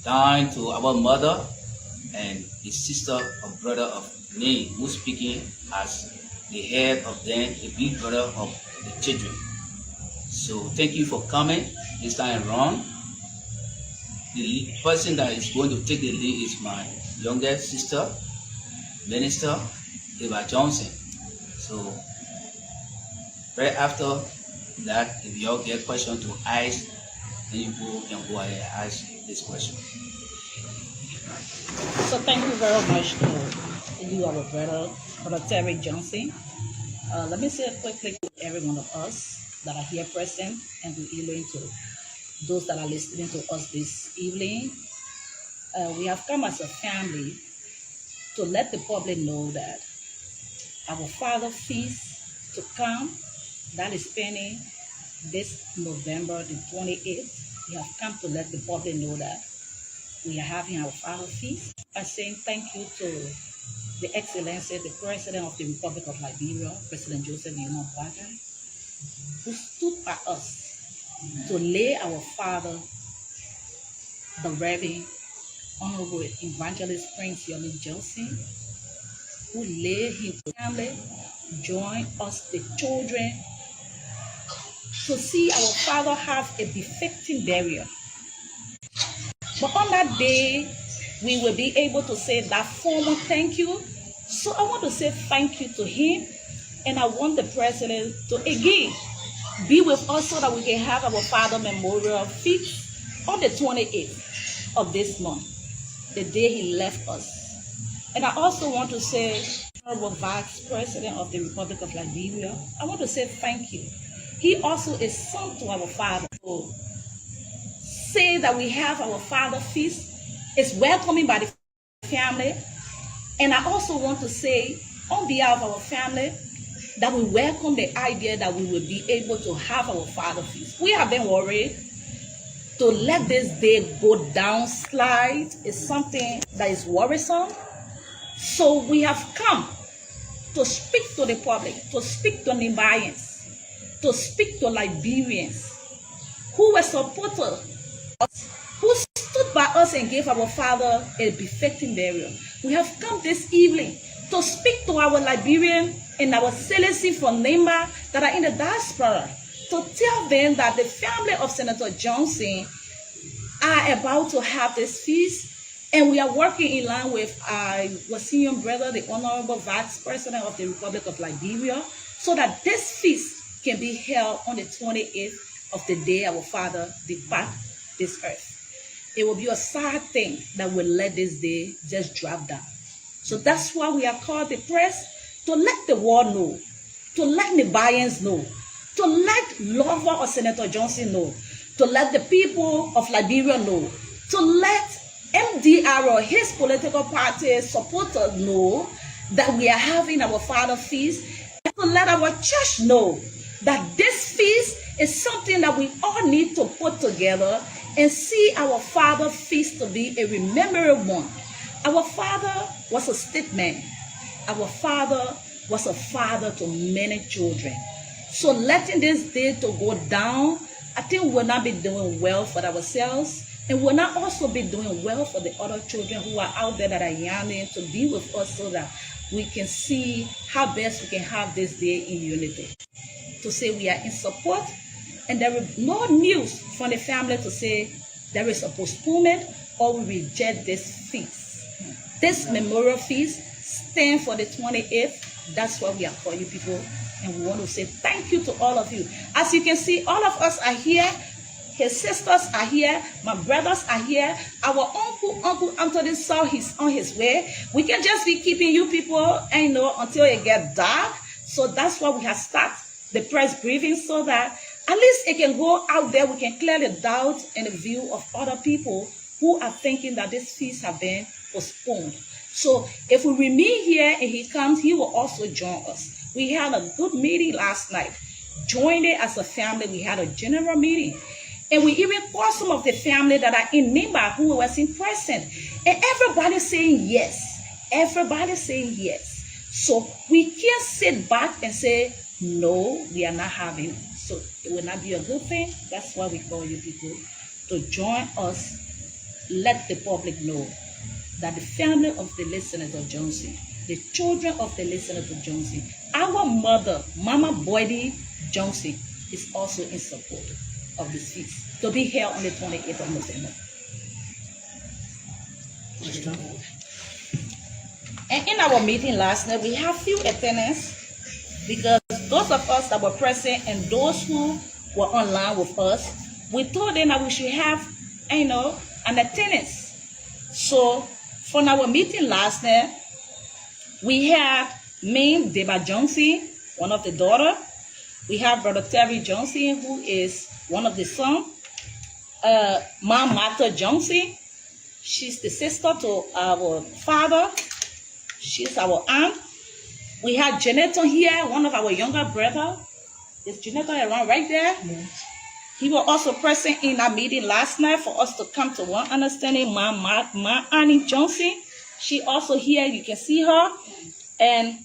down to our mother and the sister or brother of me who's speaking as the head of them, the big brother of the children. So thank you for coming this time around. The person that is going to take the lead is my youngest sister, Minister Eva Johnson. So right after that, if you all get questions to ask, then you can go ahead and ask this question. So thank you very much to you, our brother Terry Johnson. Let me say quickly to every one of us that are here present and to Elaine, to those that are listening to us this evening. We have come as a family to let the public know that our Father feast to come, that is spending this November the 28th. We have come to let the public know that we are having our Father feast. I'm saying thank you to the Excellency, the President of the Republic of Liberia, President Joseph Yono Boakai, who stood by us to lay our father, the Reverend Honorable Evangelist Prince Yoni Johnson, who lay his family, join us, the children, to see our father have a befitting burial. But on that day, we will be able to say that formal thank you. So I want to say thank you to him, and I want the President to again be with us so that we can have our Father Memorial Feast on the 28th of this month, the day he left us. And I also want to say, Honorable Vice President of the Republic of Liberia, I want to say thank you. He also is son to our father. So say that we have our Father Feast is welcoming by the family. And I also want to say on behalf of our family that we welcome the idea that we will be able to have our Father Feast. We have been worried to let this day go down slide is something that is worrisome. So we have come to speak to the public, to speak to Namibians, to speak to Liberians who were supported us, who stood by us and gave our father a befitting burial. We have come this evening to speak to our Liberian and our citizens from Nema that are in the diaspora, to tell them that the family of Senator Johnson are about to have this feast, and we are working in line with our senior brother, the Honorable Vice President of the Republic of Liberia, so that this feast can be held on the 28th of the day our father depart this earth. It will be a sad thing that will let this day just drop down. So that's why we are called the press, to let the world know, to let Namibians know, to let lover of Senator Johnson know, to let the people of Liberia know, to let MDR or his political party supporters know that we are having our Father Feast, and to let our church know that this feast is something that we all need to put together and see our Father Feast to be a memorable one. Our father was a statesman. Our father was a father to many children. So letting this day to go down, I think we will not be doing well for ourselves, and we'll not also be doing well for the other children who are out there that are yearning to be with us, so that we can see how best we can have this day in unity. To say we are in support, and there is no news from the family to say there is a postponement or we reject this feast. This memorial feast stands for the 28th. That's why we are calling people, and we want to say thank you to all of you. As you can see, all of us are here. His sisters are here. My brothers are here. Our Uncle Anthony saw he's on his way. We can just be keeping you people, until it gets dark. So that's why we have started the press briefing, so that at least it can go out there. We can clear the doubt and the view of other people who are thinking that this feast have been postponed. So if we remain here and he comes, he will also join us. We had a good meeting last night. Joined it as a family. We had a general meeting. And we even called some of the family that are in Nimba who was in present. And everybody saying yes. Everybody saying yes. So we can't sit back and say, no, we are not having it. So it will not be a good thing. That's why we call you people to join us let the public know that the family of the late Senator Johnson, the children of the late Senator Johnson, our mother, Mama Boydie Johnson, is also in support of this feast to be held on the 28th of November. And in our meeting last night, we have few attendants because those of us that were present and those who were online with us, we told them that we should have, an attendance. So from our meeting last night, we have me, Deba Johnson, one of the daughter. We have Brother Terry Johnson, who is one of the sons. Mom Martha Johnson, she's the sister to our father. She's our aunt. We have Janetta here, one of our younger brother. Is Janetta around right there? Yes. He was also present in our meeting last night for us to come to one understanding. Ma Annie Johnson, she also here. You can see her. And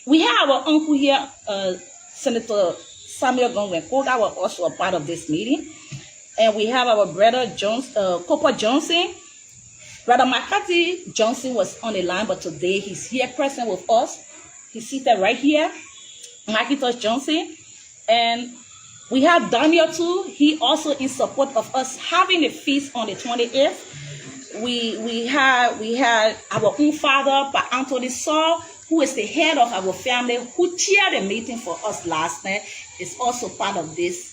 we have our uncle here, Senator Samuel Gongwen-Cook, that was also a part of this meeting. And we have our brother Cooper Johnson. Brother McCarthy Johnson was on the line, but today he's here present with us. He's seated right here, McIntosh Johnson. And we have Daniel too. He also in support of us having a feast on the 28th. We had our own father, Pa Anthony Saul, who is the head of our family, who chaired the meeting for us last night, is also part of this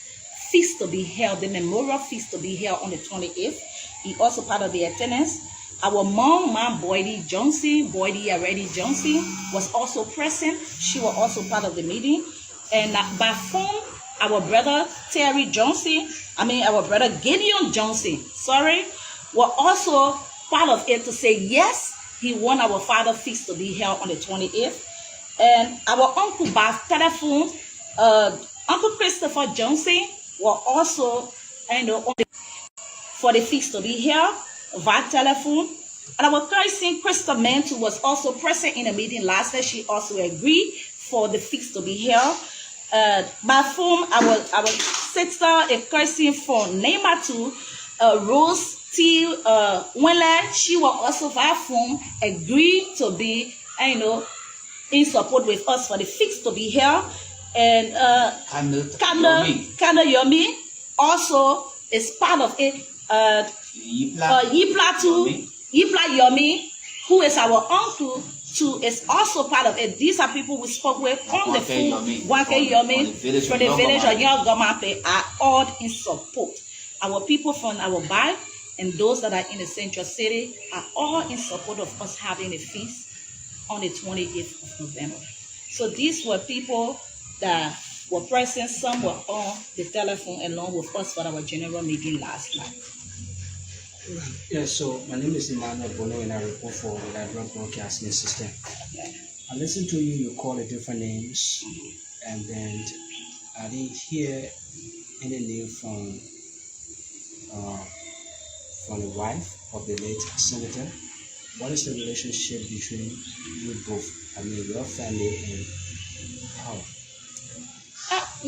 feast to be held, the memorial feast to be held on the 28th. He also part of the attendance. Our mom, Boydie Johnson, Boydie Already Johnson, was also present. She was also part of the meeting. And by phone, our brother Terry Johnson, our brother Gideon Johnson, were also part of it to say yes, he want our father feast to be held on the 28th. And our uncle by telephone, Uncle Christopher Johnson, were also for the feast to be held via telephone. And our cousin Crystal Mantu was also present in the meeting last night. She also agreed for the feast to be held. By phone, our sister, a cousin from Neymatu, Rose T. Winland, she was also via phone agreed to be, in support with us for the feast to be held. And Kanda Yomi also is part of it. Yipla Yomi, who is our uncle, too, is also part of it. These are people we spoke with from the food. Wanke Yomi from the village of Young Gamape are all in support. Our people from our Bai and those that are in the central city are all in support of us having a feast on the 28th of November. So these were people that were present. Some were on the telephone along with us for our general meeting last night. Yes, so my name is Emmanuel Bono and I report for the Liberal Broadcasting System. Okay. I listened to you call the different names, and then I didn't hear any name from the wife of the late senator. What is the relationship between you both? Your family and her?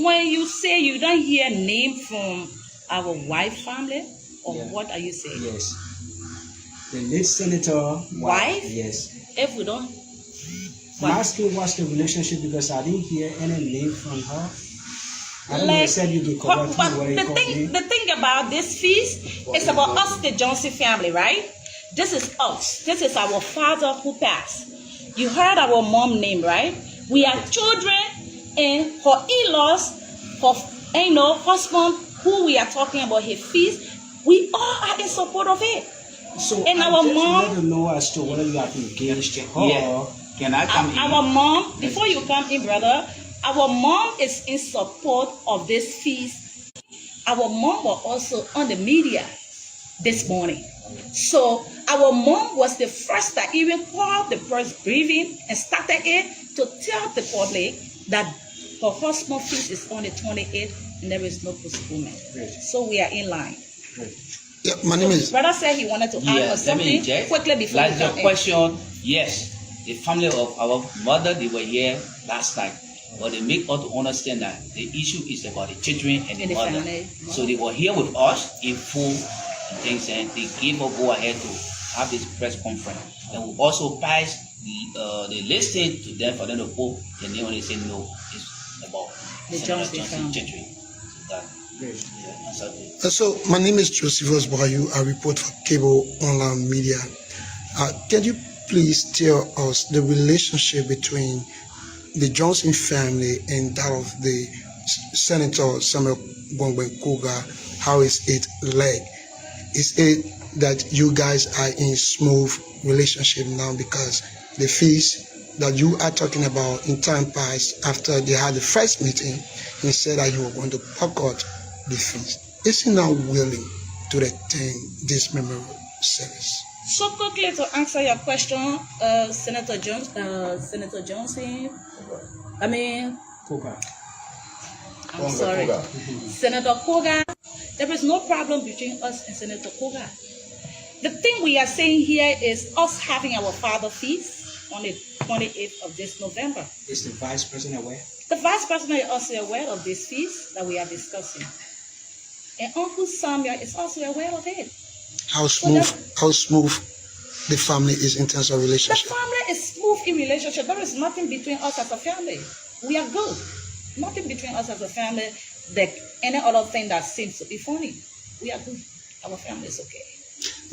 When you say you don't hear name from our wife family, or what are you saying? Yes. The late senator wife? Yes. If we don't, I'm asking what's the relationship because I didn't hear any name from her. I don't know, you said you could correct me. The thing about this feast is about us, the Johnson family, right? This is us. This is our father who passed. You heard our mom name, right? We are children and her in-laws, her husband, who we are talking about his feast. We all are in support of it. So and our mom want to know as to whether you have engaged her. Yeah. Can I come in? Our mom, before you come in, brother, our mom is in support of this feast. Our mom was also on the media this morning. So our mom was the first that even called the press briefing and started it to tell the public that her husband feast is on the 28th and there is no postponement. Great. So we are in line. Great. Yeah, my name is. Brother said he wanted to ask something quickly before like we the come in. question. Yes, the family of our mother, they were here last night, but they make us to understand that the issue is about the children and the mother. Family. So they were here with us in full and things, and they gave a go ahead to have this press conference. And we also passed the listing to them for them to put the name on it. Say no, it's about The Senator Johnson Johnson family. Chitri. So that answered it. So, my name is Josephus Bohayu. I report for Cable Online Media. Can you please tell us the relationship between the Johnson family and that of the Senator Samuel Gwangben Kuga? How is it like? Is it that you guys are in smooth relationship now, because the fees that you are talking about in time past, after they had the first meeting, he said that you were going to boycott the fees. Is he now willing to retain this memorial service? So quickly to answer your question, Senator Johnson, I mean, Coca. I'm sorry, Senator Koga, there is no problem between us and Senator Koga. The thing we are saying here is us having our father feast on the 28th of this November. Is the vice president aware? The vice president is also aware of this feast that we are discussing. And Uncle Samuel is also aware of it. How smooth the family is in terms of The relationship? family is smooth in relationship. There is nothing between us as a family. We are good. Nothing between us as a family that any other thing that seems to be funny. We are good. Our family is okay.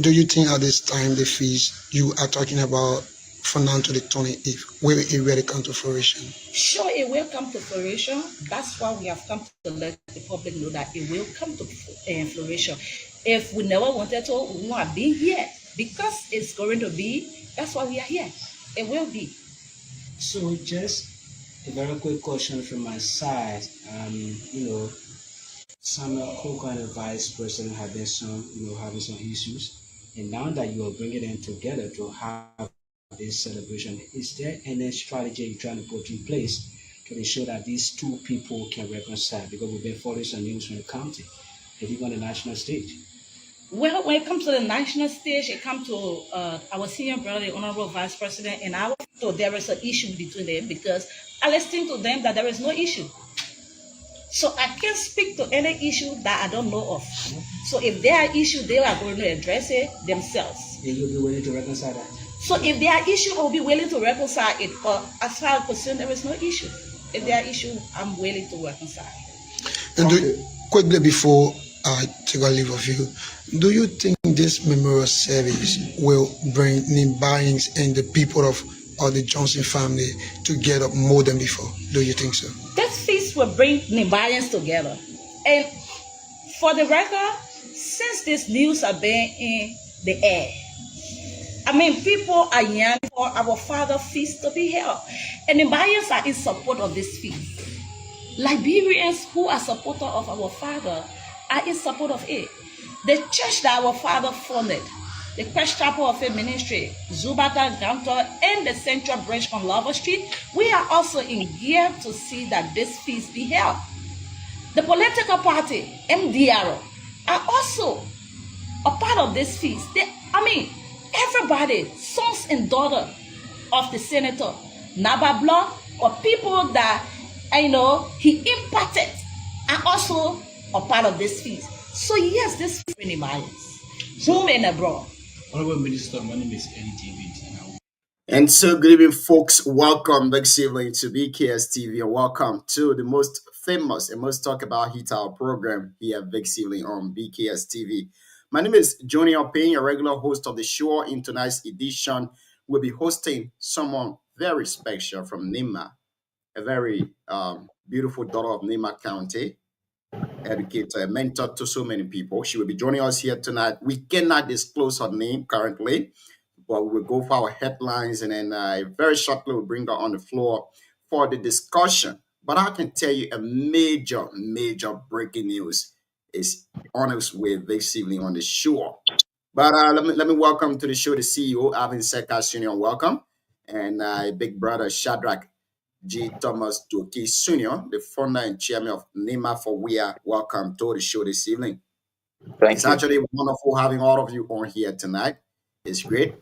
Do you think at this time the fees you are talking about from now to the 28th will it really come to fruition? Sure, it will come to fruition. That's why we have come to let the public know that it will come to fruition. If we never wanted to, we won't have been here. Because it's going to be, that's why we are here. It will be. So just a very quick question from my side. Samuel Coca and the vice president have been having some issues, and now that you are bringing them together to have this celebration, is there any strategy you're trying to put in place to ensure that these two people can reconcile? Because we've been following some news from the county, and even on the national stage. Well, when it comes to the national stage, it comes to our senior brother, the Honorable Vice President, and our. So there is an issue between them because I listened to them that there is no issue. So I can't speak to any issue that I don't know of. So if there are issues, they are going to address it themselves. And you'll be willing to reconcile that? So if there are issues, I'll be willing to reconcile it. But as far as concerned, there is no issue. If there are issues, I'm willing to reconcile. And quickly before I take a leave of you, do you think this memorial service will bring Nimbayans and the people of the Johnson family together more than before? Do you think so? This feast will bring Nimbayans together. And for the record, since this news have been in the air, I mean, people are yearning for our father feast to be held. And Nimbayans are in support of this feast. Liberians who are supporters of our father are in support of it. The church that our father founded, the Christ Chapel of Faith Ministry, Zubata Gantor, and the Central Branch on Lover Street, we are also in gear to see that this feast be held. The political party, MDR, are also a part of this feast. Everybody, sons and daughters of the senator, Naba Block, or people that he impacted, are also a part of this feast. So yes, this is really violence, home and abroad. Honorable Minister, my name is Eddie David. And so, good evening, folks. Welcome this evening to BKS TV, and welcome to the most famous and most talked about hit our program here this evening on BKS TV. My name is Johnny Opin, a regular host of the show. In tonight's edition, we'll be hosting someone very special from Nima, a very beautiful daughter of Nima County, educator, a mentor to so many people. She will be joining us here tonight. We cannot disclose her name currently, but we will go for our headlines, and then very shortly we'll bring her on the floor for the discussion. But I can tell you a major breaking news is on its way this evening on the show. But let me welcome to the show the CEO, Alvin Seka Sr. Welcome. And big brother Shadrach G. Thomas Doki Sr., the founder and chairman of NEMA for WEA. Welcome to the show this evening. It's actually wonderful having all of you on here tonight. It's great.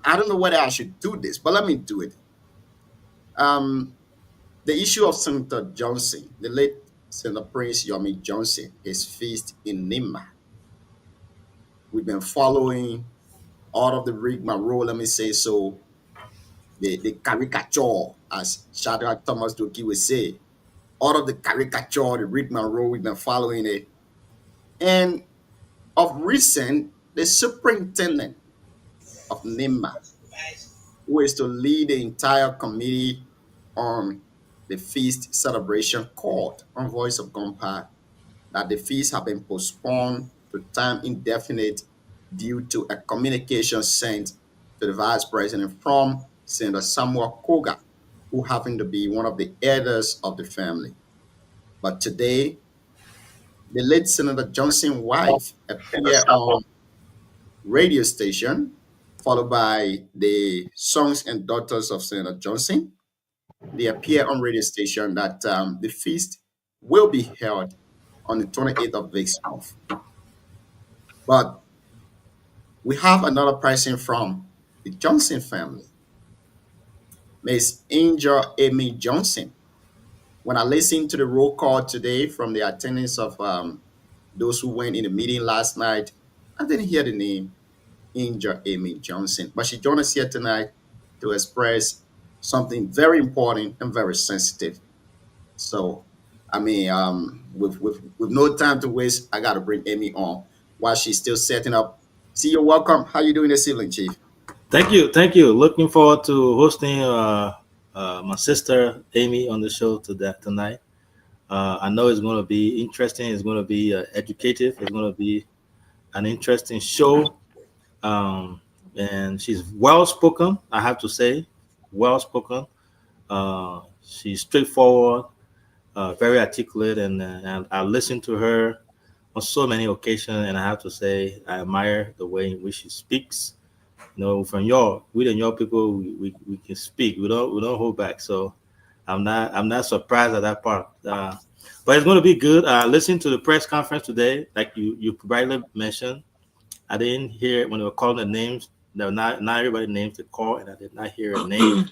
I don't know whether I should do this, but let me do it. The issue of Senator Johnson, the late Senator Prince Yomi Johnson, his feast in NEMA. we've been following all of the rigmarole, let me say so, the caricature, as Shadrach Thomas Doki would say, all of the caricature, the rigmarole, we've been following it. And of recent, the superintendent of NIMA, who is to lead the entire committee on the feast celebration, called on Voice of Gunpowder that the feast have been postponed to time indefinite due to a communication sent to the vice president from Senator Samuel Koga, who happened to be one of the elders of the family. But today, the late Senator Johnson's wife appeared on radio station, followed by the sons and daughters of Senator Johnson. They appear on radio station that the feast will be held on the 28th of this month. But we have another person from the Johnson family, Miss Angel Amy Johnson. When I listened to the roll call today from the attendance of those who went in the meeting last night, I didn't hear the name Angel Amy Johnson, but she joined us here tonight to express something very important and very sensitive. So, I mean, with no time to waste, I got to bring Amy on while she's still setting up. See you, welcome. How you doing this evening, Chief? Thank you, thank you. Looking forward to hosting my sister Amy on the show tonight. I know it's going to be interesting. It's going to be educative. It's going to be an interesting show. And she's well spoken. I have to say, well spoken. She's straightforward, very articulate, and I listen to her on so many occasions. And I have to say, I admire the way in which she speaks. You know, we the York people, we can speak. We don't hold back. So I'm not surprised at that part. But it's going to be good. Listen to the press conference today, like you rightly mentioned. I didn't hear when they were calling the names. No, not everybody names the call, and I did not hear a name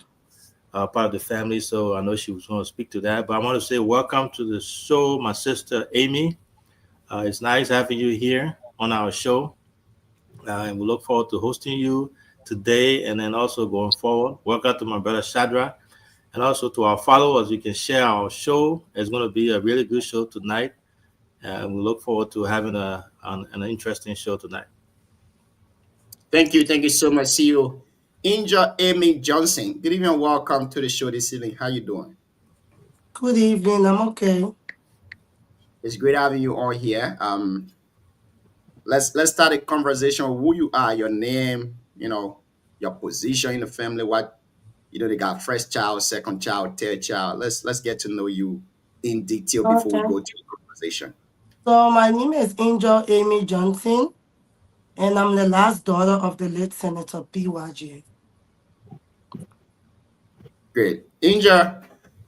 part of the family. So I know she was going to speak to that. But I want to say welcome to the show, my sister Amy. It's nice having you here on our show. And we look forward to hosting you today and then also going forward. Welcome to my brother Shadrach and also to our followers. You can share our show. It's going to be a really good show tonight. And we look forward to having an interesting show tonight. Thank you so much. See you, Angel Amy Johnson. Good evening, and welcome to the show this evening. How you doing? Good evening. I'm okay. It's great having you on here. Let's start a conversation of who you are, your name, your position in the family, what they got first child, second child, third child. Let's get to know you in detail before we Okay. go to the conversation. So my name is Angel Amy Johnson, and I'm the last daughter of the late Senator PYJ. Great. Angel,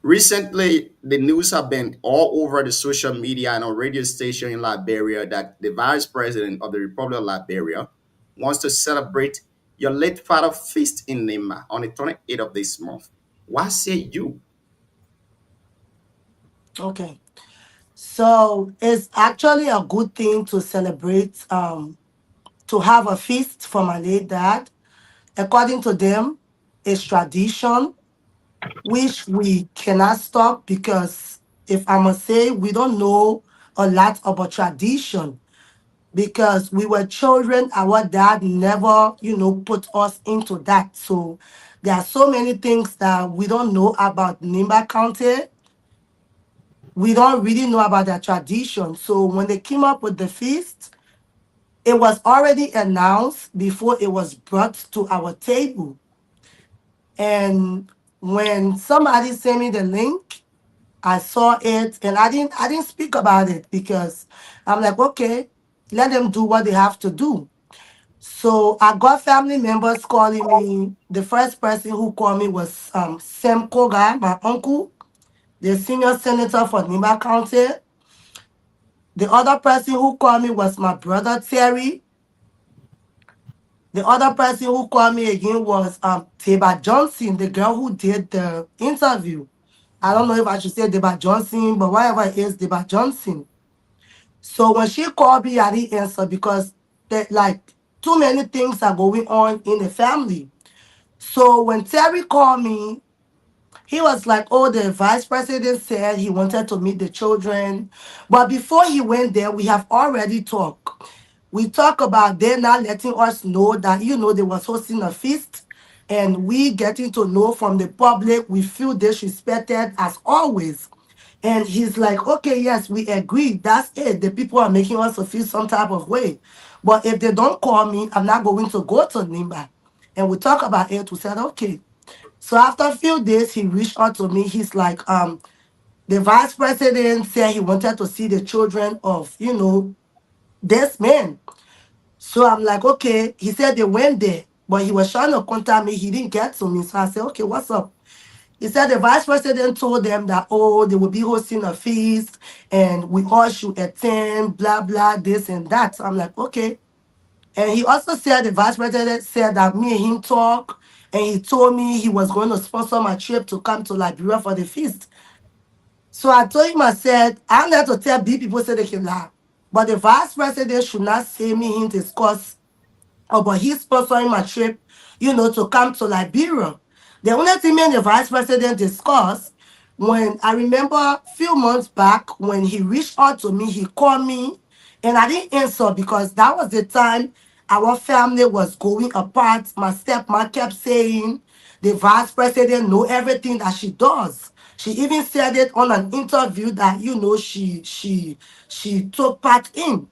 recently the news have been all over the social media and on radio station in Liberia that the vice president of the Republic of Liberia wants to celebrate your late father's feast in Nema on the 28th of this month. What say you? Okay. So it's actually a good thing to celebrate, to have a feast for my late dad. According to them, it's tradition, which we cannot stop because if I must say, we don't know a lot about tradition because we were children. Our dad never, put us into that. So there are so many things that we don't know about Nimba County. We don't really know about their tradition. So when they came up with the feast, it was already announced before it was brought to our table. And when somebody sent me the link, I saw it and I didn't speak about it because I'm like, okay, let them do what they have to do. So I got family members calling me. The first person who called me was Sam Koga, my uncle, the senior senator for Nimba County. The other person who called me was my brother Terry. The other person who called me again was Teba Johnson, the girl who did the interview. I don't know if I should say Deba Johnson, but whatever it is, Deba Johnson. So when she called me, I didn't answer because that like too many things are going on in the family. So when Terry called me, he was like, oh, the vice president said he wanted to meet the children. But before he went there, we have already talked. We talk about them not letting us know that, they was hosting a feast. And we getting to know from the public, we feel disrespected as always. And he's like, okay, yes, we agree. That's it. The people are making us feel some type of way. But if they don't call me, I'm not going to go to Nimba. And we talk about it. We said, okay. So after a few days, he reached out to me. He's like, the vice president said he wanted to see the children of, this man. So I'm like, okay. He said they went there, but he was trying to contact me. He didn't get to me. So I said, okay, what's up? He said the vice president told them that, oh, they will be hosting a feast and we all should attend, blah, blah, this and that. So I'm like, okay. And he also said the vice president said that me and him talk, and he told me he was going to sponsor my trip to come to Liberia for the feast. So I told him, I said, I'm there to tell big people so they can laugh. But the vice president should not say me him discuss but he's sponsoring my trip, to come to Liberia. The only thing me and the vice president discussed, when I remember a few months back when he reached out to me, he called me and I didn't answer because that was the time our family was going apart. My stepmom kept saying the vice president know everything that she does. She even said it on an interview that she took part in.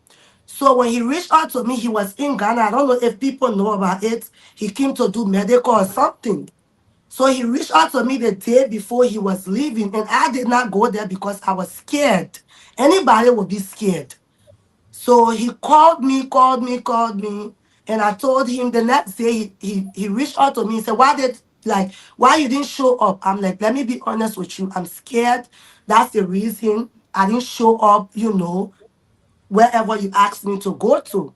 So when he reached out to me, he was in Ghana. I don't know if people know about it. He came to do medical or something. So he reached out to me the day before he was leaving, and I did not go there because I was scared. Anybody would be scared. So he called me, and I told him the next day he reached out to me and said, why you didn't show up? I'm like, let me be honest with you. I'm scared. That's the reason I didn't show up, wherever you asked me to go to.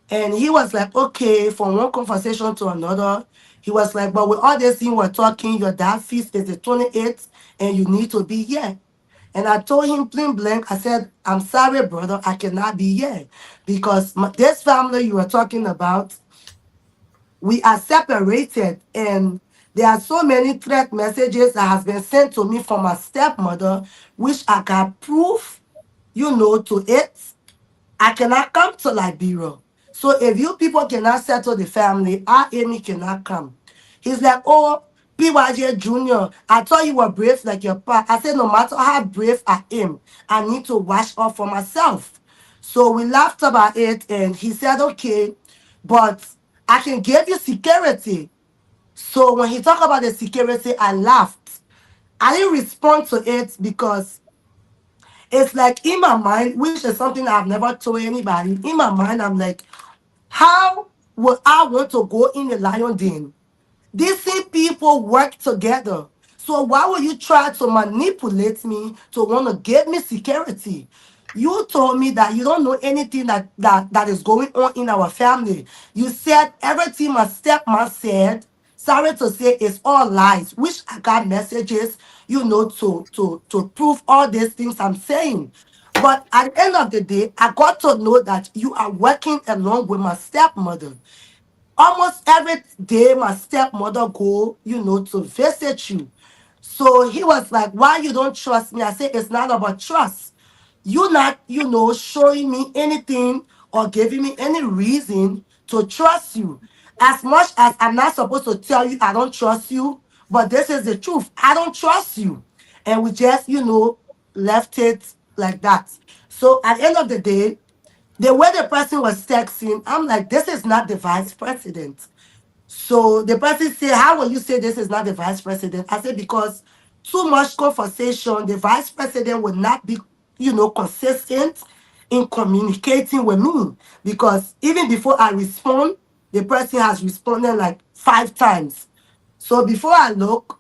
And he was like, okay, from one conversation to another, he was like, but with all this thing we're talking, your dad feast is the 28th and you need to be here. And I told him plain blank, I said, I'm sorry, brother, I cannot be here because this family you are talking about, we are separated and there are so many threat messages that has been sent to me from my stepmother, which I got proof, to it. I cannot come to Liberia. So if you people cannot settle the family, our Amy cannot come. He's like, oh, PYJ Jr., I thought you were brave like your pa. I said, no matter how brave I am, I need to wash off for myself. So we laughed about it and he said, okay, but I can give you security. So when he talked about the security, I laughed. I didn't respond to it because it's like in my mind, which is something I've never told anybody. In my mind, I'm like, how would I want to go in the lion den? These same people work together. So why would you try to manipulate me to want to give me security? You told me that you don't know anything that is going on in our family. You said everything my stepmom said, sorry to say, is all lies, which I got messages, to prove all these things I'm saying. But at the end of the day, I got to know that you are working along with my stepmother. Almost every day my stepmother go, to visit you. So he was like, why you don't trust me? I said, it's not about trust. You not, showing me anything or giving me any reason to trust you. As much as I'm not supposed to tell you I don't trust you, but this is the truth. I don't trust you. And we just, left it like that. So at the end of the day, the way the person was texting, I'm like, this is not the vice president. So the person said, how will you say this is not the vice president? I said, because too much conversation, the vice president will not be, consistent in communicating with me. Because even before I respond, the person has responded like 5 times. So before I look,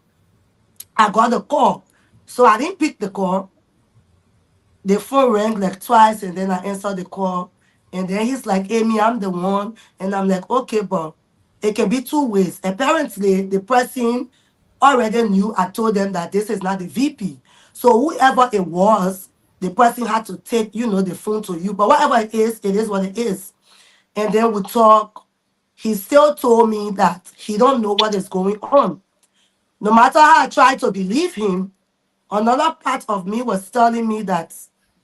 I got a call. So I didn't pick the call. The phone rang like twice and then I answered the call. And then he's like, Amy, I'm the one. And I'm like, okay, but it can be 2 ways. Apparently, the person already knew I told them that this is not the VP. So whoever it was, the person had to take, the phone to you. But whatever it is what it is. and then we talk. He still told me that he don't know what is going on. No matter how I try to believe him, another part of me was telling me that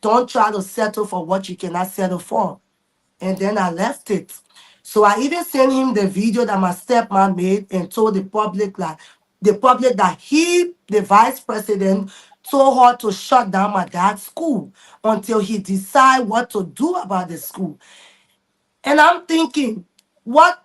don't try to settle for what you cannot settle for. And then I left it. So I even sent him the video that my stepmom made and told the public that he, the vice president, told her to shut down my dad's school until he decide what to do about the school. And I'm thinking, what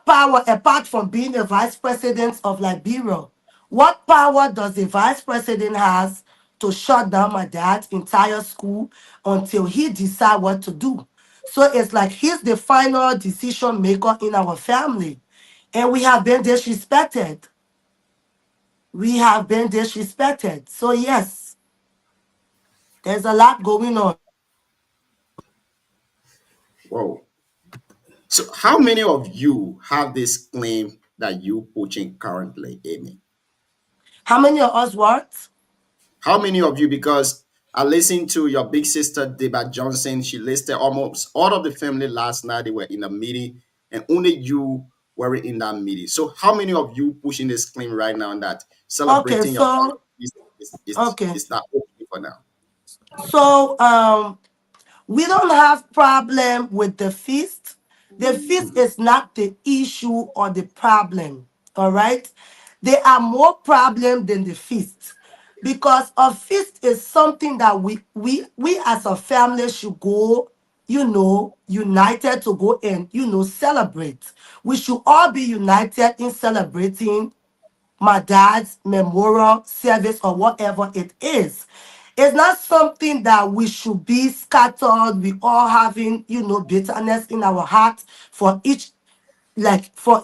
power, apart from being the vice president of Liberia, what power does the vice president has to shut down my dad's entire school until he decide what to do? So it's like he's the final decision maker in our family. And we have been disrespected. We have been disrespected. So yes, there's a lot going on. Whoa. So, how many of you have this claim that you pushing currently, Amy? How many of us what? How many of you? Because I listened to your big sister, Deba Johnson. She listed almost all of the family last night. They were in a meeting, and only you were in that meeting. So, how many of you pushing this claim right now that Okay, celebrating your family so okay. is not okay for now? So we don't have problem with the feast. The feast is not the issue or the problem. All right. There are more problem than the feast, because a feast is something that we as a family should go, united to go and celebrate. We should all be united in celebrating my dad's memorial service or whatever it is. It's not something that we should be scattered. We all having, bitterness in our hearts for each, like for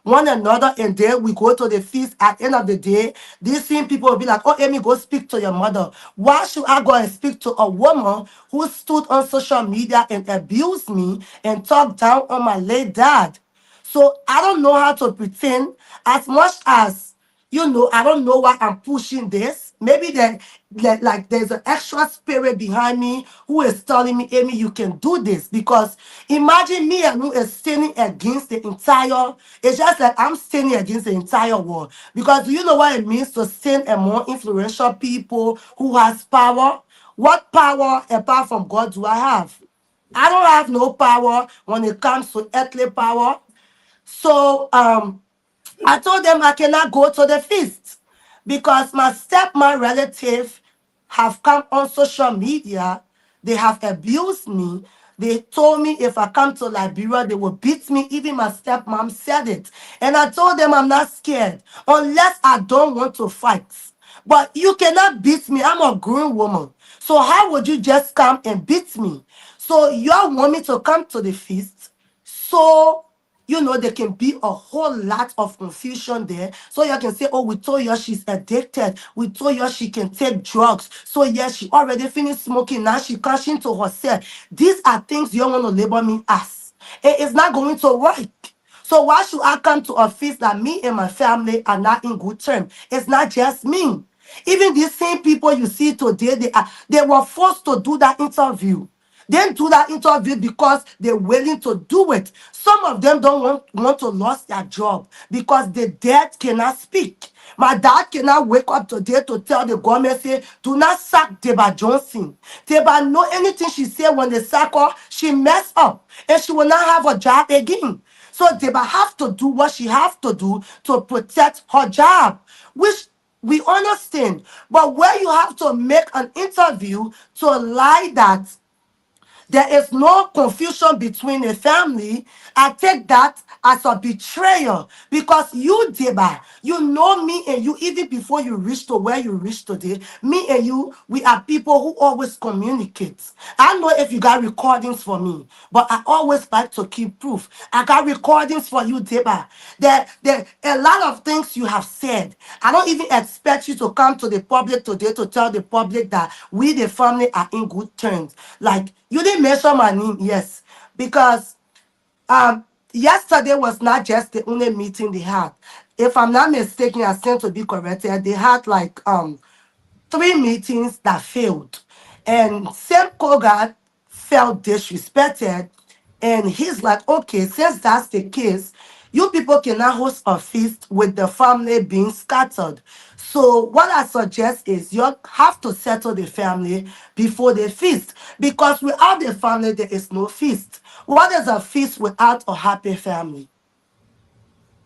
one another, and then we go to the feast. At the end of the day, these same people will be like, oh Amy, go speak to your mother. Why should I go and speak to a woman who stood on social media and abused me and talked down on my late dad? So I don't know how to pretend as much as I don't know why I'm pushing this. Maybe like there's an extra spirit behind me who is telling me, Amy, you can do this. Because imagine me and who is standing against the entire, it's just like I'm standing against the entire world. Because do you know what it means to stand among influential people who has power? What power apart from God do I have? I don't have no power when it comes to earthly power. So I told them I cannot go to the feast because my stepmom relative have come on social media. They have abused me. They told me if I come to Liberia, they will beat me. Even my stepmom said it. And I told them I'm not scared unless I don't want to fight. But you cannot beat me. I'm a grown woman. So how would you just come and beat me? So you all want me to come to the feast? So there can be a whole lot of confusion there. So you can say, oh, we told her she's addicted. We told her she can take drugs. So yes, she already finished smoking. Now she cashing to herself. These are things you want to label me as. It's not going to work. So why should I come to a feast that me and my family are not in good terms? It's not just me. Even these same people you see today, they were forced to do that interview. They do that interview because they're willing to do it. Some of them don't want to lose their job because the dead cannot speak. My dad cannot wake up today to tell the government, say, do not sack Deba Johnson. Deba know anything she said when they sack her, she messed up and she will not have a job again. So Deba have to do what she have to do to protect her job, which we understand. But where you have to make an interview to lie that there is no confusion between a family, I take that as a betrayal because you, Deba, you know me and you even before you reach to where you reach today. Me and you, we are people who always communicate. I know if you got recordings for me, but I always like to keep proof. I got recordings for you, Deba. There a lot of things you have said. I don't even expect you to come to the public today to tell the public that we, the family, are in good terms. Like, you didn't mention my name, yes, because yesterday was not just the only meeting they had. If I'm not mistaken, I stand to be corrected. They had like 3 meetings that failed, and Sam Kogat felt disrespected And he's like, okay, since that's the case, you people cannot host a feast with the family being scattered. So what I suggest is you have to settle the family before the feast. Because without the family, there is no feast. What is a feast without a happy family?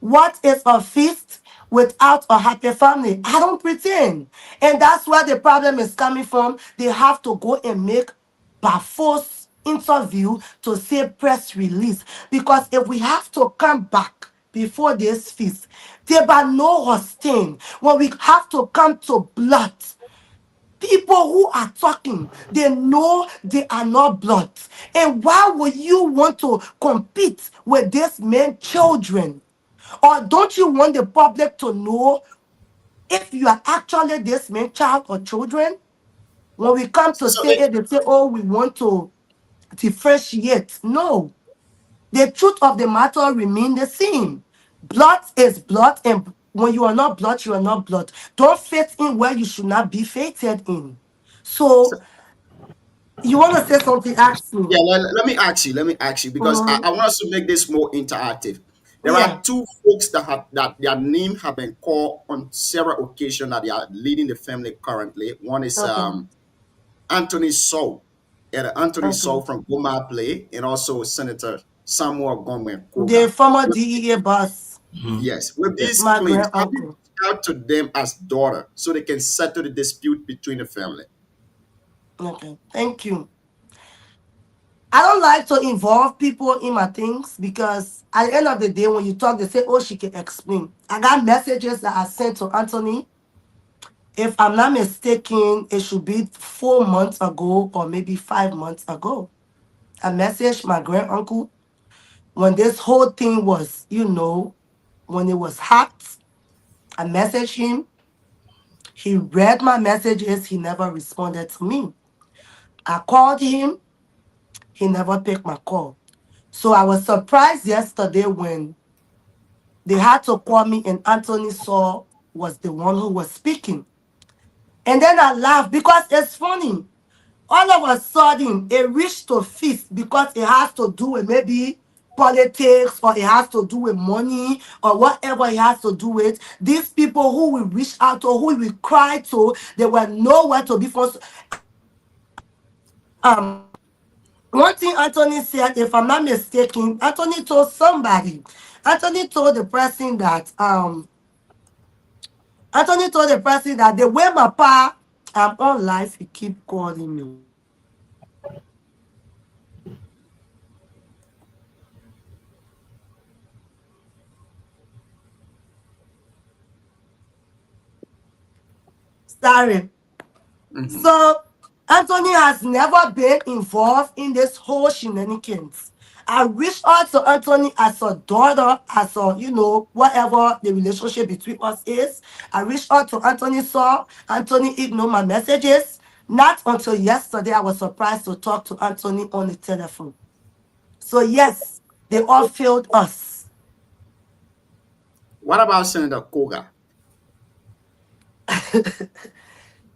What is a feast without a happy family? I don't pretend. And that's where the problem is coming from. They have to go and make by force interview to say press release. Because if we have to come back before this feast, there by no hosting. When we have to come to blood, people who are talking, they know they are not blood. And why would you want to compete with these men children? Or don't you want the public to know if you are actually this man child or children? When we come to So say it, they say, oh, we want to differentiate. No. The truth of the matter remain the same. Blood is blood, and when you are not blood, you are not blood. Don't fit in where you should not be fated in. So you want to say something? Ask me. yeah, let me ask you. Let me ask you because Mhm. I want us to make this more interactive. There are Yeah. two folks that their name have been called on several occasions that they are leading the family currently. One is Okay. Anthony Saul, and Anthony Okay. Saul from Goma Play, and also Senator Samuel Gomes The Koga. former DEA boss, Mhm. Yes, with these Yes. my claims, grand have you uncle. reached out to them as daughter so they can settle the dispute between the family? Okay. Thank you. I don't like to involve people in my things because at the end of the day, when you talk, they say, oh, she can explain. I got messages that I sent to Anthony. If I'm not mistaken, it should be 4 months ago or maybe 5 months ago. I messaged my grand uncle when this whole thing was, when it was hot. I messaged him. He read my messages. He never responded to me. I called him. He never picked my call. So I was surprised yesterday when they had to call me and Anthony Saw was the one who was speaking. And then I laughed because it's funny. All of a sudden, it reached to feast because it has to do with maybe politics or it has to do with money or whatever it has to do with. These people who we reach out to, who we cry to, they were nowhere to be found. One thing Anthony said, if I'm not mistaken, Anthony told somebody. Anthony told the person that Anthony told the person that the way my pa I'm on life, he keep calling me. Sorry. Mhm. So Anthony has never been involved in this whole shenanigans. I reached out to Anthony as a daughter, as a, whatever the relationship between us is. I reached out to Anthony, saw Anthony ignored my messages. Not until yesterday I was surprised to talk to Anthony on the telephone. So yes, they all failed us. What about Senator Koga?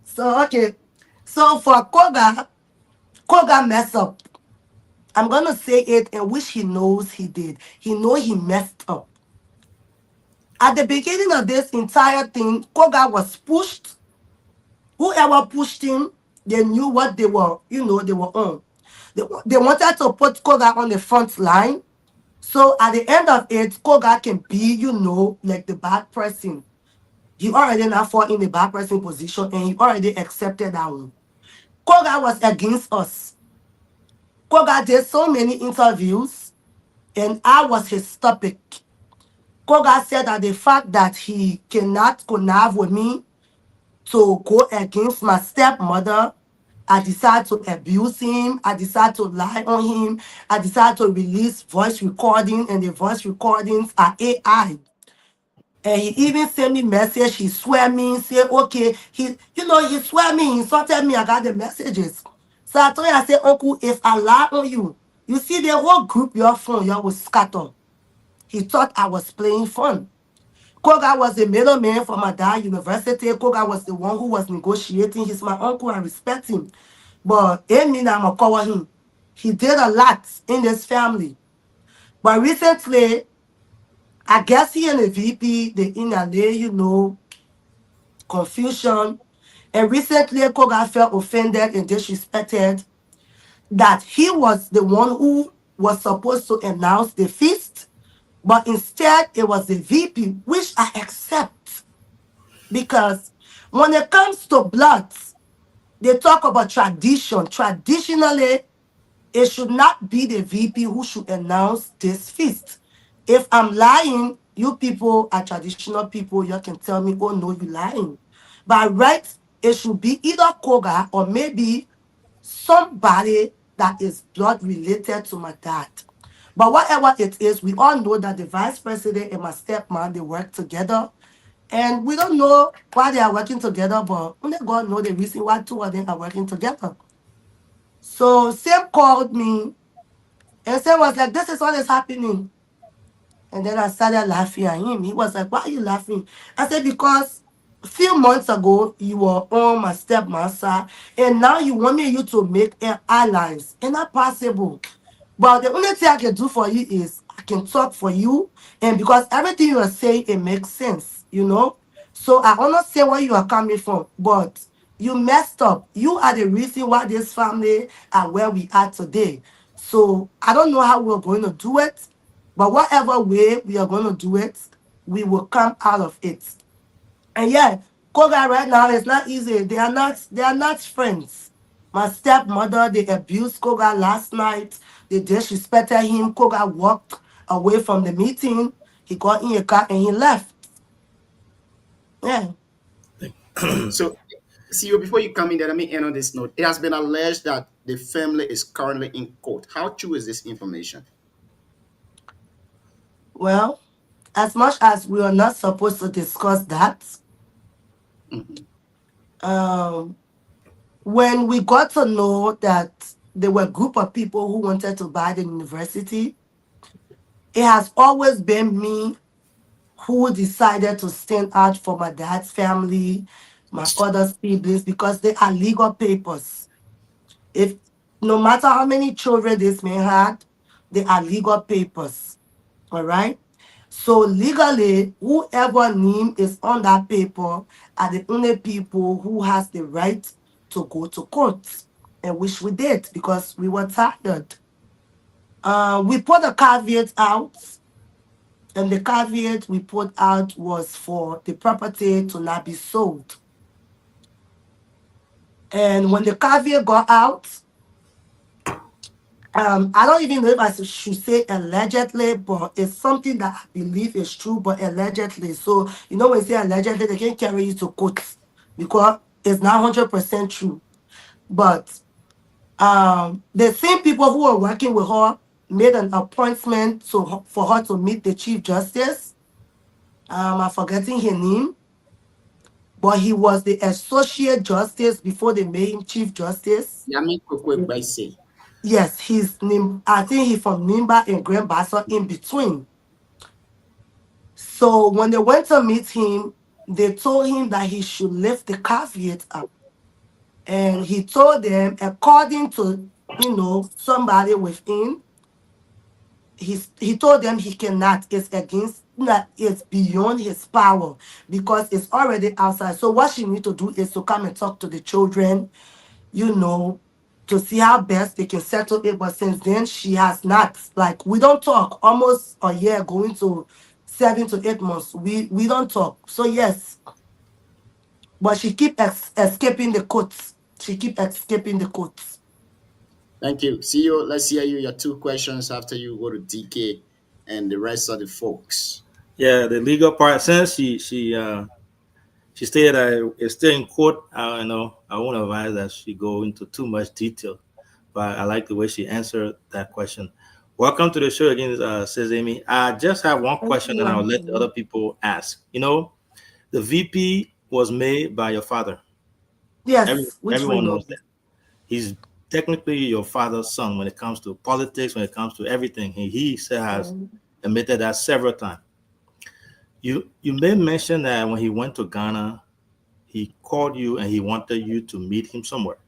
So okay. So for Koga messed up. I'm gonna say it and which he knows he did. He know he messed up. At the beginning of this entire thing, Koga was pushed. Whoever pushed him, they knew what they were on. They wanted to put Koga on the front line. So at the end of it, Koga can be, like the bad person. He already now fought in the bad person position and he already accepted that one. Koga was against us. Koga did so many interviews and I was his topic. Koga said that the fact that he cannot connive with me to go against my stepmother, I decided to abuse him. I decided to lie on him. I decided to release voice recording, and the voice recordings are AI. And he even sent me message. He swear me, say, okay, he swear me, he insulted me. I got the messages. So I told him, I said, Uncle, if I lie on you, you see the whole group you're from, you will scatter. He thought I was playing fun. Koga was the middleman for my dad university. Koga was the one who was negotiating. He's my uncle. I respect him. But it mean I'm going to cover him. He did a lot in this family. But recently, I guess he and the VP, they in a confusion. And recently, Koga felt offended and disrespected that he was the one who was supposed to announce the feast, but instead it was the VP, which I accept. Because when it comes to blood, they talk about tradition. Traditionally, it should not be the VP who should announce this feast. If I'm lying, you people are traditional people, you can tell me, oh no, you lying. By right, it should be either Koga or maybe somebody that is blood related to my dad. But whatever it is, we all know that the vice president and my stepmom, they work together. And we don't know why they are working together, but only God knows the reason why two of them are working together. So Sam called me and Sam was like, this is what is happening. And then I started laughing at him. He was like, why are you laughing? I said, because a few months ago, you were on my stepmom's side, and now you want me you to make allies. It's not possible. But the only thing I can do for you is I can talk for you. And because everything you are saying, it makes sense. So I understand where you are coming from. But you messed up. You are the reason why this family are where we are today. So I don't know how we're going to do it. But whatever way we are going to do it, we will come out of it. And yeah, Koga right now is not easy. They are not friends. My stepmother, they abused Koga last night. They disrespected him. Koga walked away from the meeting. He got in a car and he left. Yeah. So, CEO, before you come in there, let me end on this note. It has been alleged that the family is currently in court. How true is this information? Well, as much as we are not supposed to discuss that, um, when we got to know that there were a group of people who wanted to buy the university, it has always been me who decided to stand out for my dad's family, my other siblings, because they are legal papers. If no matter how many children this man had, they are legal papers. All right. So legally, whoever name is on that paper are the only people who has the right to go to court, and which we did because we were tired. We put a caveat out, and the caveat we put out was for the property to not be sold. And when the caveat got out, I don't even know if I should say allegedly, but it's something that I believe is true, but allegedly. So, when you say allegedly, they can carry you to court because it's not 100% true. But the same people who are working with her made an appointment for her to meet the Chief Justice. I'm forgetting his name, but he was the Associate Justice before they made him Chief Justice. Yami Kokwe Baise. Yes, his name. I think he's from Nimba and Grand Bassa in between. So when they went to meet him, they told him that he should lift the caveat up. And he told them, according to somebody within, he told them he cannot, it's against that, it's beyond his power because it's already outside. So what she need to do is to come and talk to the children, to see how best they can settle it. But since then, she has not. Like, we don't talk. Almost a year, going to 7 to 8 months. We don't talk. So yes, but she keep escaping the courts. She keep escaping the courts. Thank you. CEO, let's hear your two questions after you go to DK and the rest of the folks. Yeah, the legal part. Since she stated that it's still in court, I won't advise that she go into too much detail, but I like the way she answered that question. Welcome to the show again, says Amy. I just have one question, and I'll let the other people ask. The VP was made by your father. Yes, which we Everyone know. knows that. He's technically your father's son when it comes to politics, when it comes to everything. He has admitted that several times. You made mention that when he went to Ghana, he called you and he wanted you to meet him somewhere.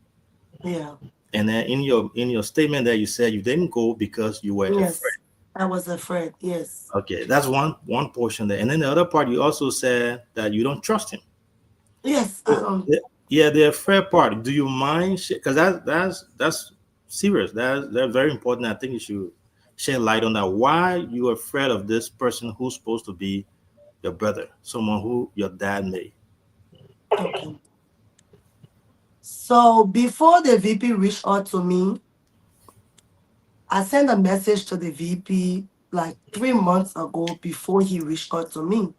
Yeah. And then in your statement that you said you didn't go because you were afraid. Yes, I was afraid. Yes. Okay, that's one portion there. And then the other part, you also said that you don't trust him. Yes. So, yeah, the afraid part. Do you mind? Because that's serious. That's very important. I think you should shed light on that. Why you afraid of this person who's supposed to be your brother, someone who your dad made? Okay. So before the VP reached out to me, I sent a message to the VP like 3 months ago before he reached out to me.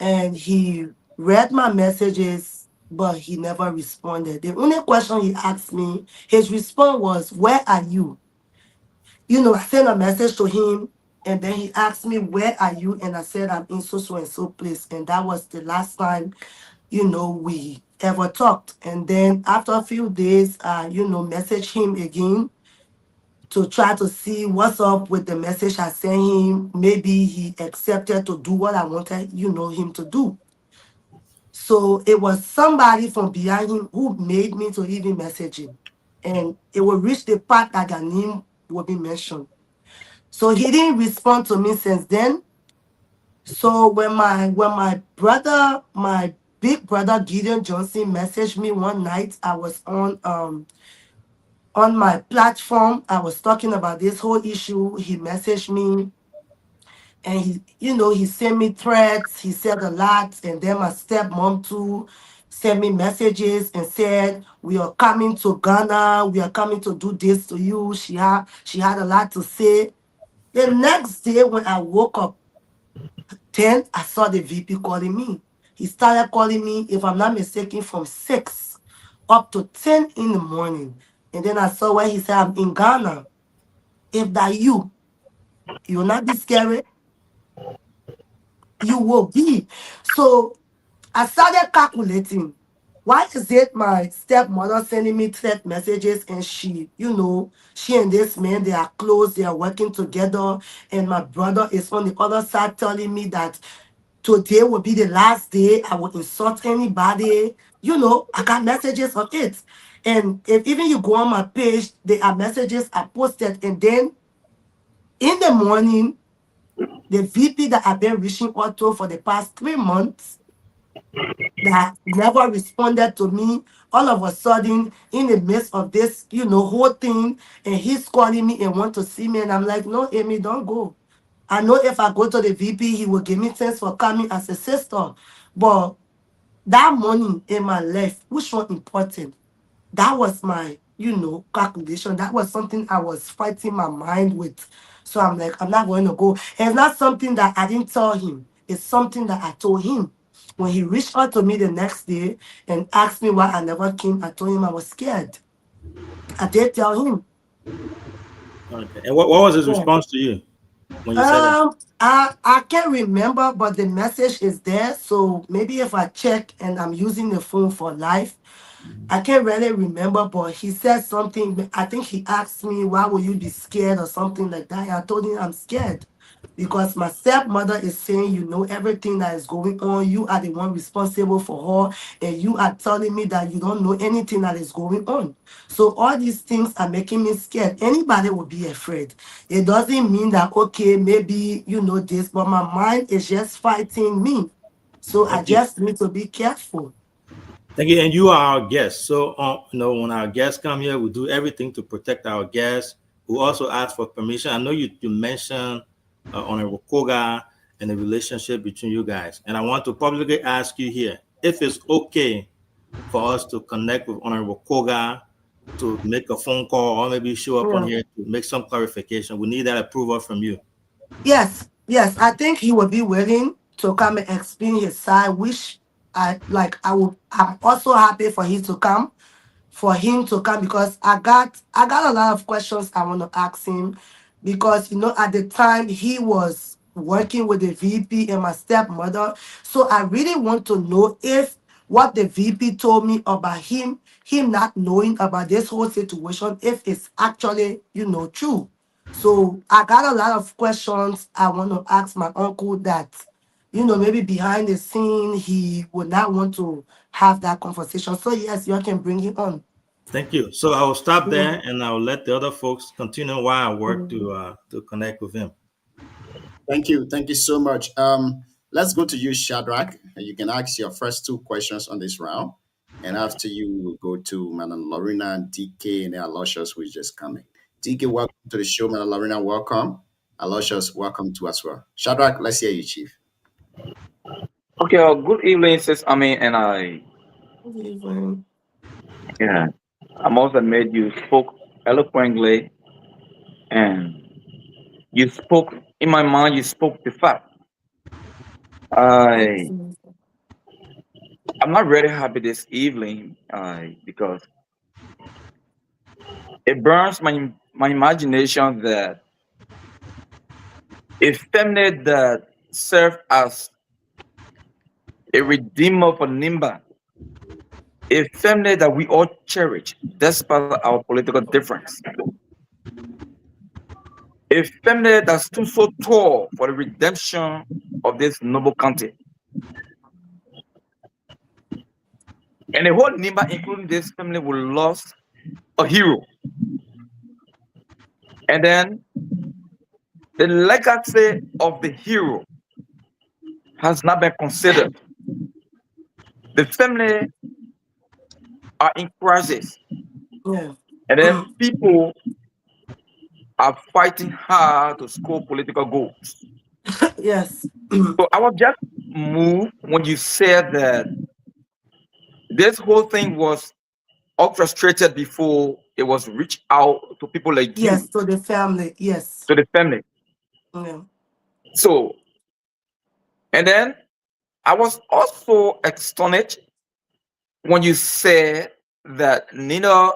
And he read my messages, but he never responded. The only question he asked me, his response was, "Where are you?" I sent a message to him, and then he asked me, "Where are you?" And I said, "I'm in so and so place." And that was the last time, we ever talked. And then after a few days, message him again to try to see what's up with the message I sent him. Maybe he accepted to do what I wanted, him to do. So it was somebody from behind him who made me to even message him. And it will reach the part that their name will be mentioned. So he didn't respond to me since then. So when my brother, my big brother Gideon Johnson messaged me one night, I was on my platform. I was talking about this whole issue. He messaged me and he sent me threats. He said a lot. And then my stepmom too sent me messages and said, "We are coming to Ghana. We are coming to do this to you." She had a lot to say. The next day when I woke up, then I saw the VP calling me. He started calling me, if I'm not mistaken, from 6 up to 10 in the morning. And then I saw where he said, "I'm in Ghana. If that you'll not be scared. You will be." So I started calculating. Why is it my stepmother sending me text messages and she and this man, they are close, they are working together, and my brother is on the other side telling me that today will be the last day I will insult anybody. I got messages of it. And if even you go on my page, there are messages I posted. And then in the morning, the VP that I've been reaching out to for the past 3 months that never responded to me, all of a sudden, in the midst of this, whole thing, and he's calling me and want to see me. And I'm like, "No, Amy, don't go. I know if I go to the VP, he will give me thanks for coming as a sister. But that money in my life, which one important? That was my, calculation. That was something I was fighting my mind with. So I'm like, I'm not going to go. And it's not something that I didn't tell him. It's something that I told him. When he reached out to me the next day and asked me why I never came, I told him I was scared. I did tell him. Okay. And what was his Yeah. response to you when you said that? I can't remember, but the message is there. So maybe if I check and I'm using the phone for live, I can't really remember, but he said something. I think he asked me, "Why will you be scared?" or something like that. I told him I'm scared because my stepmother is saying, everything that is going on. You are the one responsible for her, and you are telling me that you don't know anything that is going on. So all these things are making me scared. Anybody will be afraid. It doesn't mean that, okay, maybe this, but my mind is just fighting me. So I Thank you. just need to be careful. Thank you. And you are our guest. So, when our guests come here, we do everything to protect our guests. We also ask for permission. I know you mentioned Honorable Koga and the relationship between you guys. And I want to publicly ask you here if it's okay for us to connect with Honorable Koga to make a phone call or maybe show up on Yeah. here to make some clarification. We need that approval from you. Yes, yes. I think he would be willing to come and explain his side, which I like. I'm also happy for him to come because I got a lot of questions I want to ask him because at the time he was working with the VP and my stepmother. So I really want to know if what the VP told me about him not knowing about this whole situation, if it's actually, true. So I got a lot of questions I want to ask my uncle that, maybe behind the scene he would not want to have that conversation. So yes, you can bring him on. Thank you. So I will stop there Mhm. and I will let the other folks continue while I work Mhm. to connect with him. Thank you so much. Let's go to you, Shadrach. You can ask your first two questions on this round, and after you, we'll go to Madam Lorena and DK and then Aloysius, who is just coming. DK, welcome to the show. Madam Lorena, welcome. Aloysius, welcome to as well. Shadrach, let's hear you, Chief. Okay, good evening, sis. I mean, and Good evening. yeah, I must admit you spoke eloquently, and you spoke in my mind. You spoke the fact. Thank I you. I'm not really happy this evening, because it burns my imagination that a family that served as a redeemer for Nimba, a family that we all cherish despite our political difference, a family that stood so tall for the redemption of this noble country. And the whole Nimba, including this family, will lost a hero. And then the legacy of the hero has not been considered. The family are in crisis. Yeah. And then people are fighting hard to score political goals. Yes. So I was just moved when you said that this whole thing was orchestrated before it was reached out to people like Yes, you, to the family. Yes. to the family. Yeah. So, and then I was also astonished when you said that neither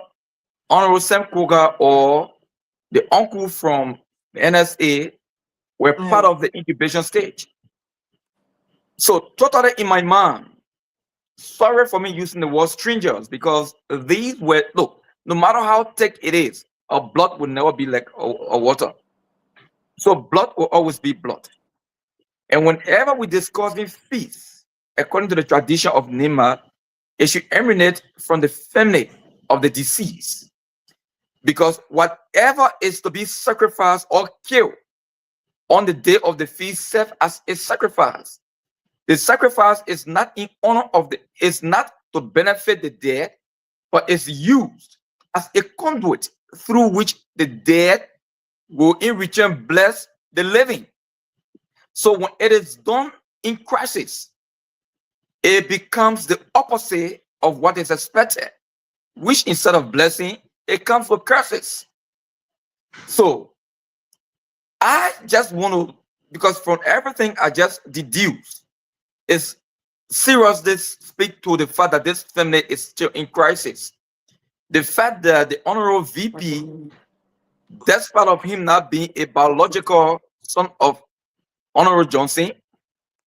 Honorable Sam Koga or the uncle from the NSA were part Yeah. of the incubation stage. So, totally in my mind, sorry for me using the word strangers because these were, look, no matter how thick it is, a blood will never be like a water. So, blood will always be blood. And whenever we discussing feasts, according to the tradition of Nima, it should emanate from the family of the deceased. Because whatever is to be sacrificed or killed on the day of the feast serves as a sacrifice. The sacrifice is not in honor of it's not to benefit the dead, but it's used as a conduit through which the dead will in return bless the living. So when it is done in crisis, it becomes the opposite of what is expected, which instead of blessing, it comes with curses. So I just want to, because from everything I just deduce, is seriously speak to the fact that this family is still in crisis. The fact that the honorable VP, despite of him not being a biological son of Honorable Johnson,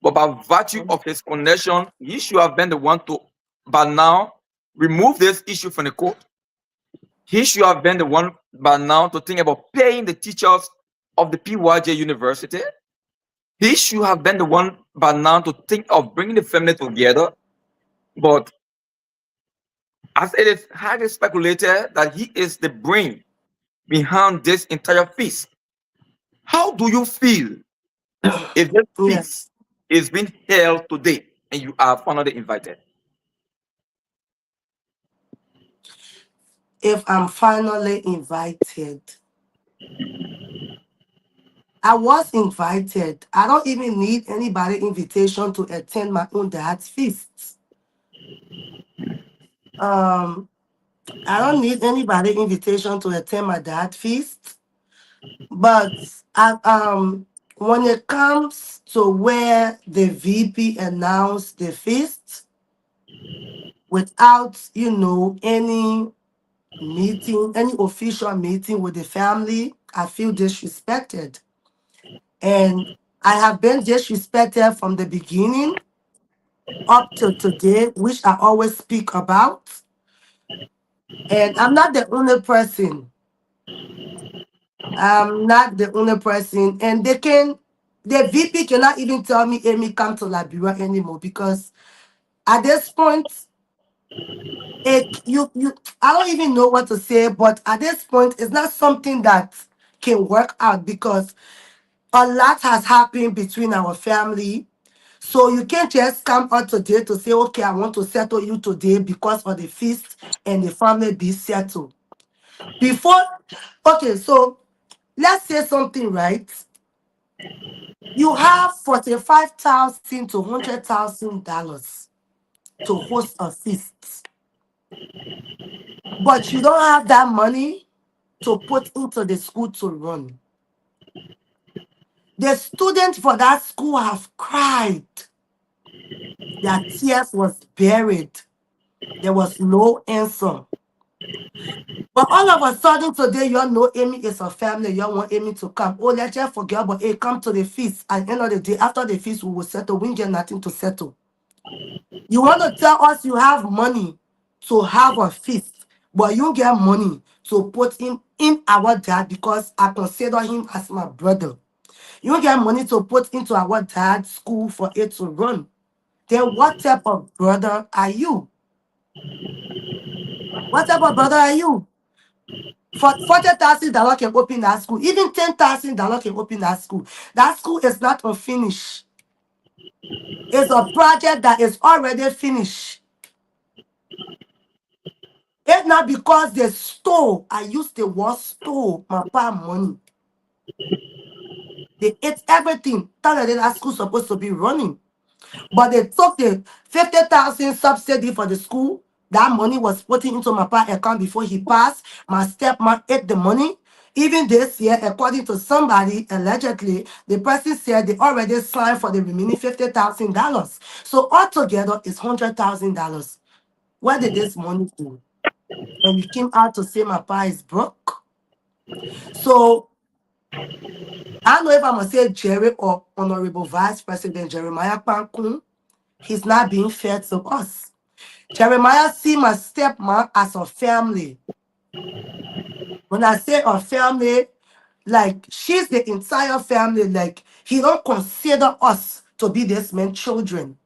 but by virtue of his connection, he should have been the one to, by now, remove this issue from the court. He should have been the one by now to think about paying the teachers of the PYJ University. He should have been the one by now to think of bringing the family together. But as it is highly speculated that he is the brain behind this entire feast, how do you feel if this Yes. feast is being held today and you are finally invited? If I'm finally invited, I was invited. I don't even need anybody invitation to attend my own dad's feast. Um, I don't need anybody invitation to attend my dad's feast. But when it comes to where the VP announced the feast without, any meeting, any official meeting with the family, I feel disrespected. And I have been disrespected from the beginning up to today, which I always speak about. And I'm not the only person. I'm not the only person. And the VP cannot even tell me, Amy, come to Liberia anymore because at this point, You I don't even know what to say, but at this point it's not something that can work out because a lot has happened between our family. So you can't just come out today to say, okay, I want to settle you today because of the feast and the family be settled. Before, okay, so let's say something, right? You have $45,000 to $100,000 to host a feast, but you don't have that money to put into the school to run. The students for that school have cried. Their tears was buried. There was no answer. But all of a sudden today, you all know Amy is a family. You all want Amy to come. Oh, let's just forget about it. Come to the feast. At the end of the day, after the feast, we will settle. We get nothing to settle. You want to tell us you have money to have a feast, but you get money to put in our dad because I consider him as my brother. You get money to put into our dad's school for it to run. Then what type of brother are you? What type of brother are you? For $40,000 can open that school. Even $10,000 can open that school. That school is not unfinished. It's a project that is already finished. It's not because they stole. I used the word stole my pa money. They ate everything. Tell them that school supposed to be running. But they took the 50,000 subsidy for the school. That money was put into my pa account before he passed. My stepmom ate the money. Even this year, according to somebody, allegedly, the person said they already signed for the remaining $50,000. So altogether, it's $100,000. Where did this money go? When we came out to say my pa is broke. So I don't know if I'm gonna say Jerry or Honorable Vice President Jeremiah Pankun. He's not being fair to us. Jeremiah see my stepmom as a family. When I say a family, like she's the entire family. Like he don't consider us to be this man's children.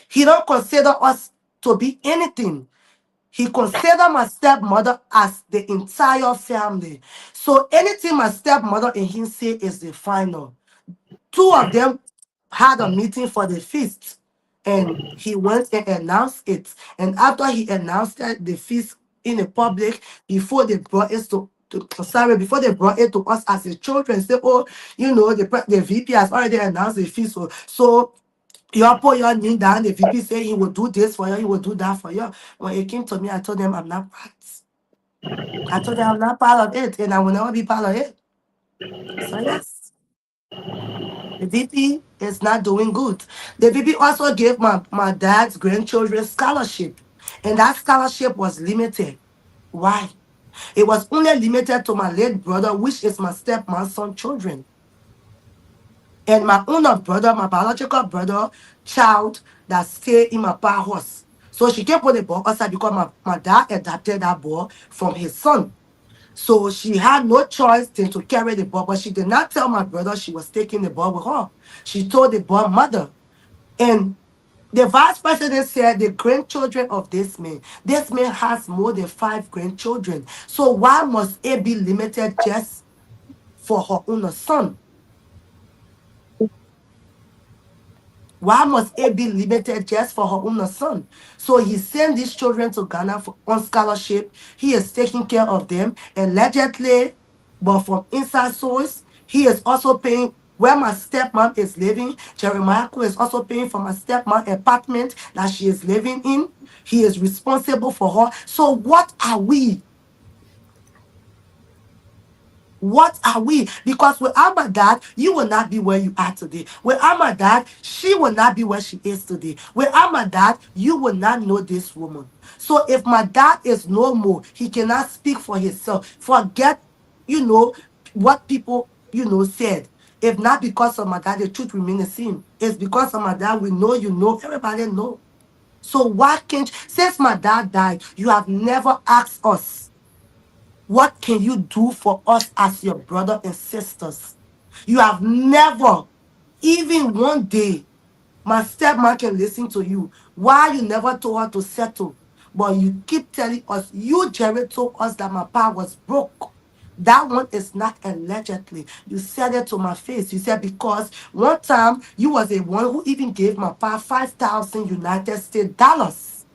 He don't consider us to be anything. He consider my stepmother as the entire family. So anything my stepmother and him say is the final. Two of them had a meeting for the feast, and he went and announced it. And after he announced that the feast in the public, before they brought it before they brought it to us as the children, say, oh, you know, the VP has already announced the feast. So you all put your knee down. The VP say he will do this for you, he will do that for you. When it came to me, I told them I'm not part. I told them I'm not part of it, and I will never be part of it. So yes. The VP is not doing good. The VP also gave my dad's grandchildren scholarship, and that scholarship was limited. Why? It was only limited to my late brother, which is my stepmom's son children. And my own brother, my biological brother, child that stay in my pa house. So she can't put the boy outside because my dad adopted that boy from his son. So she had no choice than to carry the boy, but she did not tell my brother she was taking the boy with her. She told the boy mother. And the vice president said the grandchildren of this man has more than 5 grandchildren. So why must it be limited just for her own son? Why must it be limited just for her own son? So he sent these children to Ghana on scholarship. He is taking care of them allegedly, but from inside source, he is also paying where my stepmom is living. Jeremiah is also paying for my stepmom apartment that she is living in. He is responsible for her. So what are we? What are we? Because without my dad, you will not be where you are today. Without my dad, she will not be where she is today. Without my dad, you will not know this woman. So if my dad is no more, he cannot speak for himself. Forget, what people, said. If not because of my dad, the truth remains the same. It's because of my dad, we know, everybody know. So why can't, since my dad died, you have never asked us, what can you do for us as your brother and sisters? You have never, even one day, my stepmom can listen to you. Why you never told her to settle? But you keep telling us, you, Jerry, told us that my pa was broke. That one is not allegedly. You said it to my face. You said because one time you was the one who even gave my pa 5,000 United States dollars.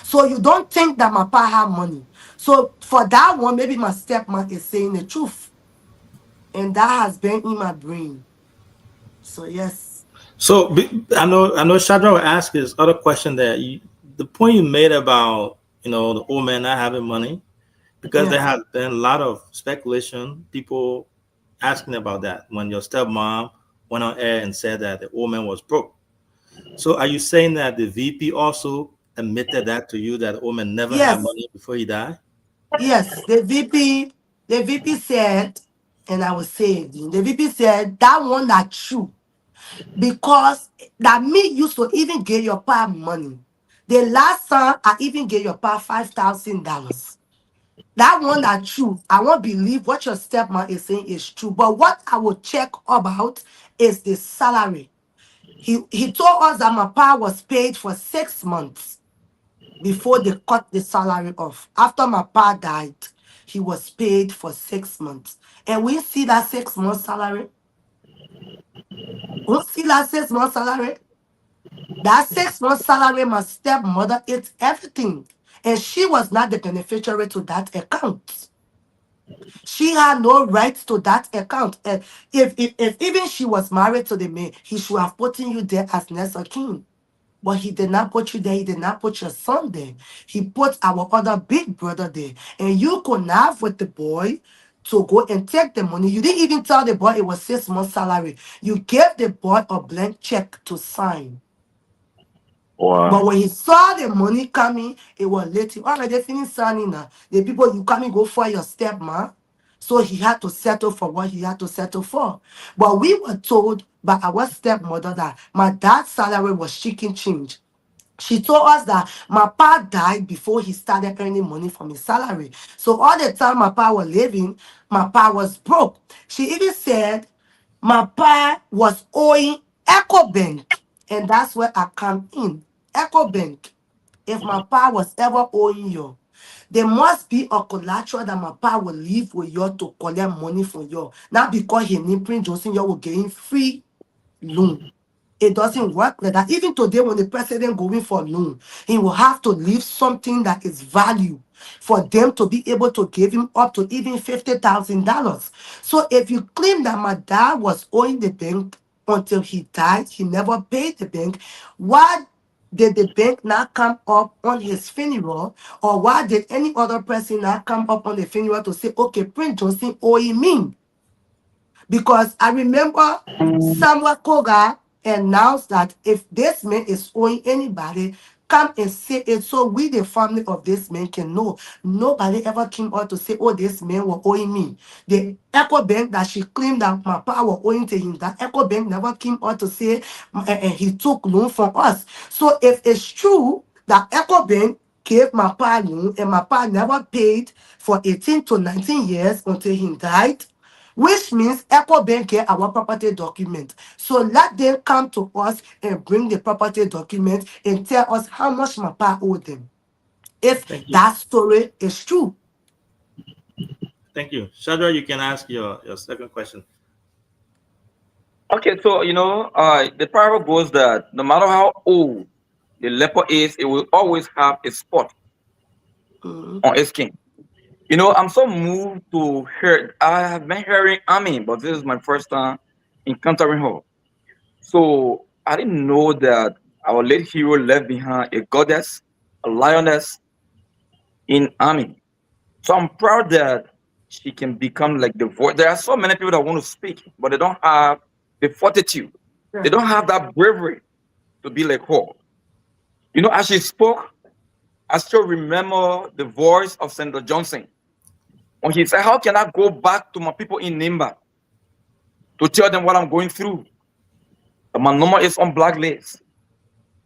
So you don't think that my pa have money. So for that one, maybe my stepmom is saying the truth. And that has been in my brain. So yes. So I know Shadra will ask his other question that the point you made about the old man not having money, because there Yes. has been a lot of speculation, people asking about that when your stepmom went on air and said that the old man was broke. So are you saying that the VP also admitted that to you, that the old man never had Yes. money before he died? Yes. The VP said, and I will say it again, the VP said that one not true. Because that me used to even give your pa money. The last time I even gave your pa $5,000. That one that true. I won't believe what your stepmom is saying is true. But what I will check about is the salary. He told us that my pa was paid for 6 months before they cut the salary off. After my pa died, he was paid for 6 months. And we see that 6 months salary. We see that 6 months salary. That 6 months salary, my stepmother ate everything. And she was not the beneficiary to that account. She had no rights to that account. And if even she was married to the man, he should have put you there as next of kin. But he did not put you there. He did not put your son there. He put our other big brother there. And you could have with the boy to go and take the money. You didn't even tell the boy it was 6 months salary. You gave the boy a blank check to sign. But Wow. when he saw the money coming, it was late. All right, they finished signing now. The people you coming go for your stepma. So he had to settle for what he had to settle for. But we were told by our stepmother that my dad's salary was chicken change. She told us that my pa died before he started earning money from his salary. So all the time my pa was living, my pa was broke. She even said my pa was owing EcoBank, and that's where I come in. EcoBank. If my pa was ever owing you, there must be a collateral that my pa will leave with you to collect money from you. Not because he need Prince Johnson, you will gain free loan. It doesn't work like that. Even today, when the president going for loan, he will have to leave something that is value for them to be able to give him up to even $50,000. So if you claim that my dad was owing the bank until he died, he never paid the bank, why did the bank not come up on his funeral? Or why did any other person not come up on the funeral to say, okay, Prince Johnson owing me? Because I remember Samuel Koga announced that if this man is owing anybody, come and say it so we, the family of this man, can know. Nobody ever came out to say, oh, this man was owing me. The Echo Bank that she claimed that my pa was owing to him, that Echo Bank never came out to say he took loan from us. So if it's true that Echo Bank gave my pa loan and my pa never paid for 18 to 19 years until he died, which means EcoBank get our property document. So let them come to us and bring the property document and tell us how much my pa owed them. If Thank you. that story is true. Thank you. Shadra, you can ask your second question. Okay, so the parable goes that no matter how old the leper is, it will always have a spot Mhm. on its skin. I'm so moved to hear. I have been hearing Amin, but this is my first time encountering her. So I didn't know that our late hero left behind a goddess, a lioness in Amin. So I'm proud that she can become like the voice. There are so many people that want to speak, but they don't have the fortitude. They Yeah. don't have that bravery to be like her. As she spoke, I still remember the voice of Senator Johnson when he said, how can I go back to my people in Nimba to tell them what I'm going through? That my number is on blacklist,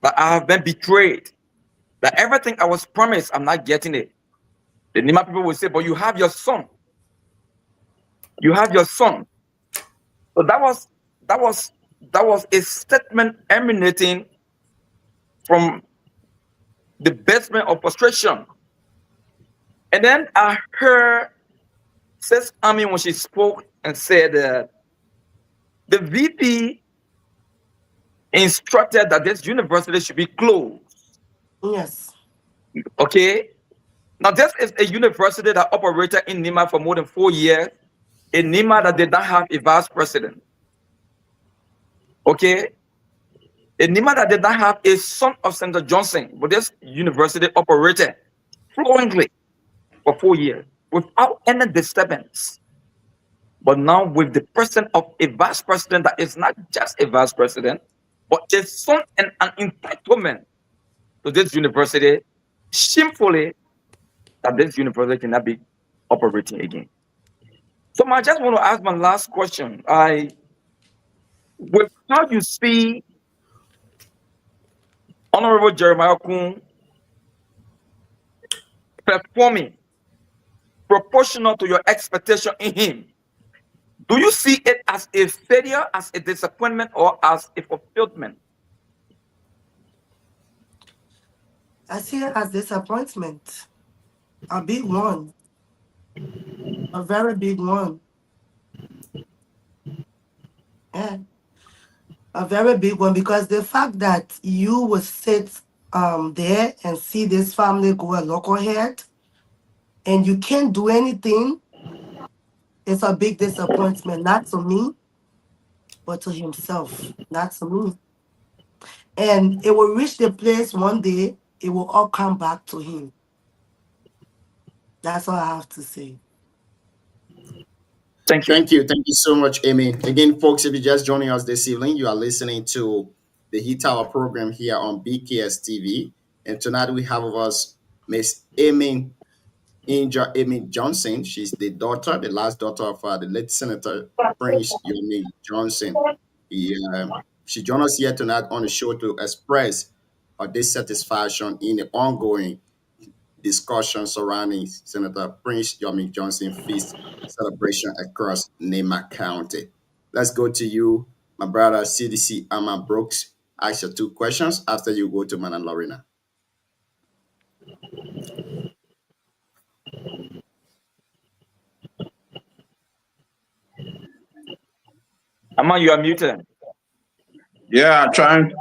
that I have been betrayed, that everything I was promised, I'm not getting it. The Nimba people will say, but you have your son. You have your son. So that was a statement emanating from the basement of frustration. And then I heard Sis Ami when she spoke and said that the VP instructed that this university should be closed. Yes. Okay. Now, this is a university that operated in Nima for more than 4 years. A Nima that did not have a vice president. Okay. A Nima that did not have a son of Senator Johnson, but this university operated fluently for 4 years without any disturbance. But now, with the presence of a vice president that is not just a vice president, but a son and an entitlement to this university, shamefully, that this university cannot be operating again. So I just want to ask my last question. With how you see Honorable Jeremiah Kun performing proportional to your expectation in him, do you see it as a failure, as a disappointment, or as a fulfillment? I see it as disappointment. A big one. A very big one. Yeah. A very big one, because the fact that you would sit there and see this family go a lockerhead and you can't do anything, it's a big disappointment, not to me, but to himself, not to me. And it will reach the place one day, it will all come back to him. That's all I have to say. Thank you. Thank you. Thank you so much, Amy. Again, folks, if you're just joining us this evening, you are listening to the Heat Tower program here on BKS TV. And tonight we have with us Miss Amy Johnson. She's the last daughter of the late Senator Prince Yomi Johnson. She joined us here tonight on the show to express her dissatisfaction in the ongoing discussion surrounding Senator Prince Yomi Johnson feast celebration across Nema County. Let's go to you, my brother CDC Amma Brooks. Ask your 2 questions after you go to Madam Lorena. Amma, you are muted. Yeah, trying.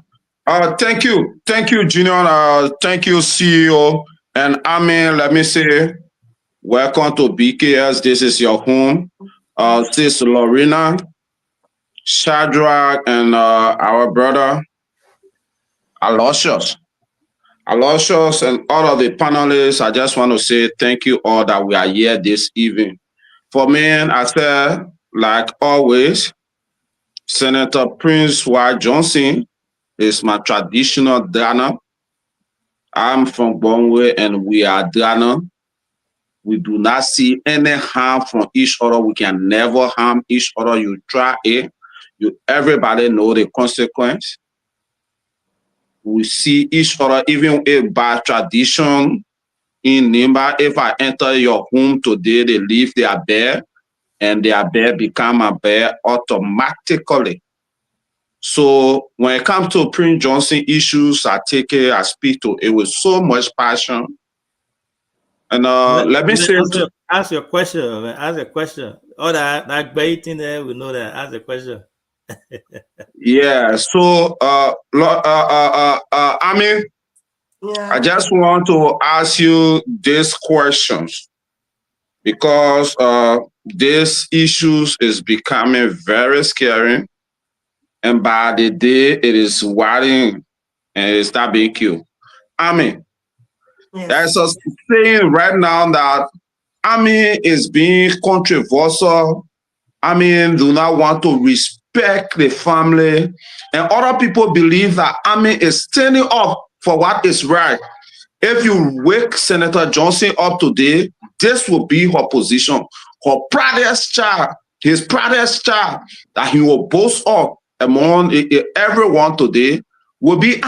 Thank you, Junior. Thank you, CEO. And let me say, welcome to BKS. This is your home. Sis Lorena, Shadrach, and our brother Aloysius. Aloysius and all of the panelists, I just want to say thank you all that we are here this evening. For me, I said, like always, Senator Prince Y. Johnson is my traditional Dana. I'm from Bongwe and we are Dana. We do not see any harm from each other. We can never harm each other. You try it. Everybody know the consequence. We see each other, even if by tradition in Nimba, if I enter your home today, they leave their bear and their bear become a bear automatically. So when it comes to Prince Johnson issues, I take it, I speak to it with so much passion. And let me say, ask your question, man. Ask a question. All that baiting there, we know that. Ask a question. Yeah. So, I mean, I just want to ask you these questions because this issues is becoming very scary, and by the day it is widening and it's not being killed. I mean, there's a saying right now that is being controversial. Do not want to respect the family, and other people believe that is standing up for what is right. If you wake Senator Johnson up today, this will be her position. Her proudest child, his proudest child, that he will boast of among everyone today will be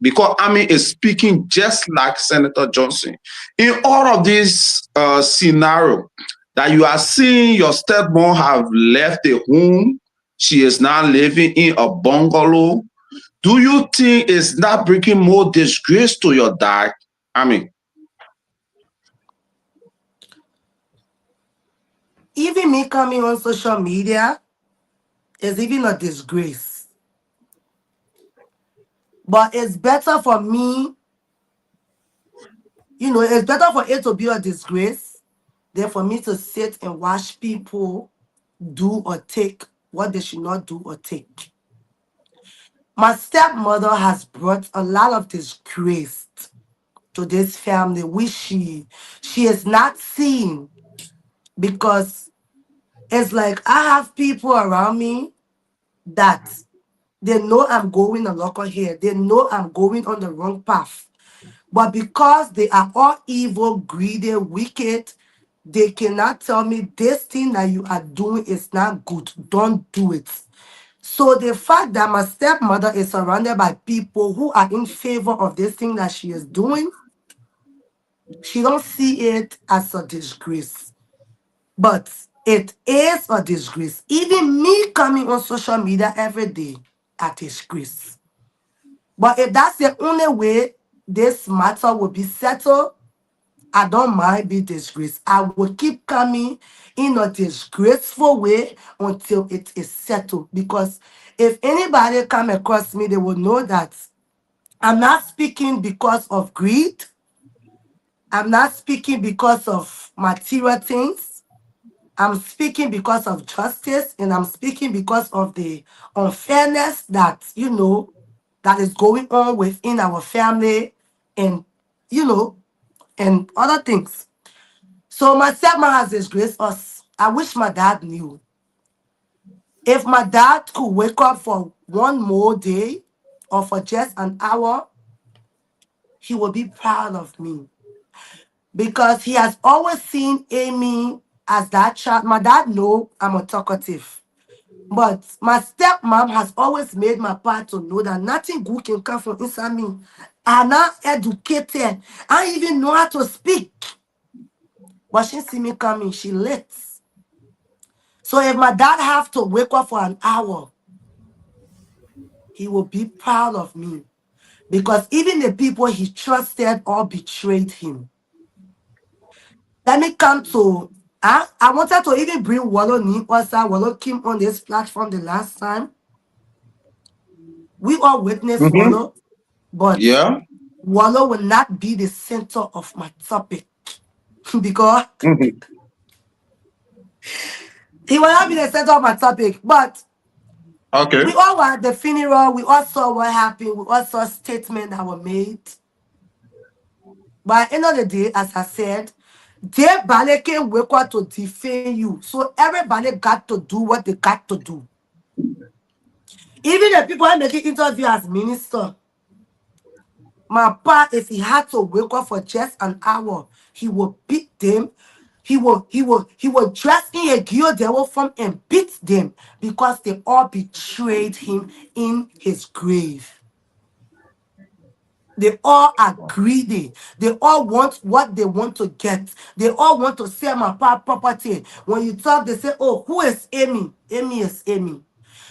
because is speaking just like Senator Johnson. In all of this scenario that you are seeing, your stepmom have left the home. She is now living in a bungalow. Do you think it's not bringing more disgrace to your dad Ami. Even me coming on social media is even a disgrace. But it's better for me, it's better for it to be a disgrace than for me to sit and watch people do or take what they should not do or take. My stepmother has brought a lot of disgrace to this family, which she is not seeing, because it's like I have people around me that they know I'm going a local here. They know I'm going on the wrong path. But because they are all evil, greedy, wicked, they cannot tell me this thing that you are doing is not good. Don't do it. So the fact that my stepmother is surrounded by people who are in favor of this thing that she is doing, she don't see it as a disgrace. But it is a disgrace. Even me coming on social media every day, a disgrace. But if that's the only way this matter will be settled, I don't mind being disgraced. I will keep coming in a disgraceful way until it is settled. Because if anybody come across me, they will know that I'm not speaking because of greed. I'm not speaking because of material things. I'm speaking because of justice, and I'm speaking because of the unfairness that, that is going on within our family, and, and other things. So my stepmom has disgraced us. I wish my dad knew. If my dad could wake up for one more day or for just an hour, he would be proud of me. Because he has always seen Amy as that child. My dad know I'm a talkative. But my stepmom has always made my part to know that nothing good can come from inside me. I'm not educated. I even know how to speak. But she see me coming, she lets. So if my dad have to wake up for an hour, he will be proud of me. Because even the people he trusted all betrayed him. Let me come to, I wanted to even bring Wallo Ni also. Wallo came on this platform the last time. We all witnessed Mm-hmm. Wallo, but Yeah. Wallo will not be the center of my topic. Because Mm-hmm. he will not be the center of my topic. But Okay. we all were at the funeral. We all saw what happened. We all saw statements that were made. But at the end of the day, as I said, everybody can wake up to defend you. So everybody got to do what they got to do. Even the people who making interview as minister, my pa, if he had to wake up for just an hour, he will beat them. He will dress in a gear devil form and beat them because they all betrayed him in his grave. They all are greedy. They all want what they want to get. They all want to sell my property. When you talk, they say, oh, who is Amy? Amy is Amy.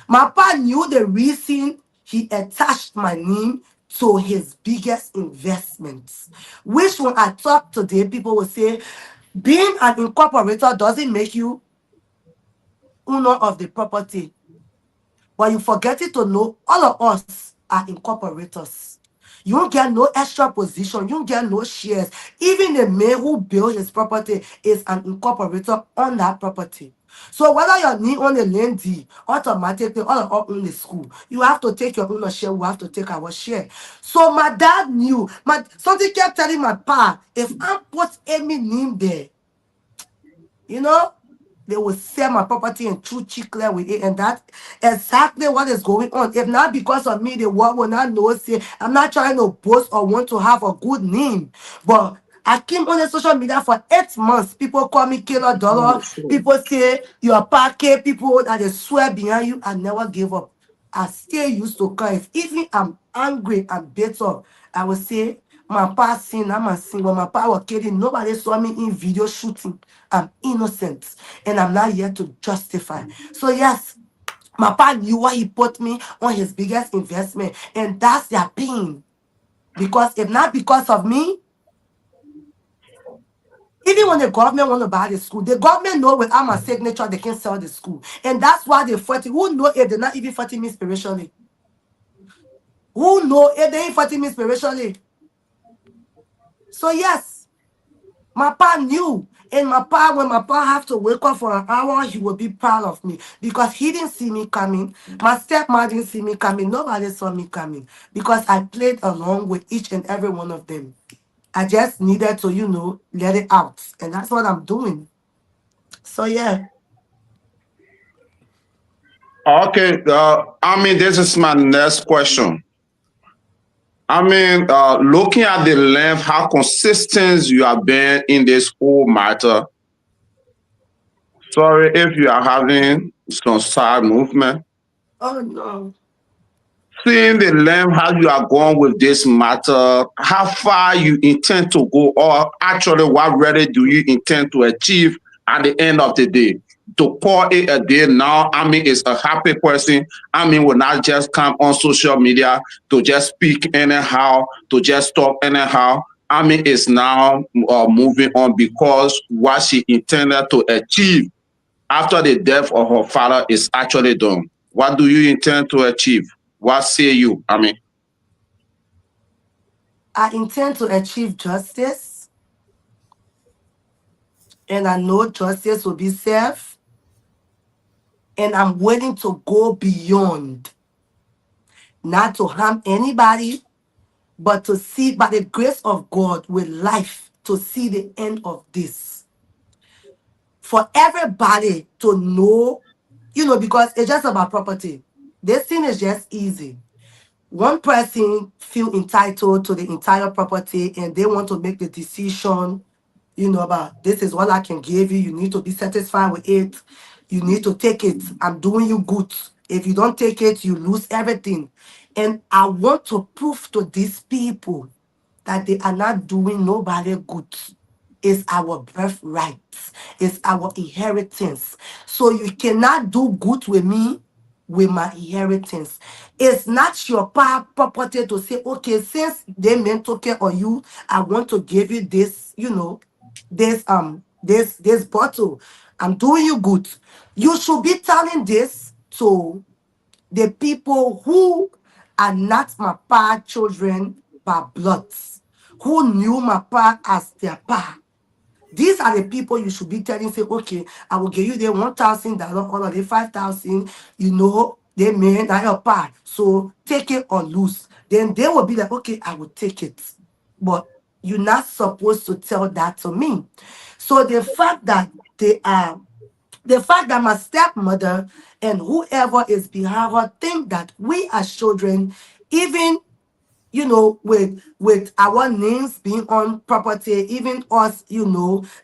My pa knew the reason he attached my name to his biggest investments. Which when I talk today, people will say, being an incorporator doesn't make you owner of the property. But you forget it to know all of us are incorporators. You don't get no extra position. You don't get no shares. Even the man who built his property is an incorporator on that property. So whether your name on the land deed, automatically all of us own the school. You have to take your own share. We have to take our share. So my dad knew. Something kept telling my pa, if I put any name there, they will sell my property and chew chicle with it, and that's exactly what is going on. If not because of me, the world will not know. Say, I'm not trying to boast or want to have a good name, but I came on the social media for 8 months. People call me Killer Dollar. People say you're a packet. People that they swear behind you. I never gave up. I still used to cry. If even I'm angry and bitter, I will say, my pa sin, I'm a sin. When my pa was kidding, nobody saw me in video shooting. I'm innocent. And I'm not here to justify. So yes, my pa knew why he put me on his biggest investment. And that's their pain. Because if not because of me, Even when the government want to buy the school, the government know without my signature they can sell the school. And that's why they fighting. Who know if they're not even fighting me spiritually? Who know if they ain't fighting me spiritually? So yes, my pa knew. And my pa, when my pa have to wake up for an hour, he will be proud of me. Because he didn't see me coming. My stepmother didn't see me coming. Nobody saw me coming. Because I played along with each and every one of them. I just needed to, let it out. And that's what I'm doing. So yeah. Okay, this is my next question. Looking at the length, how consistent you have been in this whole matter. Sorry if you are having some side movement. Oh no. Seeing the length, how you are going with this matter, how far you intend to go, or actually what really do you intend to achieve at the end of the day? To call it a day now, is a happy person. Will not just come on social media to just speak anyhow, to just talk anyhow. Is now moving on because what she intended to achieve after the death of her father is actually done. What do you intend to achieve? What say you, I intend to achieve justice. And I know justice will be served. And I'm willing to go beyond. Not to harm anybody, but to see, by the grace of God, with life, to see the end of this. For everybody to know, because it's just about property. This thing is just easy. One person feel entitled to the entire property and they want to make the decision, about this is what I can give you. You need to be satisfied with it. You need to take it. I'm doing you good. If you don't take it, you lose everything. And I want to prove to these people that they are not doing nobody good. It's our birthright. It's our inheritance. So you cannot do good with me with my inheritance. It's not your property to say, okay, since they meant to care on you, I want to give you this, this bottle. I'm doing you good. You should be telling this to the people who are not my pa children by blood, who knew my pa as their pa. These are the people you should be telling, say, okay, I will give you the $1,000 or the 5,000, they may not your pa. So take it or lose. Then they will be like, okay, I will take it. But you're not supposed to tell that to me. So the fact that my stepmother and whoever is behind her think that we as children, even with our names being on property, even us,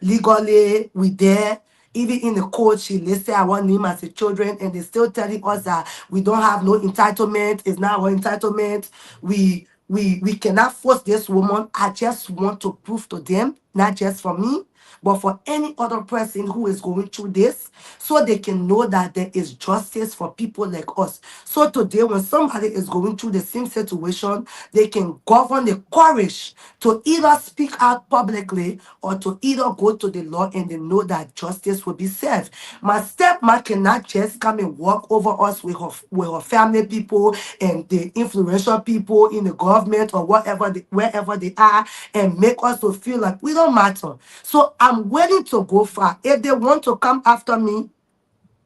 legally we there, even in the court, she listed our name as the children, and they still telling us that we don't have no entitlement. It's not our entitlement. We cannot force this woman. I just want to prove to them, not just for me, but for any other person who is going through this, so they can know that there is justice for people like us. So today, when somebody is going through the same situation, they can govern the courage to either speak out publicly or to either go to the law, and they know that justice will be served. My stepmom cannot just come and walk over us with her family people and the influential people in the government or wherever they are, and make us to feel like we don't matter. So I'm willing to go far. If they want to come after me,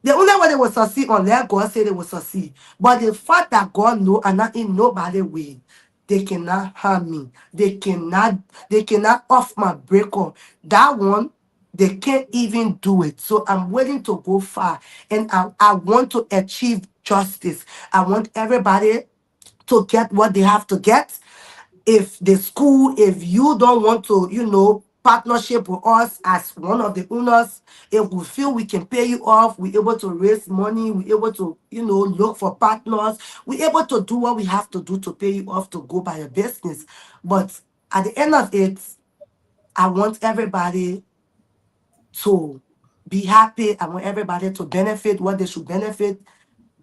the only way they will succeed unless God say they will succeed. But the fact that God know and not in nobody way, they cannot harm me. They cannot off my breaker. That one, they can't even do it. So I'm willing to go far. And I want to achieve justice. I want everybody to get what they have to get. If the school, if you don't want to, partnership with us as one of the owners, if we feel we can pay you off, we're able to raise money, we're able to, look for partners, we're able to do what we have to do to pay you off to go by your business. But at the end of it, I want everybody to be happy. I want everybody to benefit what they should benefit.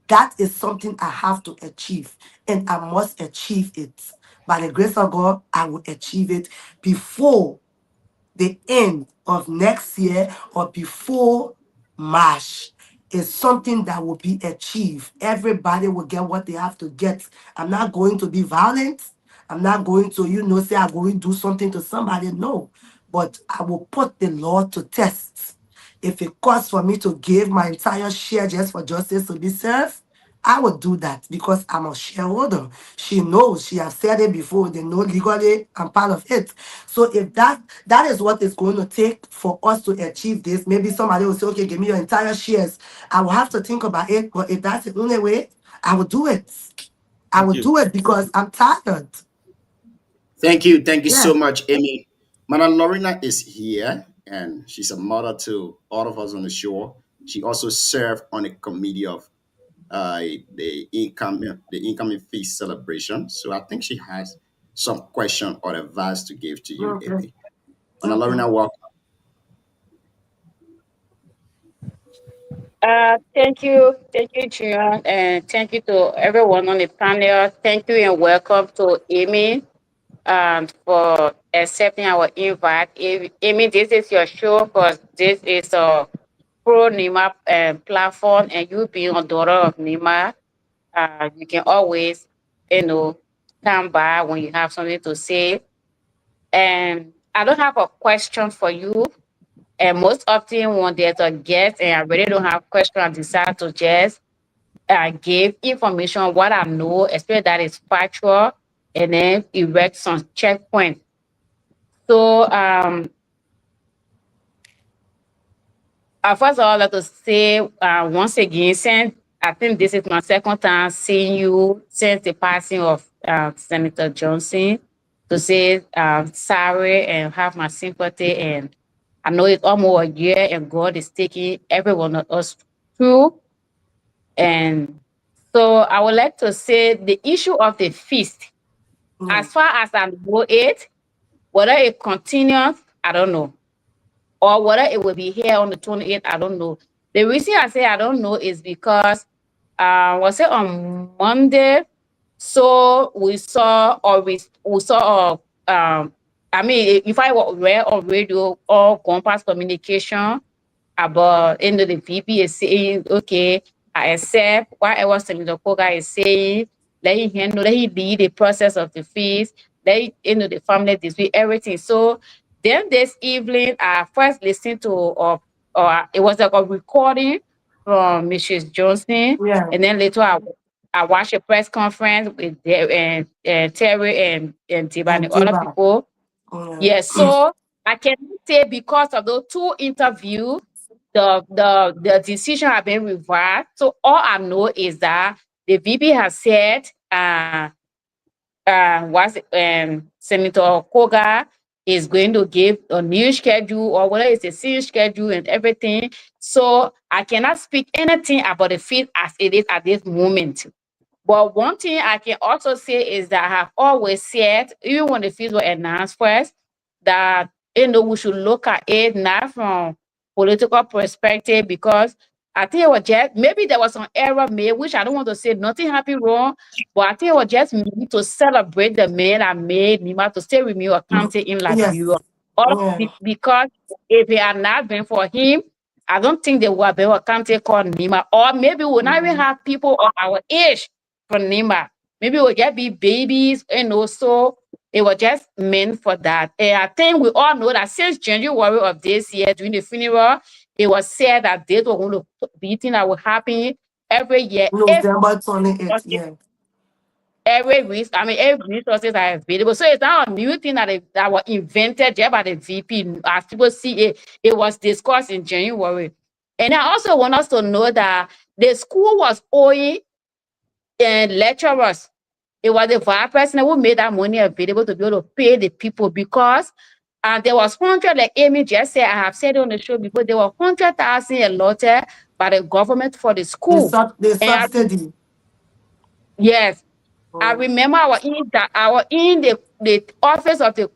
That is something I have to achieve, and I must achieve it. By the grace of God, I will achieve it before the end of next year or before March is something that will be achieved. Everybody will get what they have to get. I'm not going to be violent. I'm not going to, say I'm going to do something to somebody. No. But I will put the law to test. If it costs for me to give my entire share just for justice to be served, I would do that because I'm a shareholder. She knows, she has said it before, they know legally I'm part of it. So if that is what it's going to take for us to achieve this, maybe somebody will say, okay, give me your entire shares. I will have to think about it, but if that's the only way, I will do it. I Thank will you. do it because I'm tired. Thank you. Thank you Yeah. so much, Amy. Madam Lorena is here, and she's a mother to all of us on the show. She also served on a committee of the incoming feast celebration. So I think she has some question or advice to give to you, Okay. Amy. Madam Okay. Lorena, welcome. Thank you, Jian, and thank you to everyone on the panel. Thank you and welcome to Amy for accepting our invite. Amy, this is your show because this is a pro Nima platform, and you being a daughter of Nima, you can always, come by when you have something to say. And I don't have a question for you. And most often when there's a guest and I really don't have question, I decide to just give information what I know, especially that is factual, and then erect some checkpoint. So first of all, I'd like to say once again, since I think this is my second time seeing you since the passing of Senator Johnson, to say sorry and have my sympathy. And I know it's almost a year and God is taking every one of us through. And so I would like to say the issue of the feast, as far as I know it, whether it continues, I don't know. Or whether it will be here on the 28th, I don't know. The reason I say I don't know is because was it on Monday? So we saw I mean, if I read on radio or Compass Communication about the VP is saying, okay, I accept whatever Senator Koga is saying, let him handle, let him lead the process of the feast, let the family dispute everything. So then this evening, I first listened to or it was like a recording from Mrs. Johnson, Yeah. and then later I watched a press conference with Terry and Tiba and other Diva. people. Yeah. Yes, so I can say because of those two interviews, the decision has been reversed. So all I know is that the VP has said, Senator Koga is going to give a new schedule or whether it's a serious schedule and everything. So I cannot speak anything about the field as it is at this moment. But one thing I can also say is that I have always said, even when the fees were announced first, that we should look at it not from political perspective, because I think it was just maybe there was some error made, which I don't want to say nothing happened wrong, but I think it was just me to celebrate the man I made Nima to stay with me or county in Liberia. Yeah. Because if it had not been for him, I don't think there would have been a county called Nima, or maybe we would not even have people of our age from Nima. Maybe it would just be babies, so it was just meant for that. And I think we all know that since January of this year, during the funeral, it was said that this was going to be thing that will happen every year. November 28th. Yeah. Every resources are available. So it's not a new thing that was invented just by the VP. As people see it was discussed in January. And I also want us to know that the school was owing lecturers. It was the vice president who made that money available to be able to pay the people, because there was 100, like Amy just said, I have said it on the show before, there were 100,000 allotted by the government for the school. The subsidy. Yes. I remember I was in the office of the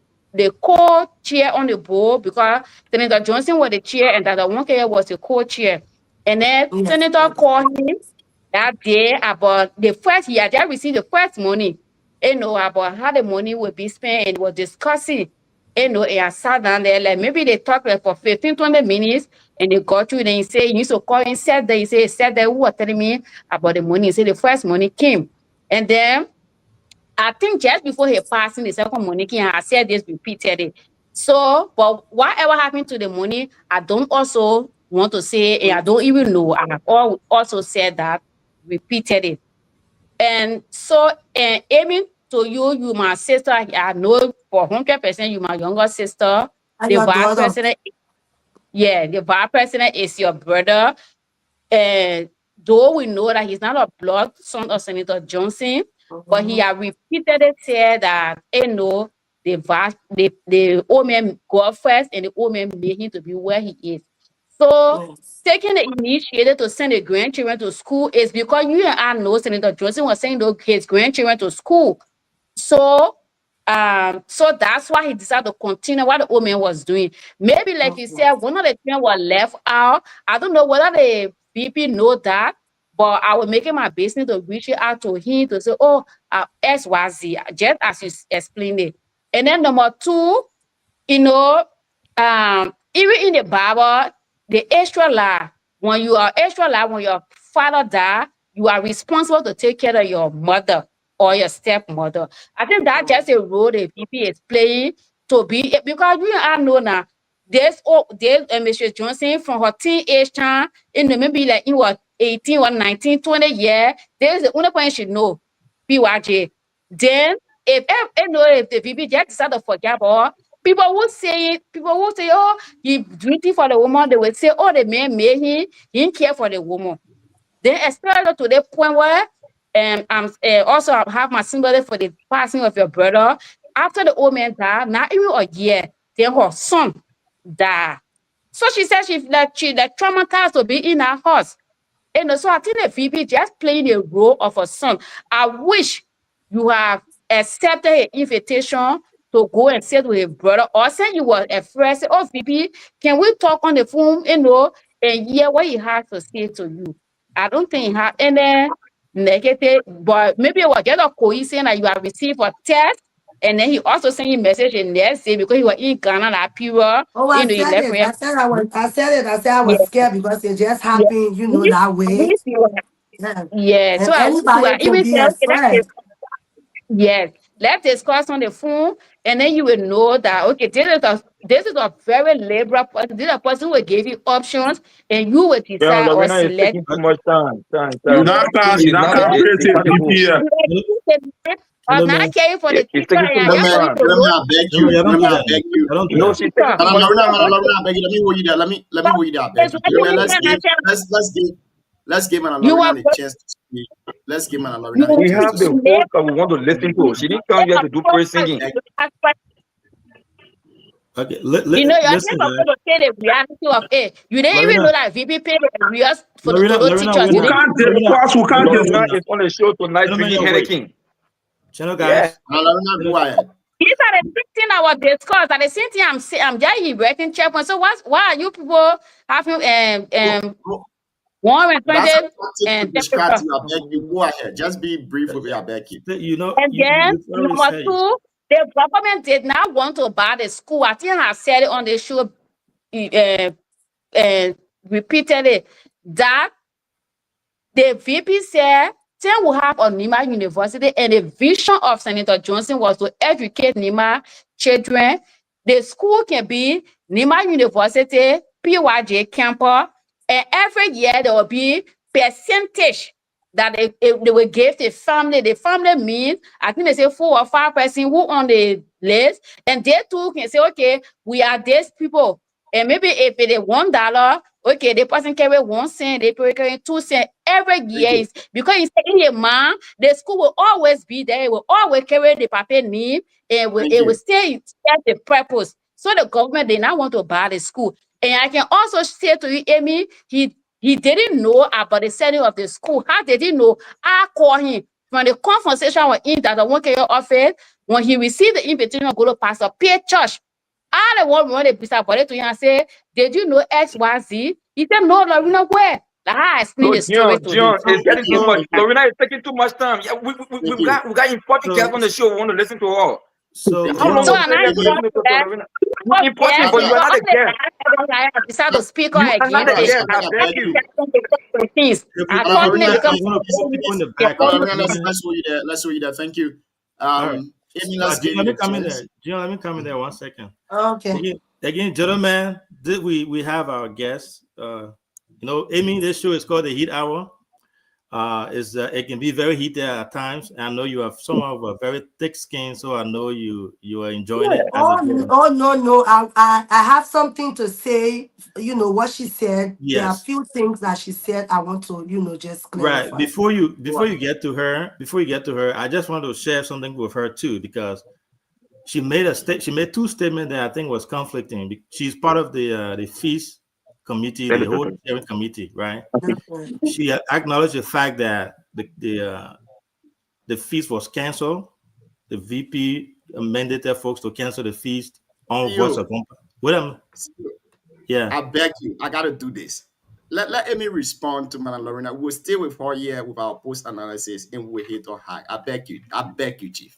co-chair on the board, because Senator Johnson was the chair and Dr. Wonke was the co-chair. And then Senator called him that day about the first year. They received the first money, about how the money would be spent, and was discussing. You know, and I sat down there, like maybe they talked like for 15, 20 minutes, and they got you, then you say, you need to call and said that, you say, said that, who was telling me about the money? You say the first money came. And then I think just before he passing, the second money came, I said this, repeated it. So, but whatever happened to the money, I don't also want to say, and I don't even know. I have also said that, repeated it. And so, and aiming to you my sister, I know for 100% you my younger sister. And The your vice daughter. president, yeah, the vice president is your brother. And though we know that he's not a blood son of Senator Johnson, but he has repeatedly said that, you know, the old man got first and the old man made him to be where he is. So taking the initiative to send the grandchildren to school is because you and I know Senator Johnson was sending his grandchildren to school. So so that's why he decided to continue what the old man was doing. Maybe like you said, one of the children was left out. I don't know whether the VP know that, but I will make it my business to reach out to him to say, oh, XYZ, just as you explained it. And then number two, you know, even in the Bible, the extra life, when you are extra life, when your father died, you are responsible to take care of your mother or your stepmother. I think that's just a role the VP is playing to be, because you and I know now, there's Mr. Johnson from her teenage time, in the maybe like in what 18 or 19, 20 years, there's the only point she know, PYJ. Then if the VP just decide to forget about, people will say, oh, he duty for the woman. They will say, oh, the man made him, he didn't care for the woman. Then especially to the point where I'm also have my sympathy for the passing of your brother. After the old man died, not even a year, then her son died. So she said she traumatized to be in her house. And so I think the VP just playing a role of a son. I wish you have accepted an invitation to go and sit with his brother, or say you were a friend, say, oh, VP, can we talk on the phone, you know, and hear what he has to say to you? I don't think he had any negative, but maybe it was just a coincidence that you have received a text, and then he also sent you a message the next day because he was in Ghana that period. Oh, I You know, said it. I said I was scared because it just happened, you know, that way. Yeah. So I anybody can even be say, a okay, friend. yes, let's discuss on the phone, and then you will know that, okay, this is a very liberal person. This is a person who will give you options, and you will Yeah, decide or Lorena is select. taking too much time. You Not will you not It's calculating not a go. VP. I'm not caring for the It's teacher, taking too and I much just Lorena, want time. you to know. Lorena, I beg you. I don't do Lorena, I that. beg you. I don't do No, that. she's taking too much Lorena, time. Lorena, I beg you. Let me hold you there. Let me hold you there. I beg you. Let's give Anna You are Lorena a chance to speak. Let's give Anna you Lorena a will We chance have to the speak. host that we want to listen to. She didn't come here to do praise singing. Okay, You know, you're just listen, going guys. to say the reality of it. You didn't even know Lorena, that VP paid the arrears for Lorena, those Lorena, teachers. we're You We not. didn't can't Lorena, discuss. We can't Lorena discuss. is on the show tonight gentlemen, drinking your way. Henneken. Channel Yeah. guys. Anna Lorena, go ahead. These are the same thing I was discussed. At the same time, I'm just erecting checkpoint. So why are you people having Go. 120 That's what I take to and describe to you. I beg you. Go ahead. Just be brief with me. I beg you. You know, and then you already number said it. two, the government did not want to buy the school. I think I said it on the show repeatedly that the VP said then we have a Nima University, and the vision of Senator Johnson was to educate Nima children. The school can be Nima University, PYJ campus, and every year there will be percentage that they will give the family. The family means, I think they say 4 or 5 persons who on the list, and they too can say, okay, we are these people. And maybe if it is $1, okay, the person carry 1 cent, they carry 2 cents every year. Is because it's in a man, the school will always be there. It will always carry the paper name, and it will stay at the purpose. So the government did not want to buy the school. And I can also say to you, Amy, he didn't know about the setting of the school. How did he know? I called him from the conversation with him that I won't get your office. When he received the invitation to go to Pastor Pierre Church, I the one wanted to be to him and say, did you know XYZ? He said, no, Lorena, where? Like I explained the story to him. John, it's getting too much. Lorena is taking too much time. Yeah, we got important guests on the show. We want to listen to her. So How long So was I'm it not for you sure to Mr. that. Lorena? Yes, Impossible, but you are because not all a the guest. time I decide to speak out You are not against a it. guest. I I beg beg you. you. Things. People, I Madam come Lorena, here Lorena, because I'm gonna put people in the your back. Madam own. Lorena, let's wait you there. Thank you. All right. Amy, let's Gio, give you let me the come in chance. there. Gio, let me come in there 1 second. Okay. Again, gentlemen, we have our guests. Amy, this show is called the Heat Hour. It can be very heated at times. I know you have some of a very thick skin, so I know you are enjoying it as a guest. Oh no. I have something to say. You know what she said. There are a Yes. few things that she said I want to, just Right. clarify. Before you get to her, I just want to share something with her too, because she made two statements that I think was conflicting. She's part of the feast committee, the whole steering committee, right? She acknowledged the fact that the feast was canceled. The VP mandated folks to cancel the feast on Voice of Compa. Yeah. I beg you. I gotta do this. Let Amy respond to Madam Lorena. We'll stay with her here with our post analysis and we'll hit her high. I beg you, Chief.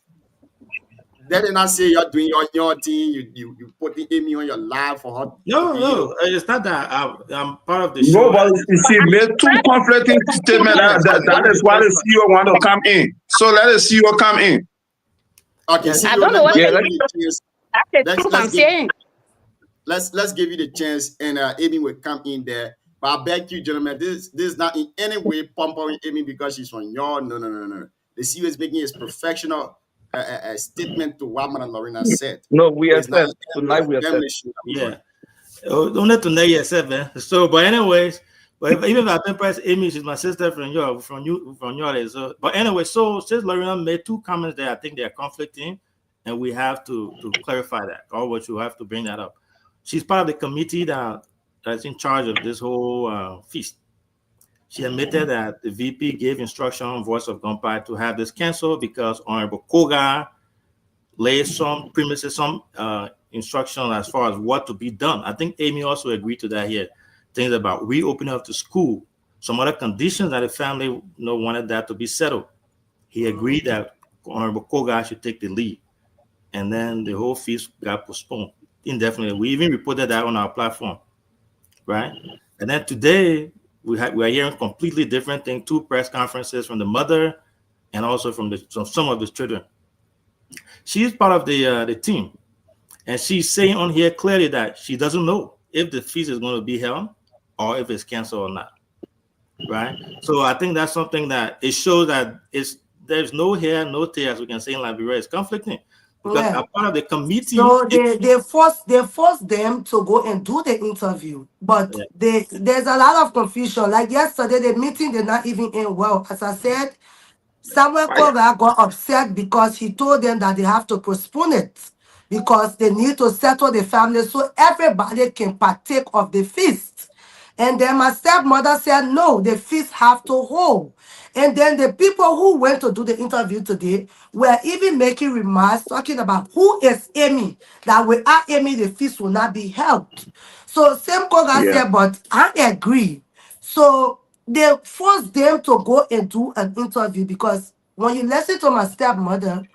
They did not say you're doing your thing. You putting Amy on your live for her. No, it's not that. I'm part of the show. Nobody, she made two conflicting statements. That is why the CEO want to come in. So let the CEO come in. Okay, I don't know what let's I'm saying. Let's give you the chance, and Amy will come in there. But I beg you, gentlemen, this is not in any way pumping Amy because she's from your. No. The CEO is making his professional a statement to what Madam Lorena said. No, we It's not accept. Tonight we accept. Yeah. Only to next year 7. So, but anyways, even if I think perhaps Amy, she's my sister from your. So, but anyway, so since Lorena made two comments that I think they are conflicting, and we have to clarify that, or what you have to bring that up. She's part of the committee that's in charge of this whole feast. She admitted that the VP gave instruction on Voice of Gompai to have this canceled because Honorable Koga laid some instruction as far as what to be done. I think Amy also agreed to that here. Things about reopening of the school, some other conditions that the family wanted that to be settled. He agreed that Honorable Koga should take the lead. And then the whole feast got postponed indefinitely. We even reported that on our platform, right? And then today we are hearing completely different thing. 2 press conferences from the mother and also from some of the children. She's part of the team, and she's saying on here clearly that she doesn't know if the feast is going to be held or if it's canceled or not, right? So I think that's something that it shows that there's no hair, no tear, as we can say in Liberia. It's conflicting. Because I'm part of the committee. So they forced them to go and do the interview, but there's a lot of confusion. Like yesterday, the meeting did not even end well. As I said, Samuel Koga got upset because he told them that they have to postpone it because they need to settle the family so everybody can partake of the feast. And then my stepmother said, no, the feast have to hold. And then the people who went to do the interview today were even making remarks talking about who is Amy, that without Amy, the feast will not be held. So Sam Koga said, but I agree. So they forced them to go and do an interview because when you listen to my stepmother,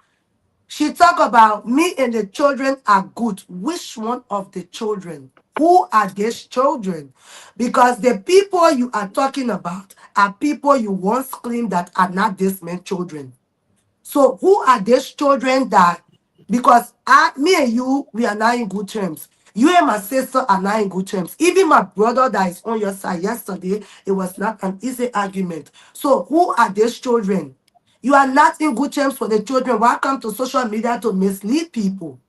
she talk about me and the children are good. Which one of the children? Who are these children? Because the people you are talking about are people you once claimed that are not this many children. So who are these children that, because me and you, we are not in good terms. You and my sister are not in good terms. Even my brother that is on your side yesterday, it was not an easy argument. So who are these children? You are not in good terms for the children. Why come to social media to mislead people?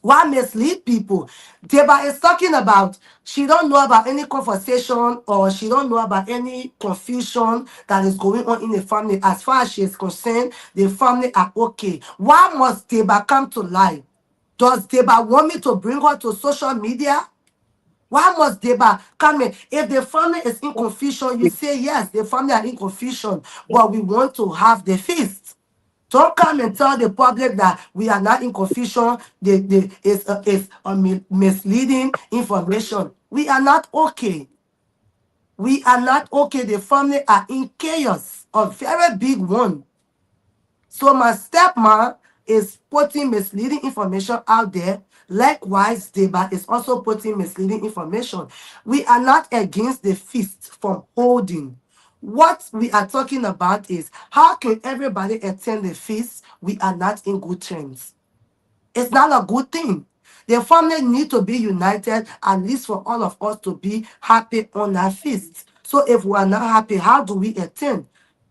Why mislead people? Deba is talking about she don't know about any conversation or she don't know about any confusion that is going on in the family. As far as she is concerned, the family are okay. Why must Deba come to life? Does Deba want me to bring her to social media? Why must Deba come in? If the family is in confusion, you say yes, the family are in confusion, but we want to have the feast. Don't come and tell the public that we are not in confusion. It's misleading information. We are not okay. We are not okay. The family are in chaos, a very big one. So my stepmom is putting misleading information out there. Likewise, Deba is also putting misleading information. We are not against the feast from holding. What we are talking about is how can everybody attend the feast? We are not in good terms. It's not a good thing. The family need to be united, at least for all of us to be happy on our feast. So if we are not happy, how do we attend?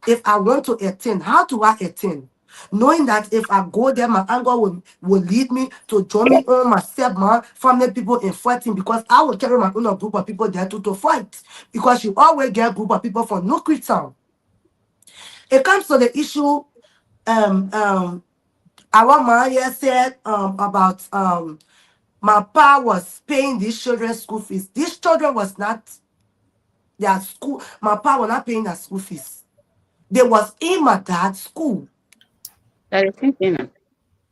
If I want to attend, how do I attend? Knowing that if I go there, my anger will lead me to join me on my stepmom, family people in fighting, because I will carry my own group of people there to fight. Because you always get a group of people from Nuclear Town. It comes to the issue, our Maya said about my pa was paying these children's school fees. These children was not their school. My pa was not paying their school fees. They was in my dad's school. That is thinking.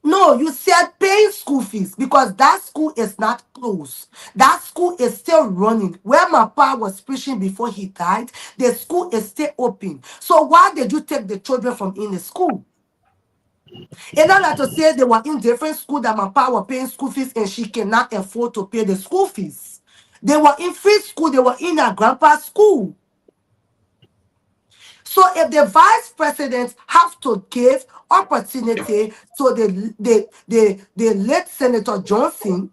No, you said paying school fees because that school is not closed. That school is still running. Where my pa was preaching before he died, the school is still open. So why did you take the children from in the school? In order to say they were in different school that my pa was paying school fees and she cannot afford to pay the school fees. They were in free school. They were in their grandpa's school. So if the vice president have to give opportunity to the late Senator Johnson,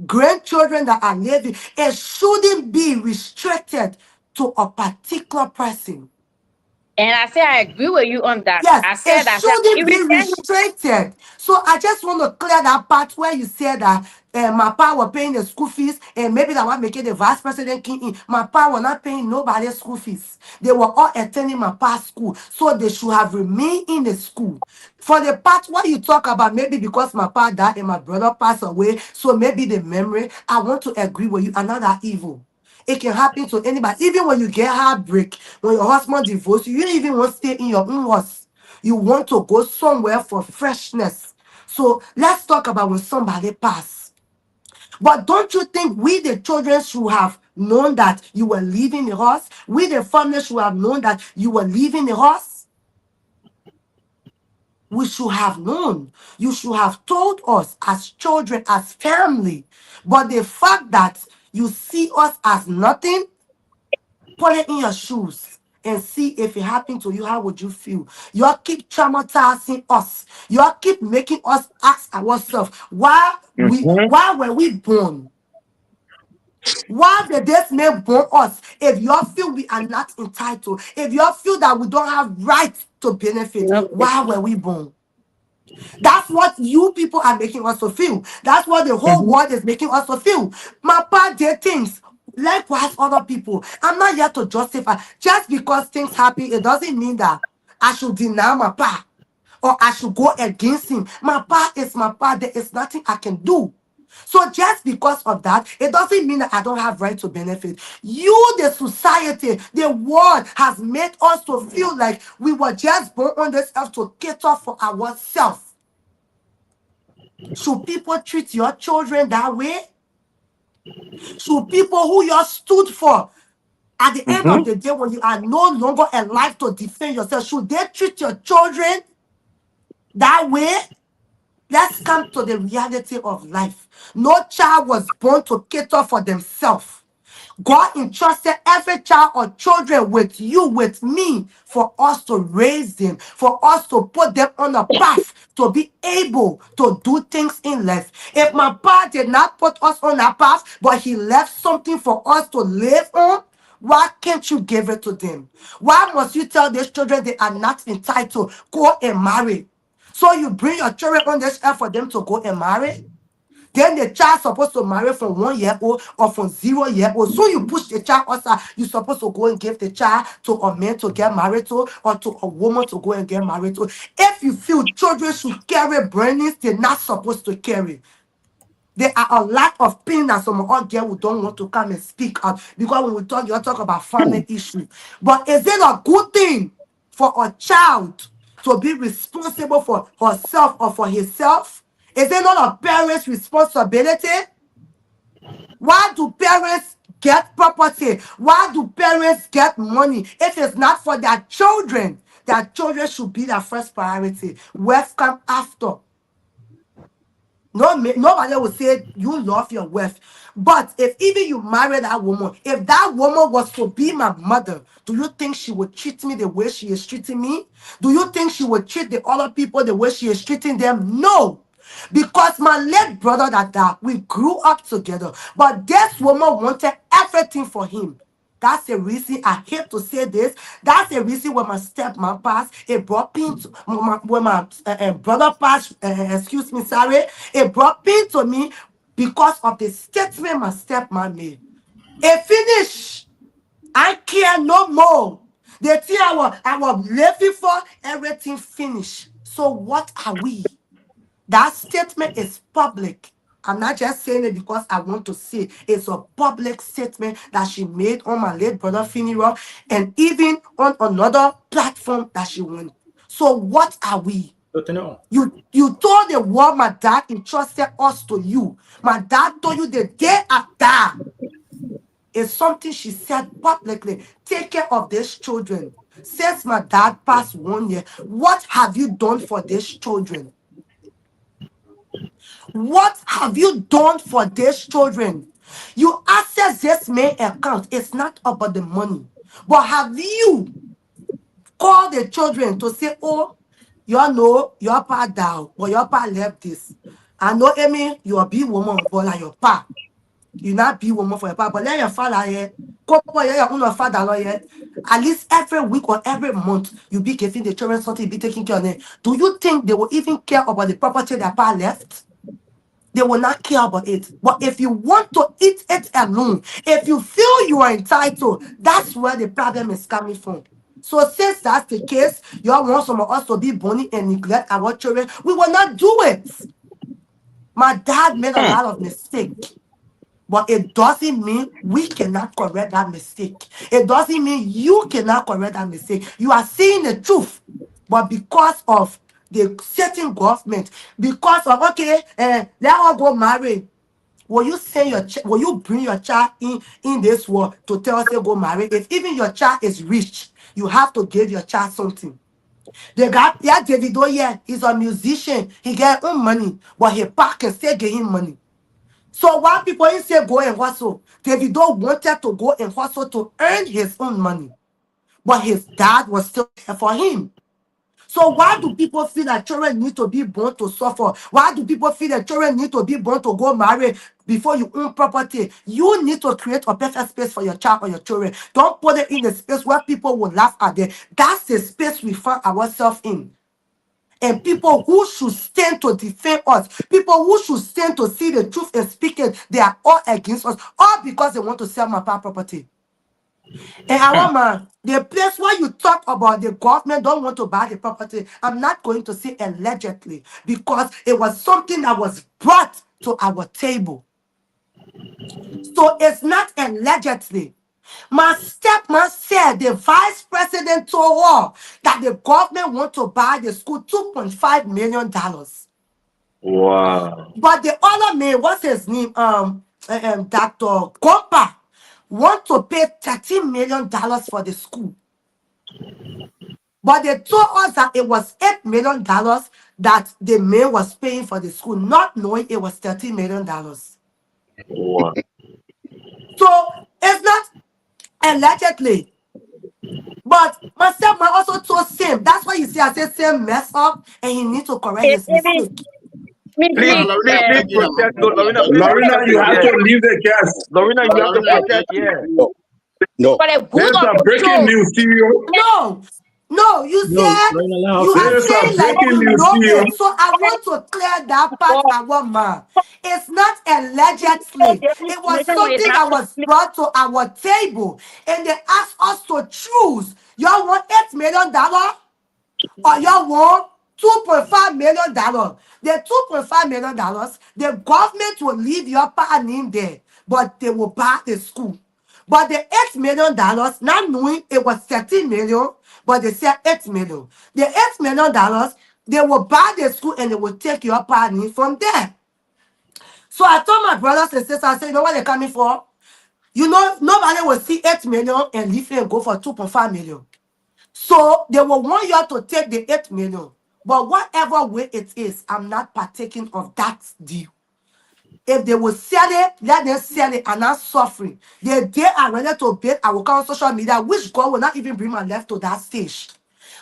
grandchildren that are living, it shouldn't be restricted to a particular person. And I say I agree with you on that. Yes, I said it that shouldn't be even restricted. So I just want to clear that part where you said that my pa was paying the school fees and maybe that was making the vice president king in. My pa was not paying nobody's school fees. They were all attending my pa's school. So they should have remained in the school. For the part where you talk about maybe because my pa died and my brother passed away, so maybe the memory, I want to agree with you, another evil. It can happen to anybody. Even when you get heartbreak, when your husband divorces you, you don't even want to stay in your own house. You want to go somewhere for freshness. So let's talk about when somebody passed. But don't you think we, the children, should have known that you were leaving the house? We, the family, should have known that you were leaving the house? We should have known. You should have told us as children, as family. But the fact that you see us as nothing, put it in your shoes and see if it happened to you, how would you feel? Y'all keep traumatizing us. Y'all keep making us ask ourselves, why were we born? Why did this man born us? If y'all feel we are not entitled, if y'all feel that we don't have rights to benefit, why were we born? That's what you people are making us to feel. That's what the whole world is making us to feel. My pa did things. Likewise, other people. I'm not here to justify. Just because things happen, it doesn't mean that I should deny my pa or I should go against him. My pa is my pa. There is nothing I can do. So just because of that, it doesn't mean that I don't have right to benefit. You, the society, the world has made us to feel like we were just born on this earth to cater for ourselves. Should people treat your children that way? Should people who you stood for at the end of the day when you are no longer alive to defend yourself, should they treat your children that way? Let's come to the reality of life. No child was born to cater for themselves. God entrusted every child or children with you, with me, for us to raise them, for us to put them on a path to be able to do things in life. If my pa did not put us on a path, but he left something for us to live on, why can't you give it to them? Why must you tell these children they are not entitled? Go and marry. So you bring your children on this earth for them to go and marry? Then the child supposed to marry from 1 year old or from 0 year old. So you push the child outside. You're supposed to go and give the child to a man to get married to or to a woman to go and get married to. If you feel children should carry burdens they're not supposed to carry, there are a lot of pain that some of girls who don't want to come and speak out. Because when we talk, you talk about family issues. But is it a good thing for a child to be responsible for herself or for himself? Is it not a parent's responsibility? Why do parents get property? Why do parents get money? If it's not for their children should be their first priority. Wealth come after. Nobody will say you love your wife. But if even you marry that woman, if that woman was to be my mother, do you think she would treat me the way she is treating me? Do you think she would treat the other people the way she is treating them? No. Because my late brother that died, we grew up together. But this woman wanted everything for him. That's the reason I hate to say this. That's the reason when my stepmom passed, it brought pain to when my brother passed. Excuse me, sorry, it brought pain to me because of the statement my stepmom made. It finished. I care no more. The thing I was living for, everything finished. So what are we? That statement is public. I'm not just saying it because I want to say it. It's a public statement that she made on my late brother funeral and even on another platform that she went. So what are we? You told the world my dad entrusted us to you. My dad told you the day I die. It's something she said publicly. Take care of these children. Since my dad passed 1 year, what have you done for these children? What have you done for these children? You access this main account. It's not about the money. But have you called the children to say, oh, you know your pa down, but your pa left this. I know, Amy, you're a big woman, but like your pa. You're not be woman for your pa, but let your father here. Go for your own father lawyer. At least every week or every month, you be giving the children something, be taking care of them. Do you think they will even care about the property their pa left? They will not care about it. But if you want to eat it alone, if you feel you are entitled, that's where the problem is coming from. So since that's the case, you all want some of us to be bony and neglect our children, we will not do it. My dad made a lot of mistakes. But it doesn't mean we cannot correct that mistake. It doesn't mean you cannot correct that mistake. You are saying the truth. But because of the certain government, because of, okay, let all go marry. Will you send your will you bring your child in this world to tell us to go marry? If even your child is rich, you have to give your child something. They got Davido, yeah, he's a musician. He get own money, but his pa can still give him money. So why people say go and hustle? Davido wanted to go and hustle to earn his own money, but his dad was still there for him. So why do people feel that children need to be born to suffer? Why do people feel that children need to be born to go marry before you own property? You need to create a perfect space for your child or your children. Don't put it in the space where people will laugh at them. That's the space we find ourselves in. And people who should stand to defend us, people who should stand to see the truth and speak it, they are all against us, all because they want to sell my property. And our man, the place where you talk about the government don't want to buy the property, I'm not going to say allegedly, because it was something that was brought to our table. So it's not allegedly. My stepmom said the vice president told her that the government want to buy the school $2.5 million. Wow. But the other man, what's his name? Dr. Gompa, want to pay $13 million for the school. But they told us that it was $8 million that the man was paying for the school, not knowing it was $13 million. Wow. So it's not allegedly. But my stepmom also told Sam. That's why you see I said Sam mess up and he needs to correct his mistake. Please protect Lorena, you have to leave the cast. Lorena, you have to protect, yeah. No. There's a breaking news, CEO. No, you said you are saying like you know it. So I want to clear that part, our man. It's not allegedly. It was something that was brought to our table, and they asked us to choose. Y'all want $8 million or y'all want $2.5 million? The $2.5 million, the government will leave your partner in there, but they will buy the school. But the $8 million, not knowing it was $13 million, but they said $8 million. The $8 million, they will buy the school and they will take your partner from there. So I told my brothers and sisters, I said, you know what they're coming for? You know, nobody will see $8 million and leave and go for $2.5 million. So they will want you to take the $8 million. But whatever way it is, I'm not partaking of that deal. If they will sell it, let them sell it and not suffering. The day I ready to bid, I will come on social media, which God will not even bring my life to that stage.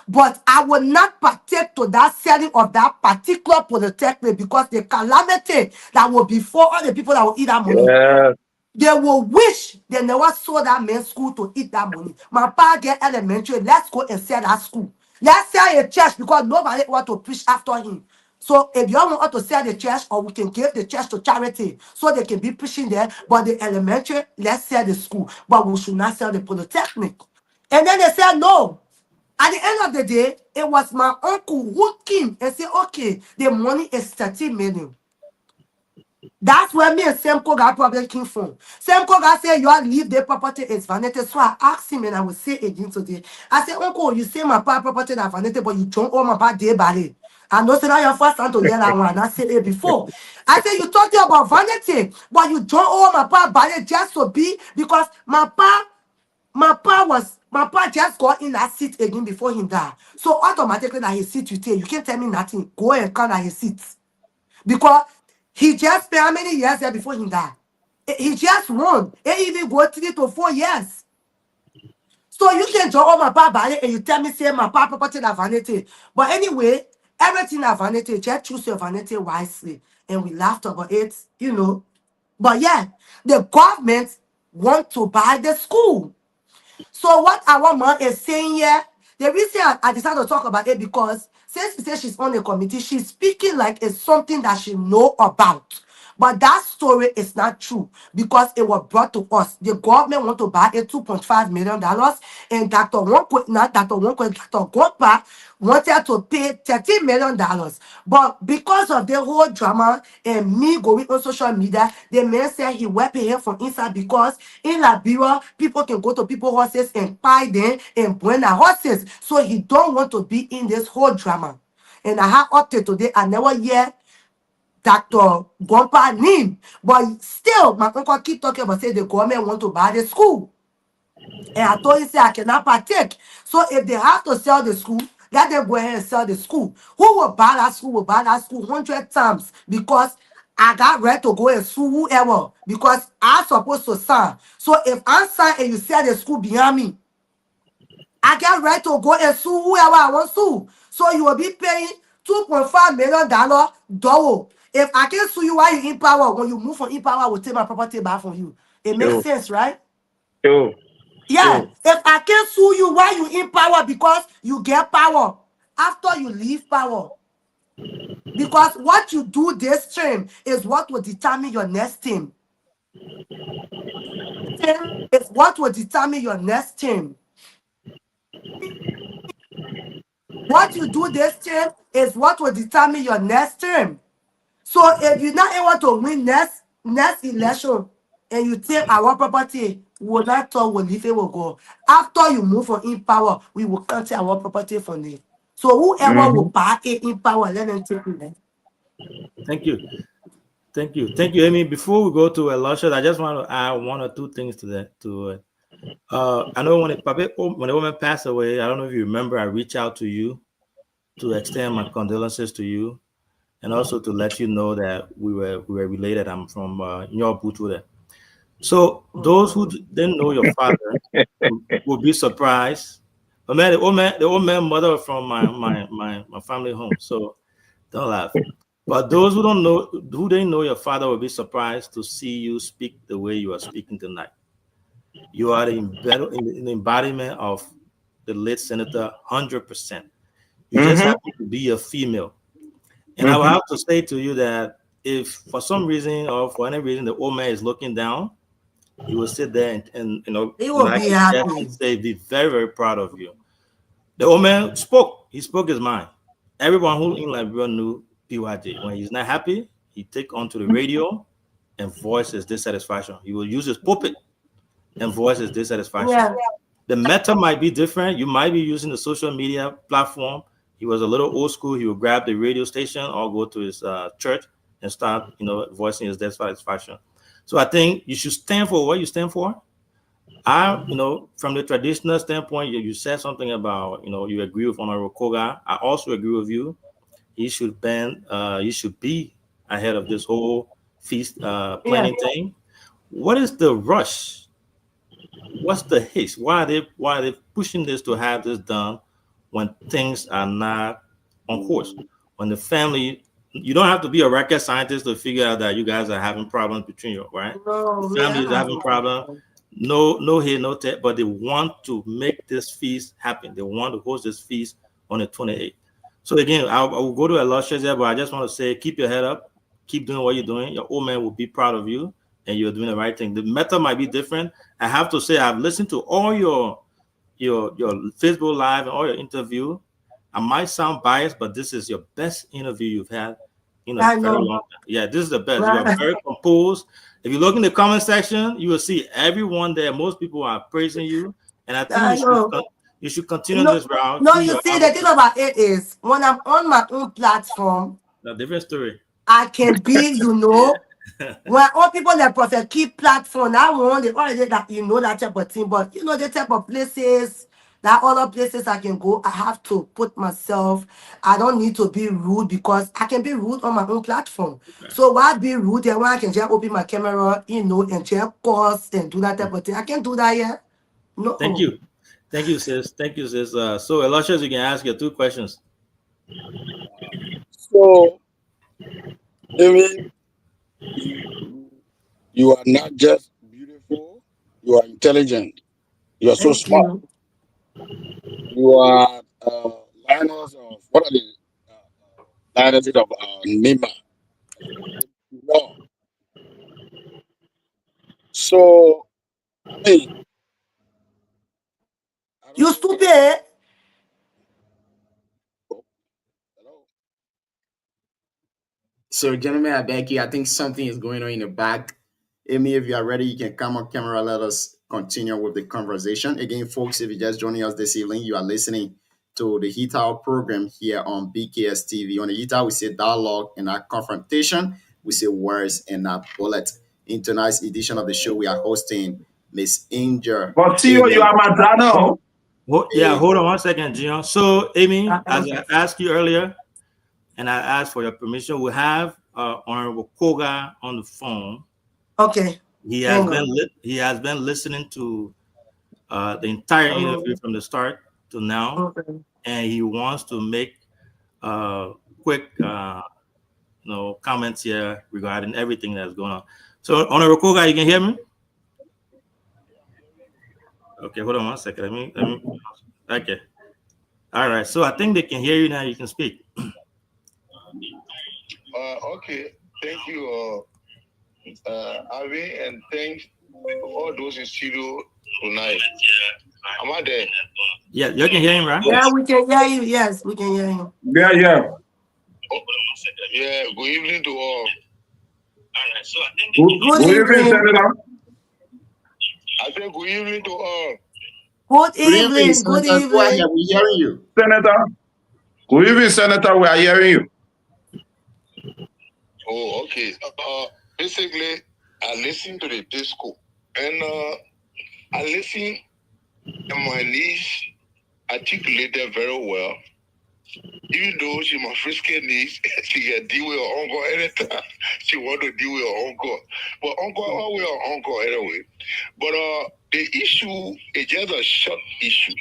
But I will not partake to that selling of that particular polytechnic because the calamity that will befall all the people that will eat that money. Yeah. They will wish they never saw that man's school to eat that money. My pa get elementary, let's go and sell that school. Let's sell a church because nobody want to preach after him. So if you want to sell the church, or we can give the church to charity so they can be preaching there. But the elementary, let's sell the school. But we should not sell the polytechnic. And then they said no. At the end of the day, it was my uncle who came and said, okay, the money is 30 million. That's where me and Semco got problem came from. Semco got said, you all leave the property is vanity. So I asked him and I will say again today. I said, Uncle, you say my property is vanity, but you don't own my part day ballet. I know say that your first time to hear that one. I said it before. I said, you talking about vanity, but you don't own my part ballet just to be because my pa just got in that seat again before him died. So automatically that his seat you take, you can't tell me nothing. Go and count at his seat. Because he just spent how many years there before he died? He just won. It even go 3 to 4 years. So you can draw all my pa ballet and you tell me say my pa property is vanity. But anyway, everything is vanity. Just choose your vanity wisely. And we laughed about it, you know. But yeah, the government want to buy the school. So what our mom is saying here, the reason I decided to talk about it because since she says she's on the committee, she's speaking like it's something that she know about. But that story is not true because it was brought to us. The government want to buy a $2.5 million, and Dr. Gompa wanted to pay $30 million. But because of the whole drama and me going on social media, the man said he will pay him from inside because in Liberia, people can go to people's horses and buy them and burn their horses. So he don't want to be in this whole drama. And I have up to today, I never hear Dr. Gompa name. But still, my uncle keep talking about say the government want to buy the school. And I told him, say, I cannot partake. So if they have to sell the school, let them go ahead and sell the school. Who will buy that school? Will buy that school 100 times because I got right to go and sue whoever because I'm supposed to sign. So if I sign and you sell the school behind me, I got right to go and sue whoever I want to. So you will be paying $2.5 million double. If I can sue you while you in power, when you move from in power, I will take my property back from you. It makes sense, right? Sure. Yeah. Sure. If I can sue you while you in power because you get power after you leave power. Because what you do this term is what will determine your next term. It's what will determine your next term. What you do this term is what will determine your next term. So if you're not able to win next election and you take our property, we will not talk will leave it will go. After you move from in power, we will cut our property from it. So whoever will buy it in power, let them take it. Thank you. Thank you. Thank you, Amy. Before we go to Elisha, I just want to add 1 or 2 things to that. I know when the woman passed away, I don't know if you remember, I reached out to you to extend my condolences to you, and also to let you know that we were related. I'm from Nyobutu. So those who didn't know your father will be surprised. But man, the old man mother from my family home. So don't laugh. But those who didn't know your father will be surprised to see you speak the way you are speaking tonight. You are the embodiment of the late senator 100%. You just happen to be a female. And I will have to say to you that if for some reason or for any reason the old man is looking down, he will sit there and he will be happy. Say, be very, very proud of you. The old man spoke. He spoke his mind. Everyone who in Liberia knew PYJ. When he's not happy, he take onto the radio and voice his dissatisfaction. He will use his pulpit and voice his dissatisfaction. Yeah. The method might be different. You might be using the social media platform. He was a little old school. He would grab the radio station or go to his church and start, voicing his dissatisfaction. So I think you should stand for what you stand for. From the traditional standpoint, you said something about, you agree with Honorable Koga. I also agree with you you should be ahead of this whole feast Yeah. planning thing. What is the rush? What's the haste? Why are they pushing this to have this done when things are not on course? When the family, you don't have to be a rocket scientist to figure out that you guys are having problems between you, right? No, The we family are is having having problem. problems. No here, no there, but they want to make this feast happen. They want to host this feast on the 28th. So again, I will go to Elisha there, but I just want to say, keep your head up, keep doing what you're doing. Your old man will be proud of you, and you're doing the right thing. The method might be different. I have to say, I've listened to all your Facebook live and all your interview. I might sound biased, but this is your best interview you've had in a I very know. long time. Yeah, this is the best. You are Right. very composed. If you look in the comment section, you will see everyone there. Most people are praising you, and I think I know. you should continue No, this route no, through you your see, the thing avatar. about it is when I'm on my own platform, A different story. I can be, when all people that Prophet Keep platform, I want the already that that type of thing, but the type of places, that other places I can go, I have to put myself, I don't need to be rude because I can be rude on my own platform. So why be rude and when I can just open my camera, and just course and do that type of thing? I can't do that yet. Thank No. you. Thank you, sis. Thank you, sis. So, Elisha, you can ask your two questions. So, Amy, you are not just beautiful, you are intelligent. You are so Thank smart. you. You are liners of, what are the liners of Nima? No. So, I mean, I don't You know. stupid. Eh? Hello? So, gentlemen, I beg you. I think something is going on in the back. Amy, if you are ready, you can come on camera. Let us continue with the conversation. Again, folks, if you're just joining us this evening, you are listening to the Heat Out program here on BKS TV. On the Heat Out, we say dialogue and not confrontation. We say words and not bullet. In tonight's edition of the show, we are hosting Miss Angel But see you Allen. are my dad. Yeah, hold on one second, Gian. So, Amy, as Okay. I asked you earlier, and I asked for your permission, we have Honorable Koga on the phone. Okay. He has Hang been on. he has been listening to the entire interview from the start to now, Okay. and he wants to make quick comments here regarding everything that's going on. So, Honorable Koga, you can hear me? Okay, hold on one second. Let me. Okay. All right. So I think they can hear you now. You can speak. Okay. Thank you, Avi, and thanks to all those in studio tonight. Am I there? Yeah, you can hear him, right? Yeah, we can hear you. Yes, we can hear you. Yeah, yeah. Yeah, good evening to all. Good Good evening, evening. Senator. I say good evening to all. Good Good evening, evening. Good Senator. Go ahead. evening. We're hearing you. Senator. Good evening, Senator. We are hearing you. Oh, okay. Basically, I listen to the disco, and I listen, and my niece articulated very well. Even though she my frisky niece, she can deal with her uncle anytime she want to deal with her uncle. But uncle always her uncle anyway. But the issue is just a short issue.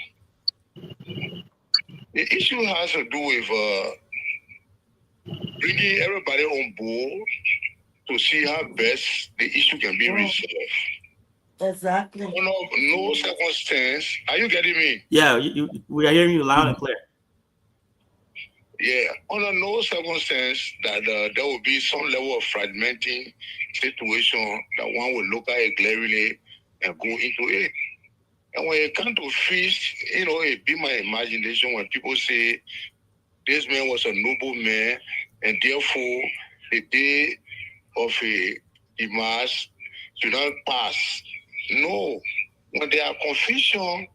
The issue has to do with bringing everybody on board to see how best the issue can be resolved. Exactly. Under no circumstance, are you getting me? Yeah, we are hearing you loud and clear. Yeah, under no circumstance that there will be some level of fragmenting situation that one will look at it glaringly and go into it. And when it comes to feast, it be my imagination when people say this man was a noble man and therefore the day of a demise should not pass. No. When there are confusion,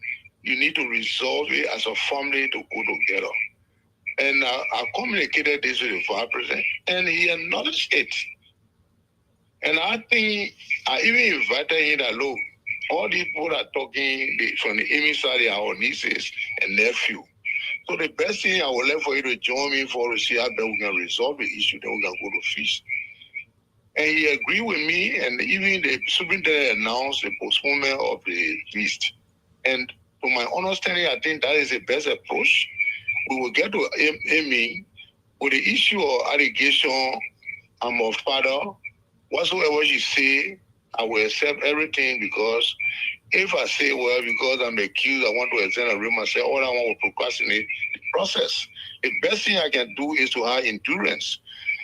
you need to resolve it as a family to go together. And I communicated this with the vice president, and he acknowledged it. And I think I even invited him that, look, all these people are talking from the Amy side, our nieces and nephew. So the best thing I would like for you to join me for to see how we can resolve the issue, then we can go to feast. And he agreed with me, and even the superintendent announced the postponement of the feast. And to my understanding, I think that is the best approach. We will get to Amy with the issue of allegation. I'm her father. Whatsoever she say, I will accept everything, because if I say, well, because I'm accused, I want to exonerate myself, all I want to procrastinate the process. The best thing I can do is to have endurance.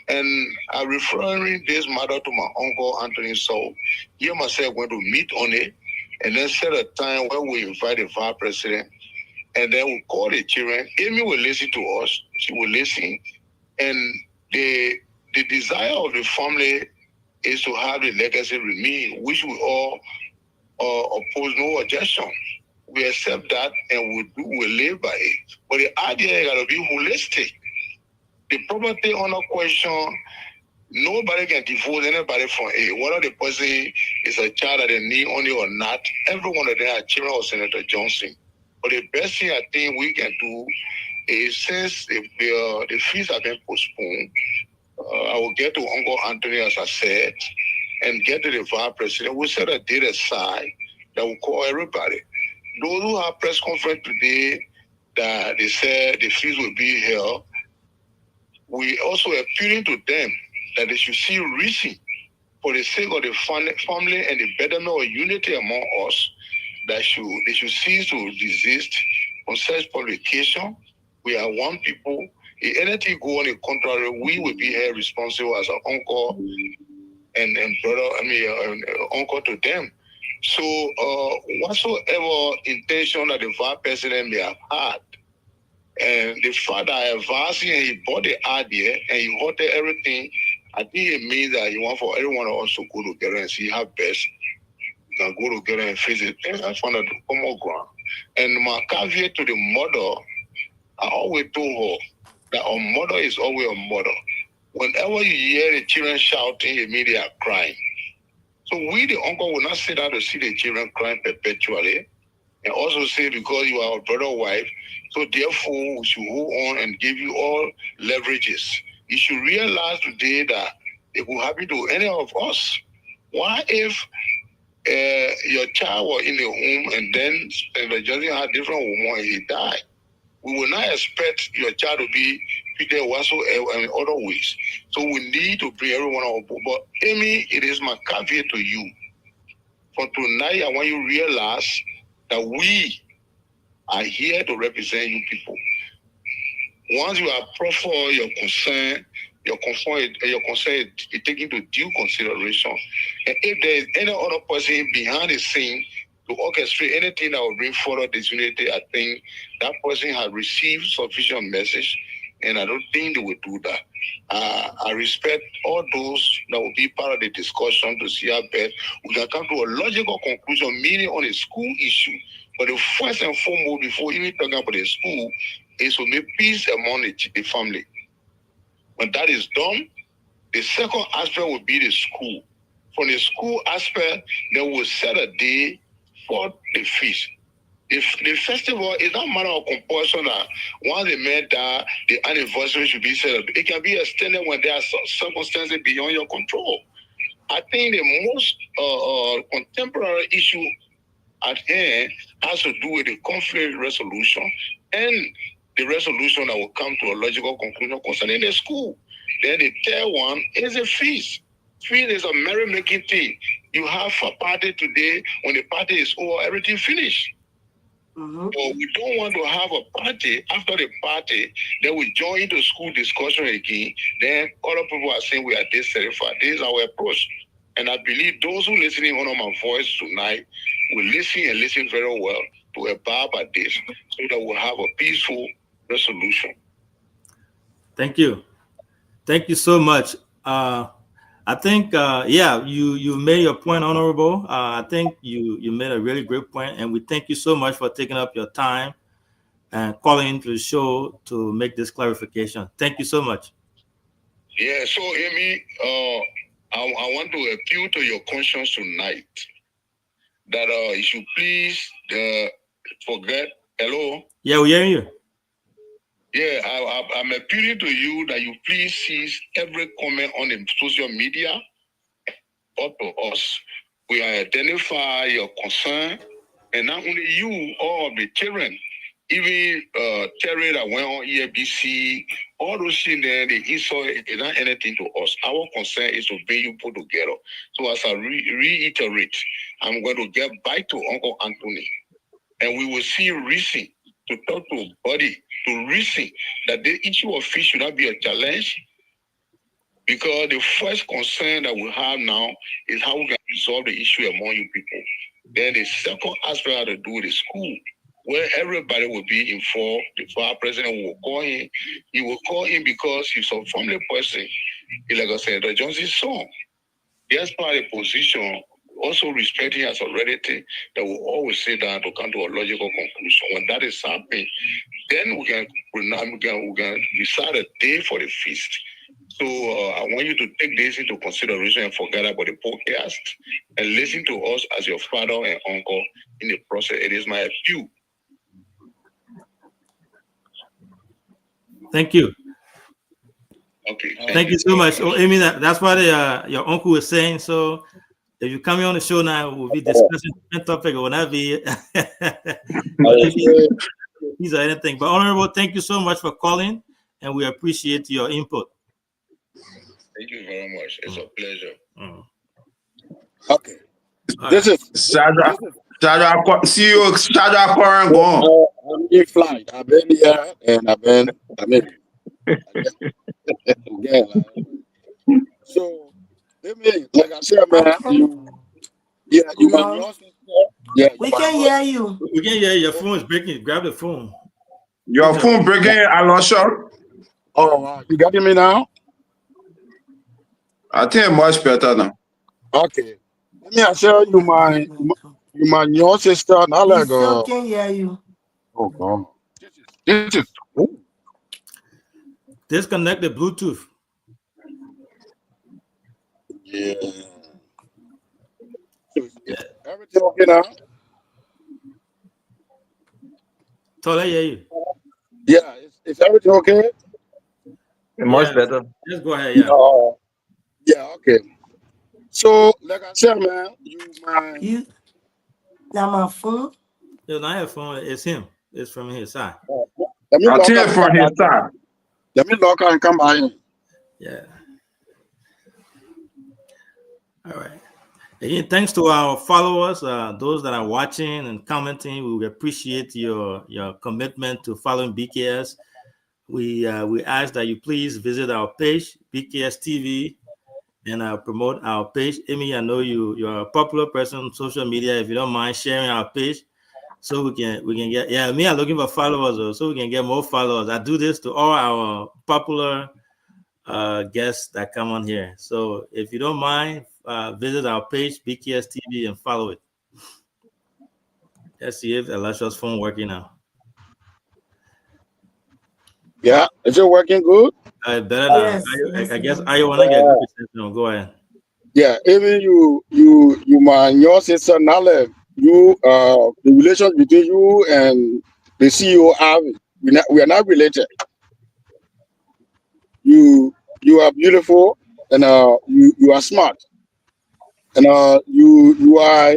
And I'm referring this matter to my uncle Anthony. So he and myself went to meet on it, and then set a time where we invite the vice president, and then we call the children. Amy will listen to us. She will listen. And the desire of the family is to have the legacy remain, which we all oppose no objection. We accept that, and we live by it. But the idea got to be holistic. The property owner question, nobody can divorce anybody from it. Whether the person is a child that they need only or not, every one of them are children of Senator Johnson. But the best thing I think we can do is, since the fees have been postponed, I will get to Uncle Anthony, as I said, and get to the vice president. We'll set a date aside that will call everybody. Those who have press conference today that they said the fees will be held, we also appealing to them that they should see reason, for the sake of the family and the betterment of unity among us, that they should cease to desist on such publication. We are one people. If anything go on the contrary, we will be held responsible as an uncle and brother, uncle to them. So whatsoever intention that the vice president may have had, and the father advised him, and he bought the idea and he halted everything, I think it means that he wants for every one of us to go together and see how best we can go together and face it and find out the common ground. And my caveat to the mother, I always told her that a mother is always a mother. Whenever you hear the children shouting, it means they are crying. So we, the uncle, will not sit down to see the children crying perpetually, and also say, because you are a brother or wife, so therefore we should hold on and give you all leverages. You should realize today that it will happen to any of us. Why if your child was in the home and then the judge had different woman and he died? We will not expect your child to be treated whatsoever in other ways. So we need to bring everyone on board. But Amy, it is my caveat to you. For tonight, I want you to realize that we are here to represent you people. Once you are proffer your concern, your concern is taken into due consideration. And if there is any other person behind the scene to orchestrate anything that will bring further disunity, I think that person has received sufficient message, and I don't think they will do that. I respect all those that will be part of the discussion to see how best we can come to a logical conclusion, meaning on a school issue. But the first and foremost, before even talking about the school, is to make peace among the family. When that is done, the second aspect will be the school. From the school aspect, then we'll set a day for the feast. The festival is not a matter of compulsion that once the man die, the anniversary should be celebrated. It can be extended when there are circumstances beyond your control. I think the most contemporary issue at hand has to do with the conflict resolution and the resolution that will come to a logical conclusion concerning the school. Then the third one is a feast. Feast is a merry-making thing. You have a party today. When the party is over, everything finished. Mm-hmm. So we don't want to have a party. After the party, then we join into school discussion again. Then other people are saying we are dissatisfied. This is our approach. And I believe those who listening under my voice tonight will listen and listen very well to abide by this, so that we'll have a peaceful resolution. Thank you. Thank you so much. I think, you made your point, Honorable. I think you made a really great point, and we thank you so much for taking up your time and calling into the show to make this clarification. Thank you so much. Yeah, so Amy, I want to appeal to your conscience tonight that you should please forget. Hello? Yeah, we hear you. Yeah, I'm appealing to you that you please cease every comment on the social media up to us. We identify your concern, and not only you, all of the children, even Terry that went on EABC, all those things there, the insult is not anything to us. Our concern is to bring you put together. So as I reiterate, I'm going to get back to Uncle Anthony, and we will see reason to talk to body, to reason that the issue of fish should not be a challenge, because the first concern that we have now is how we can resolve the issue among you people. Then the second aspect has to do with the school, where everybody will be informed. The fire president will call him. He will call him because he's a family person. He, like I said, the Johnson's son. Yes, part of the position, also respecting as a relative, that will always sit down to come to a logical conclusion. When that is happening, then we can decide a day for the feast. So I want you to take this into consideration and forget about the podcast and listen to us as your father and uncle in the process. It is my appeal. Thank you. Okay. Thank you so much. Oh, Amy, that's what your uncle was saying. So if you come here on the show now, we'll be discussing different topic or whatever. These are anything. But Honorable, thank you so much for calling, and we appreciate your input. Thank you very much. It's a pleasure. Okay. All This right. is CEO Shadrach Corin, go on. I'm in flight. I've been here and I mean, yeah. So, let me, like I said, man, you No. your sister. Yeah, We can hear you. We can hear your phone is breaking. Grab the phone. Your phone breaking, I'm not sure. Oh, wow. You got me now? I think much better now. Okay. Let me tell you my your sister. Not We like still can hear you. oh God. This is ooh. Disconnect the Bluetooth. Yeah. Everything okay now? Tola, hear you. Yeah, is everything okay? Much better. Just go ahead, yeah. Yeah, okay. So, like I said, man, You now my phone. It's not your phone, it's him. It's from his side. let me I log think out it's from his side. Let me log out and come back in. Yeah. All right. Again, thanks to our followers, those that are watching and commenting. We appreciate your commitment to following BKS. We ask that you please visit our page, BKS TV, and promote our page. Amy, I know you're a popular person on social media. If you don't mind sharing our page, so we can get me. I'm looking for followers, so we can get more followers. I do this to all our popular guests that come on here. So if you don't mind, visit our page, BKS TV, and follow it. Let's see if Elisha's phone working now. Yeah, is it working good? Better now. Yes, I guess I want to get good reception. Go ahead. Yeah, even my your sister Nale, the relations between you and the CEO we are not related. You are beautiful and you are smart. And you are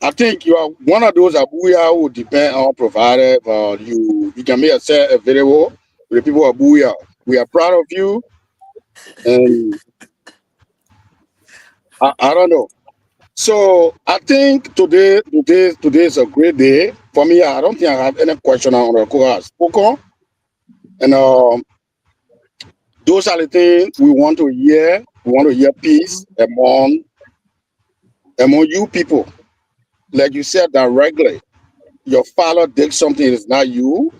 I think you are one of those Abuya who depend on provider. You can make yourself available to the people of Abuya. We are proud of you, and I don't know. So I think today is a great day for me. I don't think I have any question on the call has spoken, and those are the things we want to hear. We want to hear peace among you people. Like you said directly, your father did something, it's not you.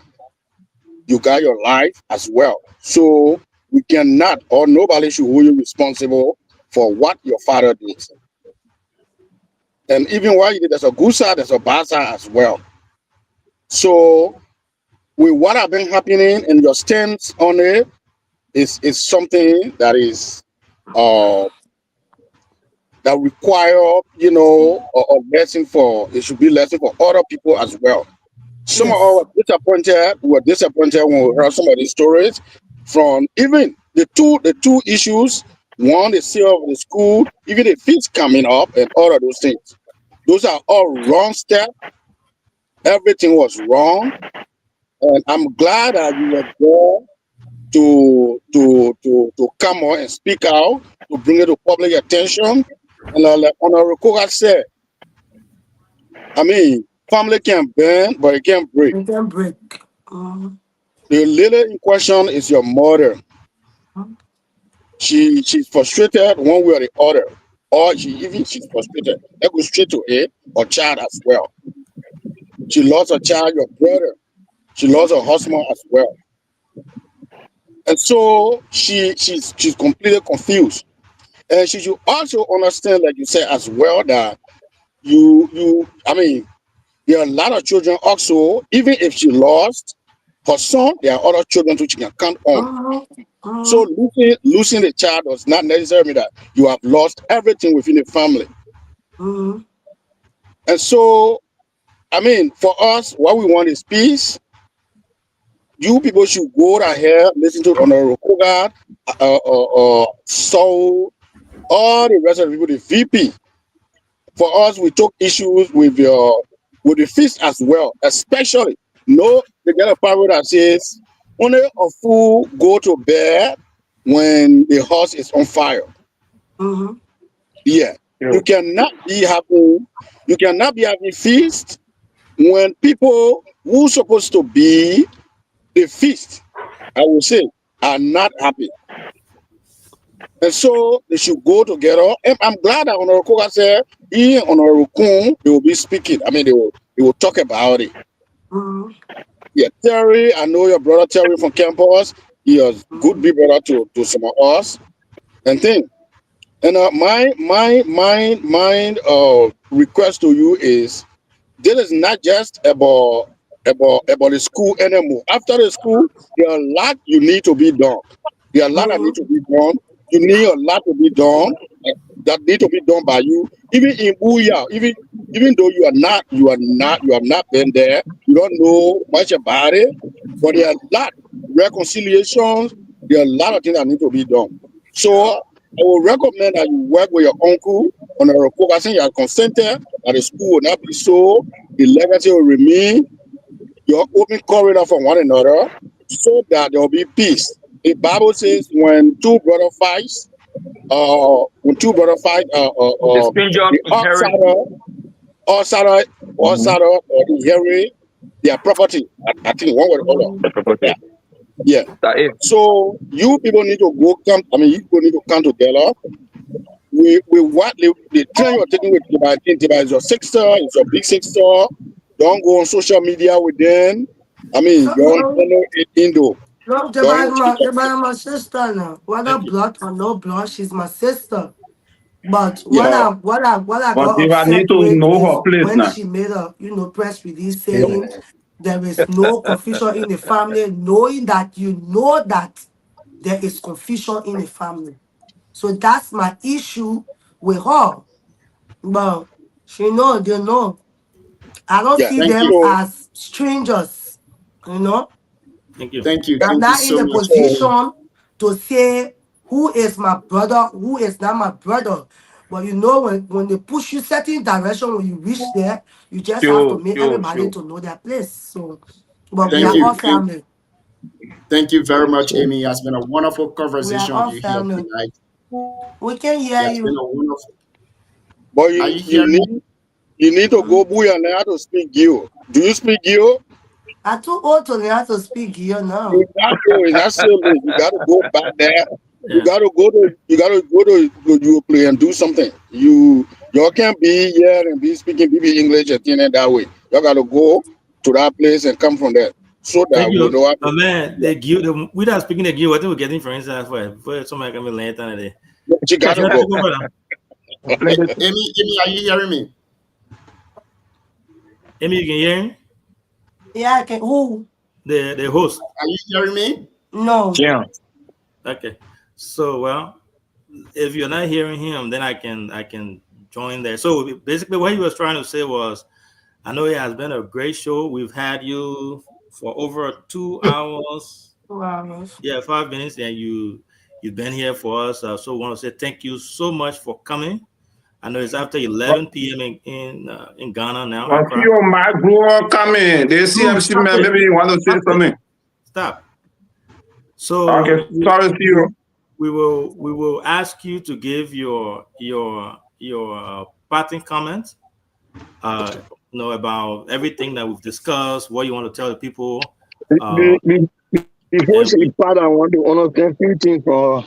You got your life as well. So we cannot, or nobody should hold you responsible for what your father did. And even while you did, there's a good side, there's a bad side as well. So with what have been happening and your stance on it is something that is that require, a lesson for, it should be lesson for other people as well. Some of Yes. us were disappointed when we heard some of these stories from even the two issues. One, the sale of the school, even the fees coming up and all of those things. Those are all wrong steps. Everything was wrong. And I'm glad that you were there to come on and speak out, to bring it to public attention. And like Honorable Koga said, I mean, family can bend, but it can't break. You can break. Mhm. The lady in question is your mother. She's frustrated one way or the other, or she's frustrated. That goes straight to it or child as well. She lost her child, your brother. She lost her husband as well, and so she's completely confused. And she should also understand, like you said as well, that I mean, there are a lot of children also. Even if she lost her son, there are other children who she can count on. So losing the child does not necessarily mean that you have lost everything within the family. And so, I mean, for us, what we want is peace. You people should go ahead, listen to Honorable Koga, Saul, all the rest of the people, the VP. For us, we took issues with the feast as well, especially they get a parable that says only a fool go to bed when the house is on fire. Yeah. You cannot be having feast when people who supposed to be the feast, I will say, are not happy. And so they should go together. And I'm glad that Honorable Koga said he and Honorable Kun, they will be speaking. I mean, they will talk about it. Yeah, Terry, I know your brother Terry from campus. He is good big brother to some of us. And thing. And my request to you is this is not just about the school anymore. After the school, there are a lot you need to be done. There are a lot that need to be done. You need a lot to be done that need to be done by you. Even in Booyah, even though you have not been there, you don't know much about it. But there are a lot reconciliations. There are a lot of things that need to be done. So I would recommend that you work with your uncle on a focusing. You are consented that the school will not be so. The legacy will remain. Your open corridor for one another, so that there will be peace. The Bible says when two brothers fight, the outsider or the hearing their property. I think one word or other. Yeah. So you people need to you people need to come together. We what the trend you're taking with Tiba is your sister, it's your big sister. Don't go on social media with them. I mean, don't know Indo. No, Jabba my sister now. Whether blood or no blood, she's my sister. But what I But got if I need upset to with know her is place when now. she made a press release saying there is no confusion in the family, knowing that you know that there is confusion in the family. So that's my issue with her. But they know. I don't see Thank them you. as strangers, you know. Thank you. Thank you. I'm Thank you not in so the much. position to say who is my brother, who is not my brother. But you know, when they push you certain direction, when you reach there, you just have to make everybody to know their place. So, but we Thank are you. all family. Thank you very much, Amy. It has been a wonderful We are conversation with all you here family. tonight. We can hear It has been you. a wonderful. But Are you hearing me? you need to go Booyah now to speak Gio. Do you speak Gio? I'm too old to learn to speak here now. You got to, it's not so late. You got to go back there. You Yeah. got to go to your play and do something. You can't be here and be speaking BB English and things that way. You got to go to that place and come from there so that Thank we you. know how Oh, man, without speaking the gear, I think we're getting for instance for somebody can be late on the day. you got to go. Amy, are you hearing me? Amy, you can hear him? Yeah, I can. Who? The host. Are you hearing me? No. Yeah. Okay. So well, if you're not hearing him, then I can join there. So basically what he was trying to say was I know it has been a great show. We've had you for over 2 hours. 2 hours. Yeah, 5 minutes, and you've been here for us. So I want to say thank you so much for coming. I know it's after 11 p.m. in Ghana now. I see your mic grow coming. The CMC man, maybe you want to say something. Stop. So okay, sorry, see you. We will ask you to give your parting comments. About everything that we've discussed. What you want to tell the people. Before she part, I want to honor a few things for.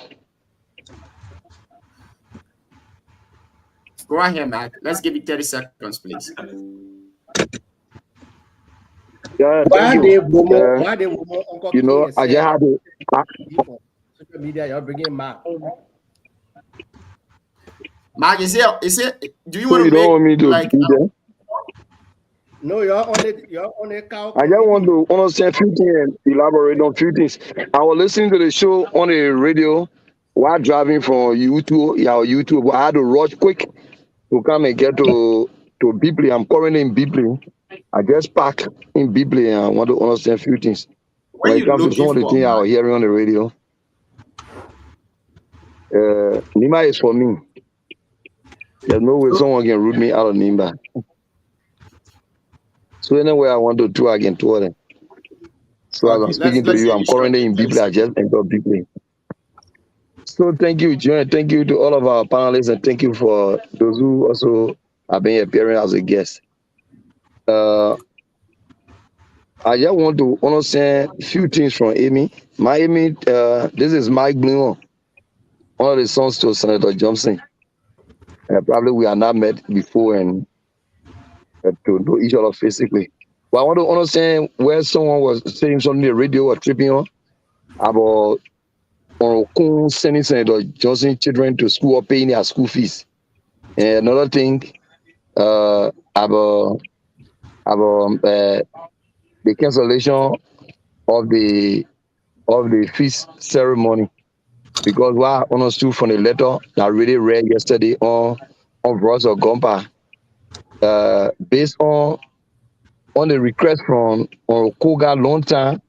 Go ahead, Mac. Let's give you 30 seconds, please. Yeah, thank you. You know, I just had to. Social media, you're bringing Mark. Mark, is it? Do you So want you to don't want me make to like? be there? No, you're on a cow. I just want to understand a few things and elaborate on a few things. I was listening to the show on the radio while driving from YouTube. I had to rush quick to come and get to Bibley. I'm currently in Bibley. I just parked in Bibley and I want to understand a few things. What When are it you comes to some of the looking for, things I Mark? was hearing on the radio, Nima is for me. There's no way someone can root me out of Nimba. So anywhere I want to do, I can tour them. So as I'm speaking to you, I'm currently in Bibley. I just entered Bibley. So thank you, John. Thank you to all of our panelists, and thank you for those who also have been appearing as a guest. I just want to understand a few things from Amy. My Amy, this is Mike Bloom, one of the sons to Senator Johnson. Probably we are not met before and to know each other physically. But I want to understand where someone was saying something on the radio or tripping on about sending Senator Johnson children to school or paying their school fees. And another thing about the cancellation of the feast ceremony, because what I understood from the letter that I really read yesterday on Ross or Gompa, based on the request from Koga long time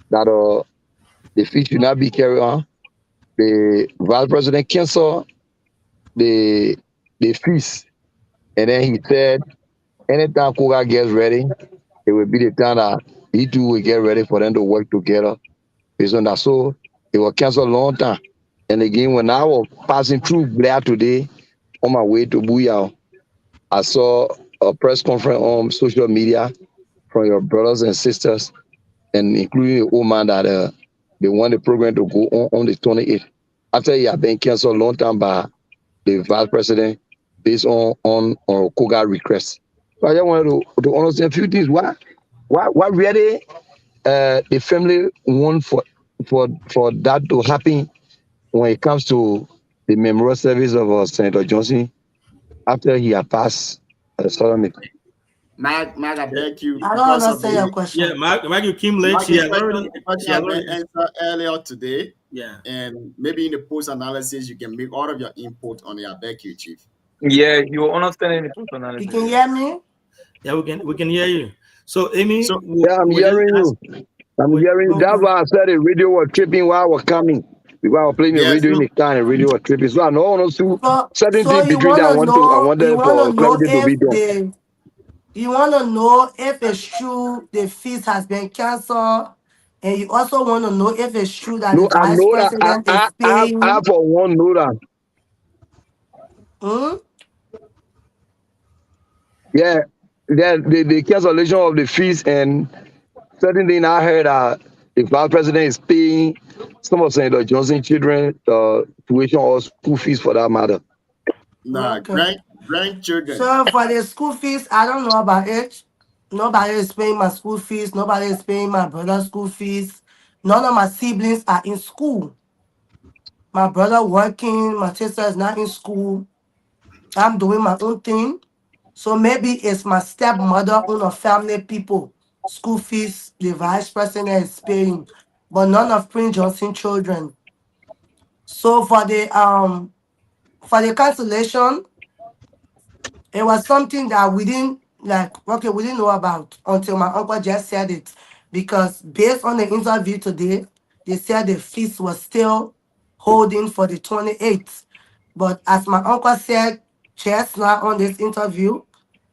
that the feast should not be carried on, the vice president canceled the feast, and then he said anytime Koga gets ready, it will be the time that he too will get ready for them to work together. Based on that, so it was canceled a long time. And again, when I was passing through Blair today on my way to Booyah, I saw a press conference on social media from your brothers and sisters, and including the old man that they want the program to go on the 28th. After it had been canceled a long time by the vice president based on Koga request. So I just wanted to understand a few things. Why really the family want for that to happen when it comes to the memorial service of Senator Johnson after he had passed solemnity. Mag, I beg you. I don't understand your question. Yeah, Mag, you came late. She has already answered earlier today. Yeah. And maybe in the post analysis, you can make all of your input on the ABECU, Chief. Yeah, you understand the post analysis. You can hear me? Yeah, we can hear you. So Amy, yeah, I'm hearing you. I'm hearing you. That's why I said the radio was tripping while I was coming. Because I was playing the radio in the car and the radio was tripping. So I know certain things between that I wanted for clarity to be done. You want to know if it's true the feast has been canceled, and you also want to know if it's true that the vice president is paying. I for one know that. Yeah, the cancellation of the feast and certain thing I heard that the vice president is paying some of Senator Johnson children tuition or school fees for that matter. Nah, grandchildren. So for the school fees, I don't know about it. Nobody is paying my school fees. Nobody is paying my brother's school fees. None of my siblings are in school. My brother working, my sister is not in school. I'm doing my own thing. So maybe it's my stepmother on the family people. School fees, the vice president is paying, but none of Prince Johnson children. So for the cancellation, it was something that we didn't like, okay, we didn't know about until my uncle just said it. Because based on the interview today, they said the feast was still holding for the 28th. But as my uncle said just now on this interview,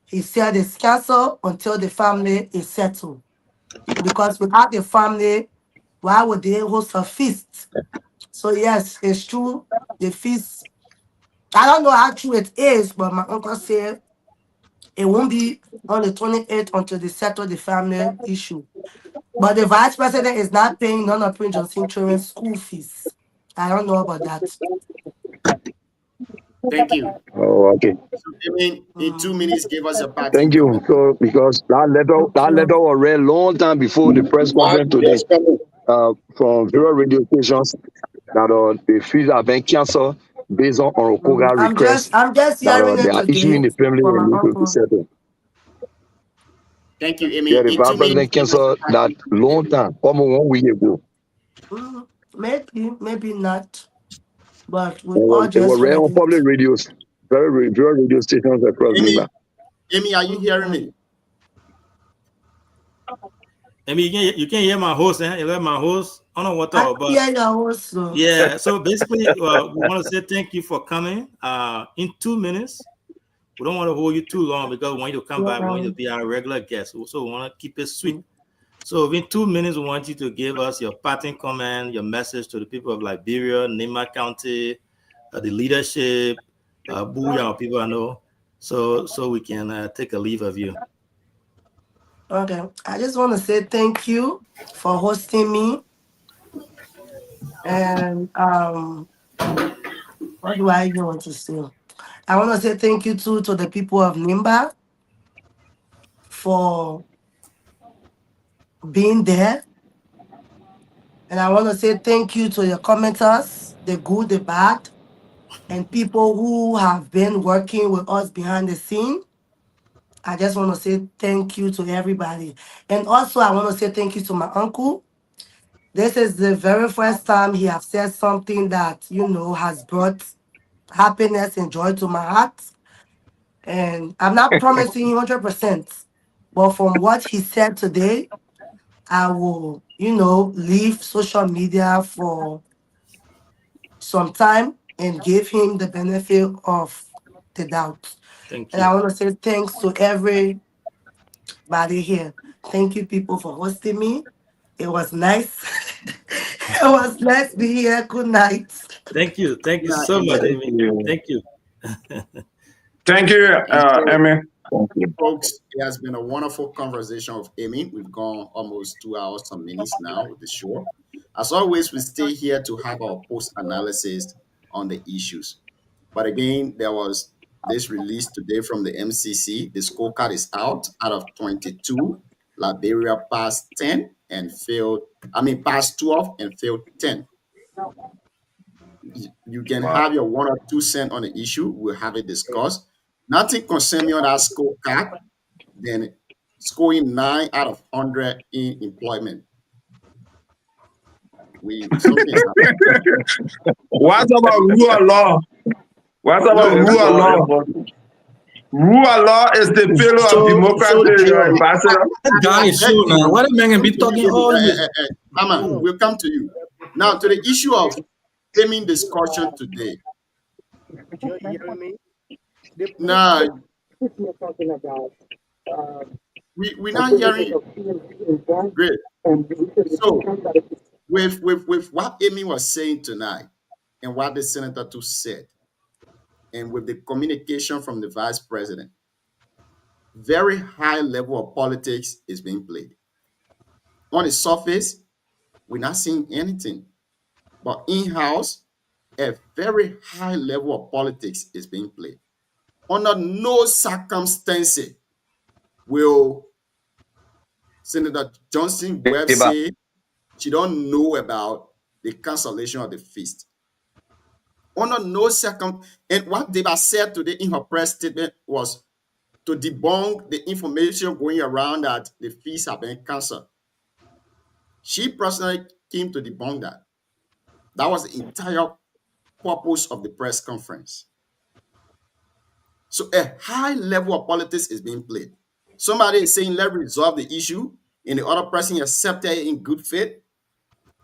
he said it's canceled until the family is settled. Because without the family, why would they host a feast? So yes, it's true. The feast, I don't know how true it is, but my uncle said it won't be on the 28th until they settle the family issue. But the vice president is not paying none of Prince Johnson children's school fees. I don't know about that. Thank you. Oh, okay. So, I mean, in 2 minutes, give us a parting Thank you. comment. So because that letter was read long time before the press Why conference today, just coming? from various radio stations that the fees have been cancelled based on Orokoga request I'm just that hearing they it are issuing today the family from a my need to be uncle. settled. Thank you, Amy. Yeah, the In vice 2 minutes, president give us a canceled that parting comment, long Amy. time, almost 1 week ago. Maybe not. But we all It was just read heard on it. public radios, various radio stations across Amy, Nimba. Amy, are you hearing me? I mean, you can hear my host, You hear my host. I don't know what I all, but hear your also. yeah. So basically, we want to say thank you for coming. In 2 minutes, we don't want to hold you too long because we want you to come back. We want you to be our regular guest. Also, we want to keep it sweet. So in 2 minutes, we want you to give us your parting comment, your message to the people of Liberia, Nima County, the leadership, Booyah, people I know, so we can take a leave of you. Okay. I just want to say thank you for hosting me. And what do I even want to say? I want to say thank you too to the people of Nimba for being there. And I want to say thank you to your commenters, the good, the bad, and people who have been working with us behind the scene. I just want to say thank you to everybody. And also, I want to say thank you to my uncle. This is the very first time he has said something that, has brought happiness and joy to my heart. And I'm not promising 100%, but from what he said today, I will, leave social media for some time and give him the benefit of the doubt. Thank And you. I want to say thanks to everybody here. Thank you, people, for hosting me. It was nice. It was nice to be here. Good night. Thank you Good night, so much, Amy. Amy. Thank you. Thank you, And so, Amy. folks, it has been a wonderful conversation with Amy. We've gone almost 2 hours, some minutes now with the show. As always, we stay here to have our post analysis on the issues. But again, there was this release today from the MCC. The scorecard is out of 22. Liberia passed 10 and failed, passed 12 and failed 10. You can have your 1 or 2 cents on the issue. We'll have it discussed. Nothing concern me on that scorecard than scoring 9 out of 100 in employment. Something's happening. What about rule of law? What about rule of law? Rule of law is the pillar of democracy, Ambassador. That guy is so now. What a man can be talking all this. Mama, we'll come to you. Now to the issue of gaming discussion today. You hearing me? No, we're not hearing you. Great. So with what Amy was saying tonight and what the senator too said, and with the communication from the vice president, very high level of politics is being played. On the surface, we're not seeing anything. But in-house, a very high level of politics is being played. Under no circumstance will Senator Johnson Webb say she don't know about the cancellation of the feast. Under no circumstance, and what Deba said today in her press statement was to debunk the information going around that the feast have been canceled. She personally came to debunk that. That was the entire purpose of the press conference. So a high level of politics is being played. Somebody is saying, let's resolve the issue, and the other person accepted it in good faith.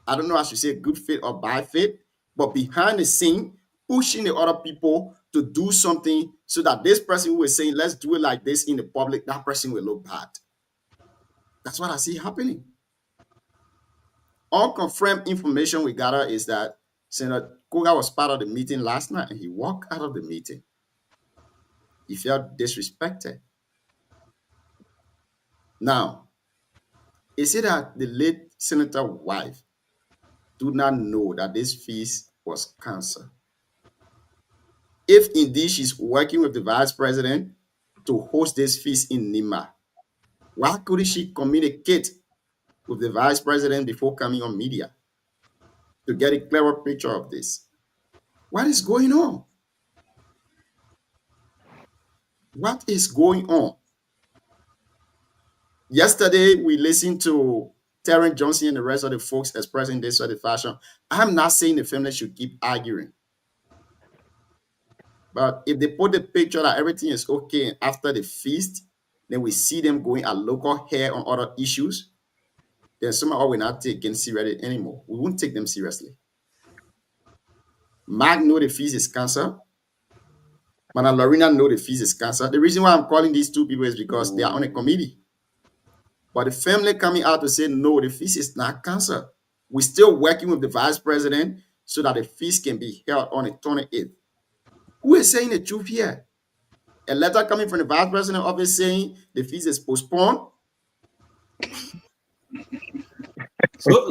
I don't know if I should say good faith or bad faith, but behind the scene, pushing the other people to do something so that this person who is saying, let's do it like this in the public, that person will look bad. That's what I see happening. Unconfirmed information we gather is that Senator Koga was part of the meeting last night and he walked out of the meeting. He felt disrespected. Now, is it that the late senator's wife do not know that this feast was canceled? If indeed she's working with the vice president to host this feast in Nima, why couldn't she communicate with the vice president before coming on media to get a clearer picture of this? What is going on? What is going on? Yesterday, we listened to Terrence Johnson and the rest of the folks expressing this sort of fashion. I'm not saying the family should keep arguing. But if they put the picture that everything is okay and after the feast, then we see them going at local hair on other issues, then somehow we're not taking seriously anymore. We won't take them seriously. Mark know the feast is canceled. Madam Lorena know the feast is canceled. The reason why I'm calling these two people is because they are on a committee. But the family coming out to say, no, the feast is not canceled. We're still working with the vice president so that the feast can be held on the 28th. Who is saying the truth here? A letter coming from the vice president office saying the feast is postponed. So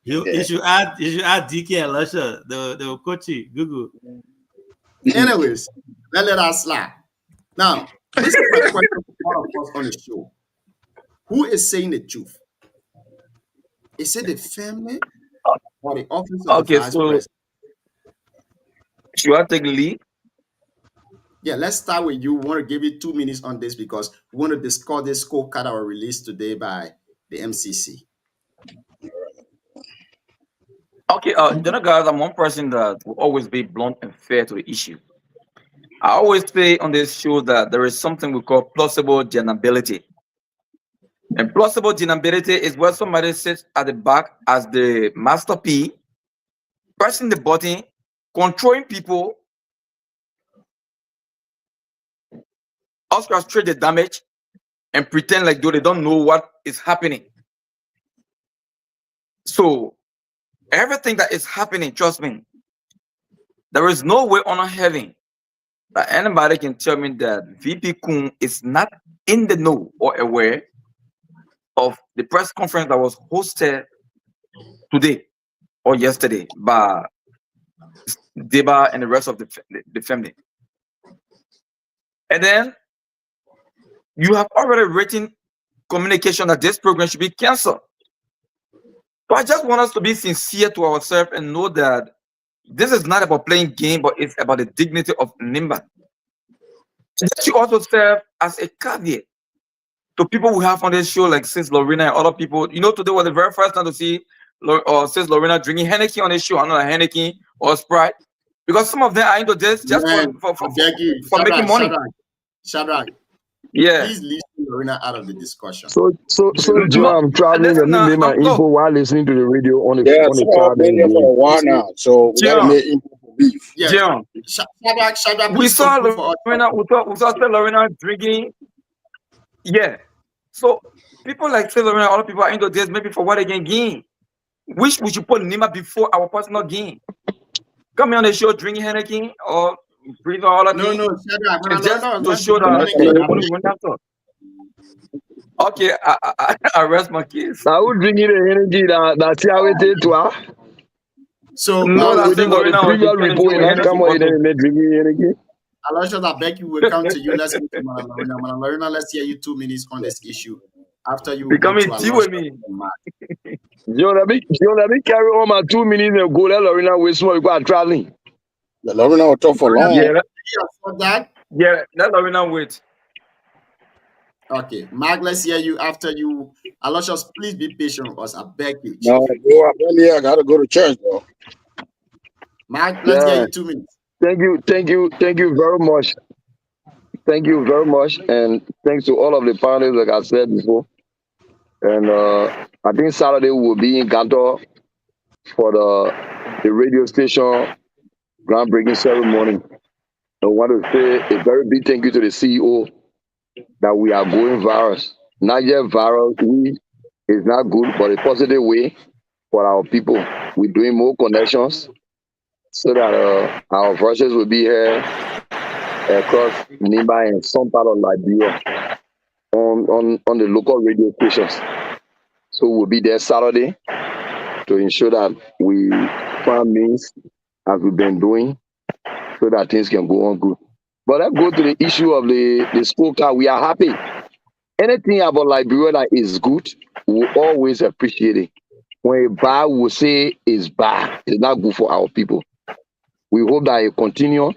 you should add DK and Lusha, the coach Google. Anyways, let us slide. Now, this is my question to all of us on the show. Who is saying the truth? Is it the family or the office of the vice president? Should I take the lead? Yeah, let's start with you. We want to give you 2 minutes on this because we want to discuss this scorecard that was released today by the MCC. Okay, guys, I'm one person that will always be blunt and fair to the issue. I always say on this show that there is something we call plausible deniability. And plausible deniability is where somebody sits at the back as the master P, pressing the button, controlling people, orchestrate the damage, and pretend like though they don't know what is happening. So everything that is happening, trust me, there is no way on heaven that anybody can tell me that VP Kun is not in the know or aware of the press conference that was hosted today or yesterday by Deba and the rest of the family. And then you have already written communication that this program should be canceled. So I just want us to be sincere to ourselves and know that this is not about playing game, but it's about the dignity of Nimba. That should also serve as a caveat to people we have on this show, like Sis Lorena and other people. You know, today was the very first time to see Sis Lorena drinking Henneken on this show. I know like Henneken or Sprite, because some of them are into this just for making money. Shadrach, yeah. Please leave Lorena out of the discussion. So Joe, I'm traveling and name my info while listening to the radio on the I've been here for a while now, so we gotta make info believe. Yeah. Shadrach, we saw Lorena. We saw Lorena drinking. Yeah. So people like Lorena, other people are into this maybe for what they can gain. Wish we should put Nima before our personal gain. Come on the show drinking Henneken or breathe all that. No, Shadrach, just to show that. Okay, I rest my case. I would drink it energy that's how it is to her. So no, that's the previous report and come on and drinking energy. Aloysius, I beg you will come to you. Let's go to Madam Lorena. Madam Lorena, let's hear you 2 minutes on this issue. After you becoming tea with me. You let me carry on my 2 minutes and go let Lorena waste more because I'm traveling. The Lorena will talk for long. Yeah, that Yeah, let Lorena wait. Okay, Mark, let's hear you after you. Aloysius, please be patient with us. I beg you, No, Chief. bro, I'm not here. I gotta go to church, bro. Mark, let's get Yeah, you 2 minutes. thank you, thank you very much. Thank you very much, and thanks to all of the panelists, like I said before. And I think Saturday we will be in Gantor for the radio station groundbreaking ceremony. I want to say a very big thank you to the CEO that we are going viral. Not yet viral, it's not good, but a positive way for our people. We're doing more connections so that our voices will be here across Nimba and some part of Liberia on the local radio stations. So we'll be there Saturday to ensure that we find means as we've been doing so that things can go on good. But let's go to the issue of the scorecard. We are happy. Anything about Liberia that is good, we always appreciate it. When it's bad, we'll say it's bad. It's not good for our people. We hope that it continue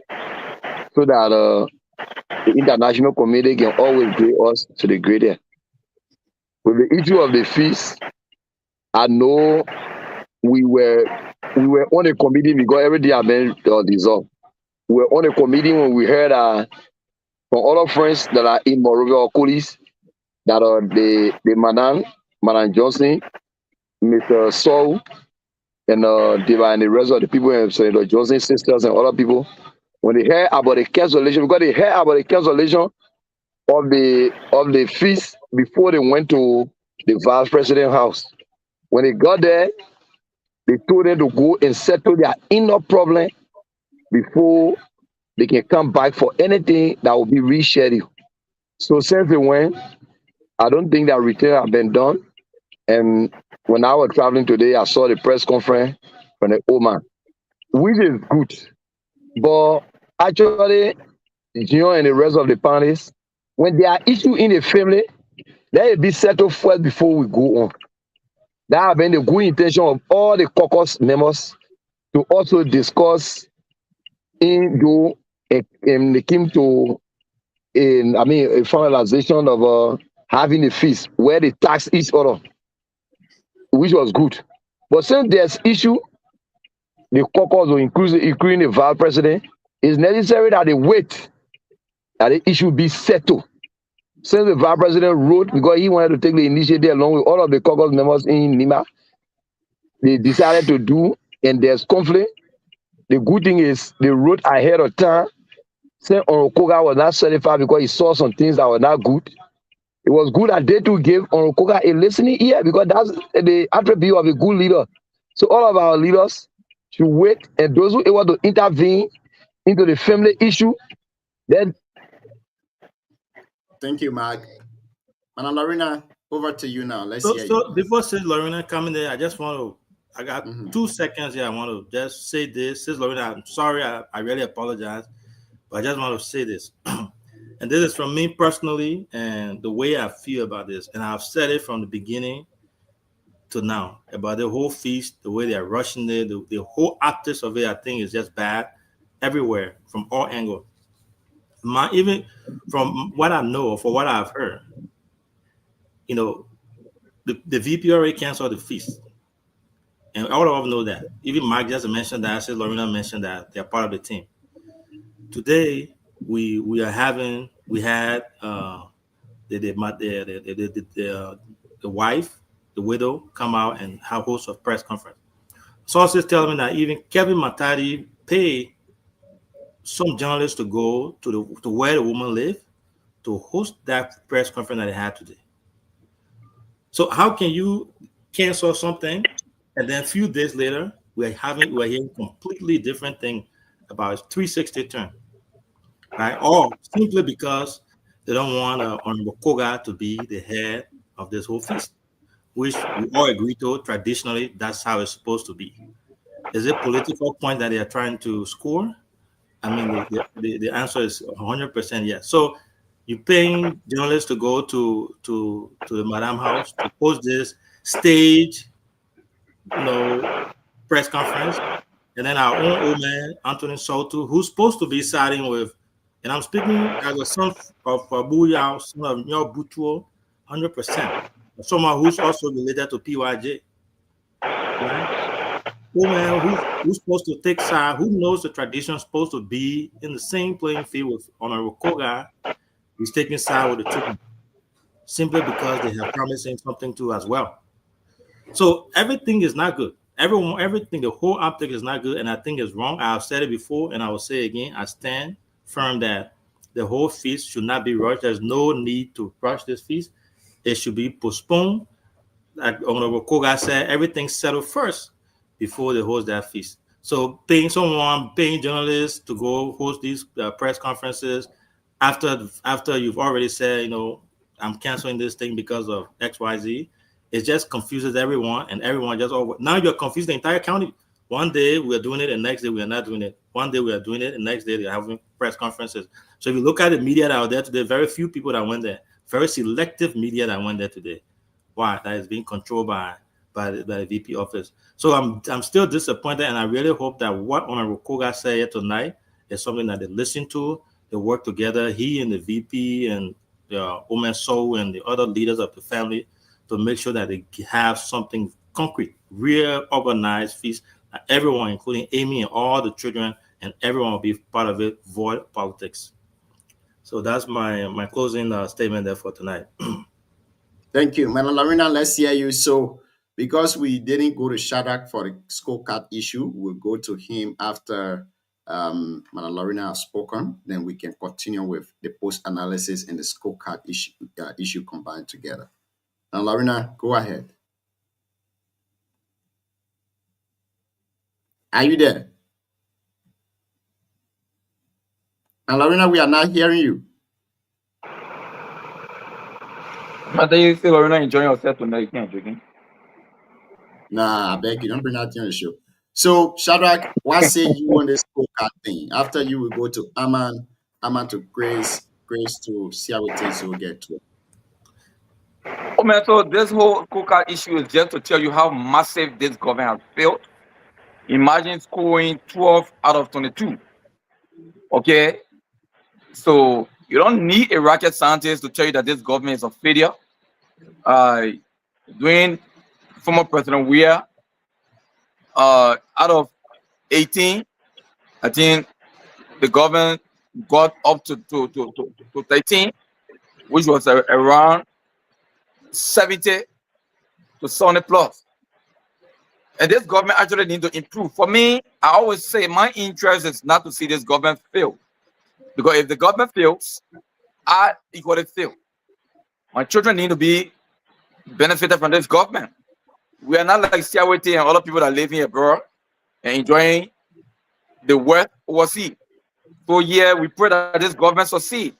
so that the international community can always grade us to the greater. With the issue of the fees, I know we were on a committee because everything has been dissolved. We were on a committee when we heard from other friends that are in Monrovia or colleagues that are the Madam Johnson, Mr. Saul, and the rest of the people, and Senator Johnson sisters and other people, when they heard about the cancellation, because they heard about the cancellation of the fees before they went to the vice president house. When they got there, they told them to go and settle their inner problem before they can come back for anything that will be rescheduled. So since they went, I don't think that return has been done. And when I was traveling today, I saw the press conference from the Oman, which is good. But actually, Junior and the rest of the panelists, when there are issues in the family, let it be settled first before we go on. That has been the good intention of all the caucus members to also discuss in the came to a finalization of having a feast where they tax each other, which was good. But since there's issue, the caucus will including the vice president, it's necessary that they wait that the issue be settled. Since the vice president wrote, because he wanted to take the initiative along with all of the caucus members in Nima, they decided to do, and there's conflict. The good thing is they wrote ahead of time, saying Orokoga was not certified because he saw some things that were not good. It was good that they too gave Orokoga a listening ear because that's the attribute of a good leader. So all of our leaders should wait, and those who are able to intervene into the family issue, then. Thank you, Mark. Madam Lorena, over to you now. Let's hear you. So before Sis Lorena coming there, I just want to, I got 2 seconds here. I want to just say this. Sis Lorena, I'm sorry. I really apologize. But I just want to say this. And this is from me personally and the way I feel about this. And I've said it from the beginning to now about the whole feast, the way they're rushing it, the whole optics of it, I think is just bad everywhere from all angles. Even from what I know, for what I've heard, you know, the VPRA canceled the feast. And all of us know that. Even Mark just mentioned that, Sis Lorena mentioned that they're part of the team. Today, we had the wife, the widow, come out and have host a press conference. Sources tell me that even Kevin Matadi paid some journalists to go to where the woman lived to host that press conference that they had today. So how can you cancel something and then a few days later we're hearing completely different thing about a 360 turn, right? Or simply because they don't want Honorable Koga to be the head of this whole feast, which we all agree to. Traditionally, that's how it's supposed to be. Is it political point that they are trying to score? I mean, the answer is 100% yes. So you're paying journalists to go to the Madam House to host this stage, press conference, and then our own old man Anthony Soto, who's supposed to be siding with And I'm speaking as a son of Buyao, son of Nyo Butuo, 100%. Someone who's also related to PYJ. Right? Woman who's supposed to take side, who knows the tradition is supposed to be in the same playing field with Honorable Koga, is taking side with the children, simply because they have promised him something too as well. So everything is not good. Everything, the whole optic is not good, and I think it's wrong. I've said it before, and I will say it again. I stand firm that the whole feast should not be rushed. There's no need to rush this feast. It should be postponed. Like Honorable Koga said, everything settled first before they host that feast. So paying journalists to go host these press conferences after you've already said, I'm canceling this thing because of XYZ, it just confuses everyone, and everyone just now you're confused the entire county. One day we're doing it, and next day we are not doing it. One day we are doing it, and next day they're having press conferences. So if you look at the media that are there today, very few people that went there, very selective media that went there today. Why? That is being controlled by the VP office. So I'm still disappointed, and I really hope that what Honorable Koga said here tonight is something that they listen to, they work together, he and the VP and Omen So and the other leaders of the family, to make sure that they have something concrete, real organized feast. Everyone, including Amy and all the children, and everyone will be part of it, void politics. So that's my closing statement there for tonight. Thank you. Madam Lorena, let's hear you. So because we didn't go to Shadrach for the scorecard issue, we'll go to him after Madam Lorena has spoken. Then we can continue with the post-analysis and the scorecard issue combined together. Madam Lorena, go ahead. Are you there? Madam Lorena, we are not hearing you. I think you still Lorena enjoying yourself tonight. You can't drinking. Nah, I beg you, don't bring that on the show. So, Shadrach, what say you on this scorecard thing? After you will go to Aman to Grace to see how things will get to it. Oh man, so this whole scorecard issue is just to tell you how massive this government has failed. Imagine scoring 12 out of 22. Okay, so you don't need a rocket scientist to tell you that this government is a failure. During former President Weah, out of 18, I think the government got up to 13, which was around 70 to 70 plus. And this government actually needs to improve. For me, I always say my interest is not to see this government fail. Because if the government fails, I equally fail. My children need to be benefited from this government. We are not like Siawete and other people that live here abroad and enjoying the wealth overseas. So yeah, we pray that this government succeed.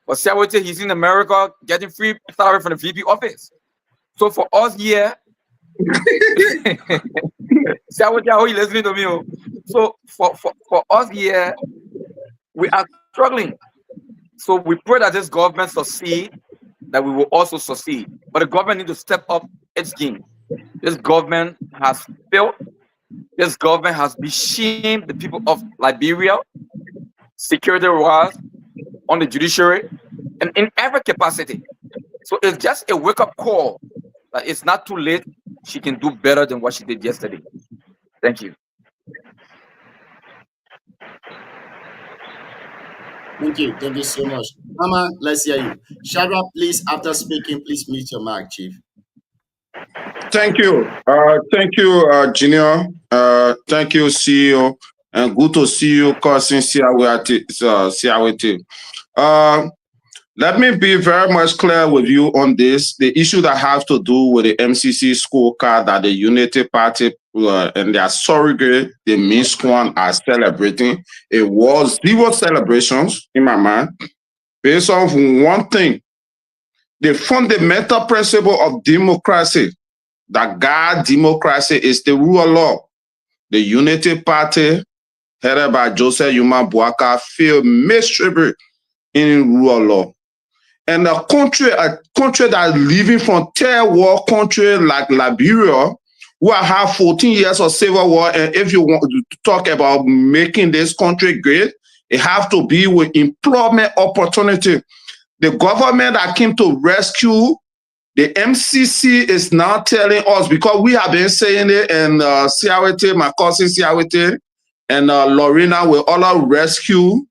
But Siawete, he's in America getting free salary from the VP office. So for us here, Siawete, how are you listening to me? So for us here, we are struggling. So we pray that this government succeed, that we will also succeed. But the government needs to step up its game. This government has failed. This government has shamed the people of Liberia, security-wise, on the judiciary, and in every capacity. So it's just a wake-up call that it's not too late. She can do better than what she did yesterday. Thank you. Thank you. Thank you so much. Mama, let's hear you. Shadrach, please, after speaking, please mute your mic, Chief. Thank you. Junior. Thank you, CEO. And good to see you, cousin Siawete. Let me be very much clear with you on this. The issue that has to do with the MCC scorecard that the Unity Party and their surrogate, the MISQUAN, are celebrating. It was zero celebrations in my mind, based on one thing: the fundamental principle of democracy, that God democracy is the rule of law. The Unity Party, headed by Joseph Yuma Boaka, failed miserably in rule of law. And a country that living from third world country like Liberia, who have 14 years of civil war, and if you want to talk about making this country great, It have to be with employment opportunity. The government that came to rescue the MCC is now telling us, because we have been saying it, and Siawete, my cousin Siawete, and Lorena will all rescue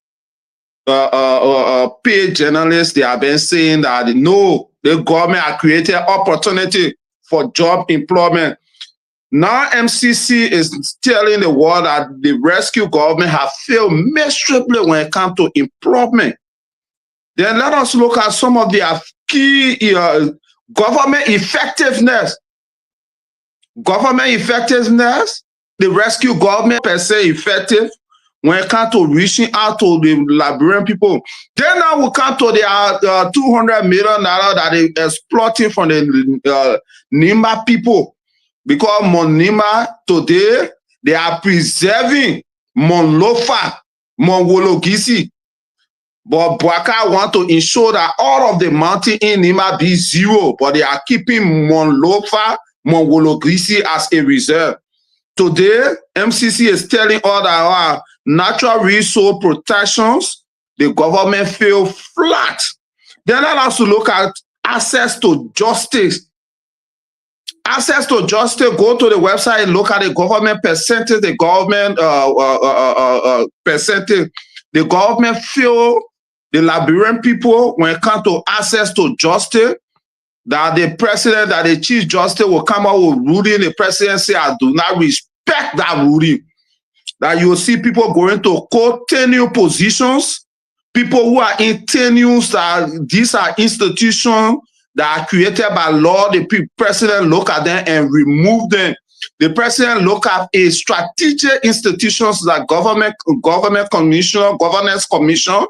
paid journalists. They have been saying that no, the government have created opportunity for job employment. Now MCC is telling the world that the rescue government have failed miserably when it comes to employment. Then let us look at some of the key government effectiveness. Government effectiveness, the rescue government per se effective when it comes to reaching out to the Liberian people. Then now we come to the $200 million that they exploiting from the Nima people. Because Monima today, they are preserving Monlofa, Monwologisi. But Bwaka want to ensure that all of the mountain in Nima be zero, but they are keeping Monlofa, Monwologisi as a reserve. Today, MCC is telling all that our natural resource protections, the government feel flat. Then let us look at access to justice. Access to justice, go to the website, look at the government percentage, the government percentage. The government feel the Liberian people, when it comes to access to justice, that the president, that the chief justice will come out with ruling. The president say, I do not respect that ruling. That you will see people going to court, tenure positions, people who are in tenures, that these are institutions that are created by law. The president look at them and remove them. The president look at a strategic institutions like government commissioner, governance commission,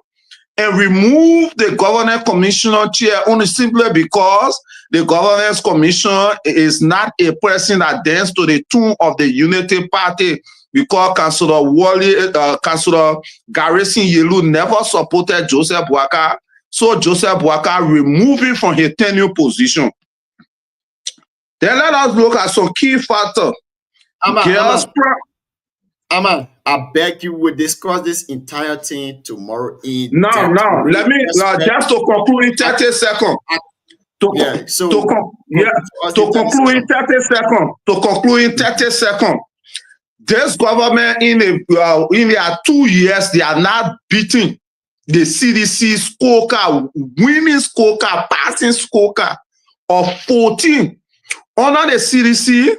and remove the governance commissioner chair only simply because the governance commissioner is not a person that dances to the tune of the Unity Party. Because Councillor Councillor Garrison Yelu never supported Joseph Boakai. So Joseph Boakai removing from his tenure position. Then let us look at some key factors. Aman, I beg you, we'll discuss this entire thing tomorrow. Now, let me just to conclude in 30 seconds. To conclude in 30 seconds. This government in their 2 years, they are not beating the CDC scorecard, winning scorecard, passing scorecard of 14. Under the CDC,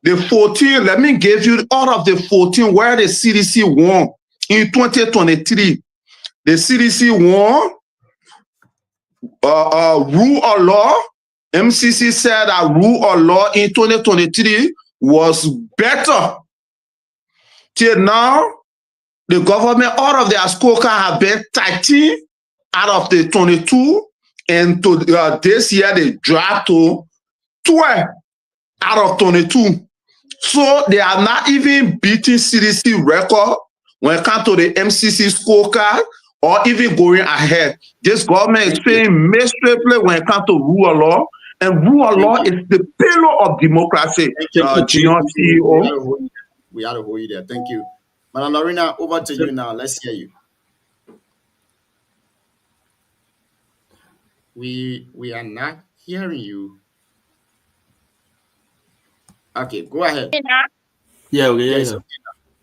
the 14, let me give you all of the 14 where the CDC won in 2023. The CDC won rule of law. MCC said that rule of law in 2023 was better. Till now, the government, all of their scorecard have been 13 out of the 22, and to this year they dropped to 12 out of 22. So they are not even beating CDC record when it comes to the MCC scorecard or even going ahead. This government is failing miserably when it comes to rule of law, and rule of law is the pillar of democracy. CEO. We had to hold you there. Thank you. Madam Lorena, over to you now. Let's hear you. We are not hearing you. Okay, go ahead. Yeah. Yes.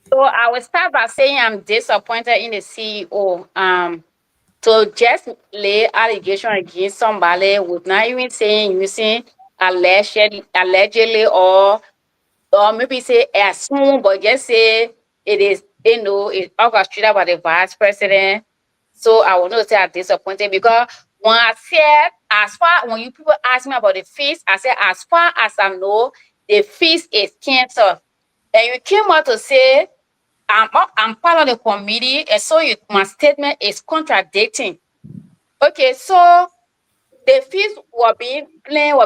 So I will start by saying I'm disappointed in the CEO. To just lay allegation against somebody with not even saying using allegedly or maybe say assume, but just say it is, it's orchestrated by the vice president. So I will not say I'm disappointed, because when I said, when you people ask me about the fees, I said, as far as I know, the fees is canceled. And you came out to say, I'm part of the committee, and so my statement is contradicting. Okay, so the fees were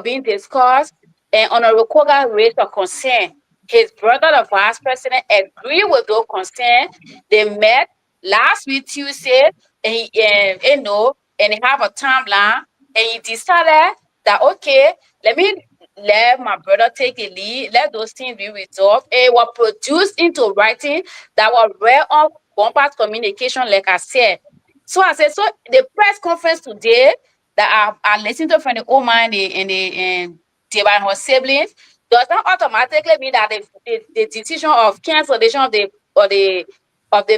being discussed, and Honorable Koga raised a concern. His brother, the vice president, agreed with those concerns. They met last week Tuesday, and they have a timeline, and he decided that, okay, let my brother take the lead, let those things be resolved. It was produced into writing that was read Gompa's communication, like I said. So I said, so the press conference today that I listened to from the old man and Deba and her siblings does not automatically mean that the decision of cancellation of the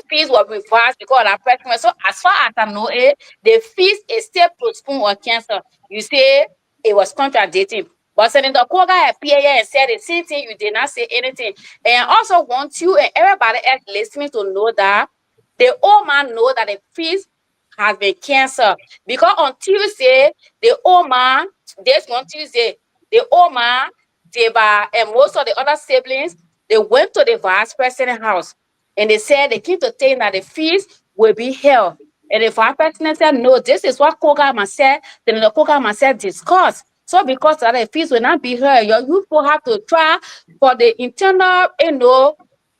fees was reversed because of that press conference. So as far as I know it, the fees is still postponed or canceled. You say it was contradicting. But Senator Koga appeared here and said the same thing. You did not say anything. And I also want you and everybody else listening to know that the old man know that the fees has been canceled. Because on Tuesday, the old man, this one Tuesday, the old man, Deba, and most of the other siblings, they went to the vice president house. And they said they came to tell him that the fees will be held. And the vice president said, no, this is what Koga said, then the Koga said discussed. So because of the fees will not be heard, you will have to try for the internal,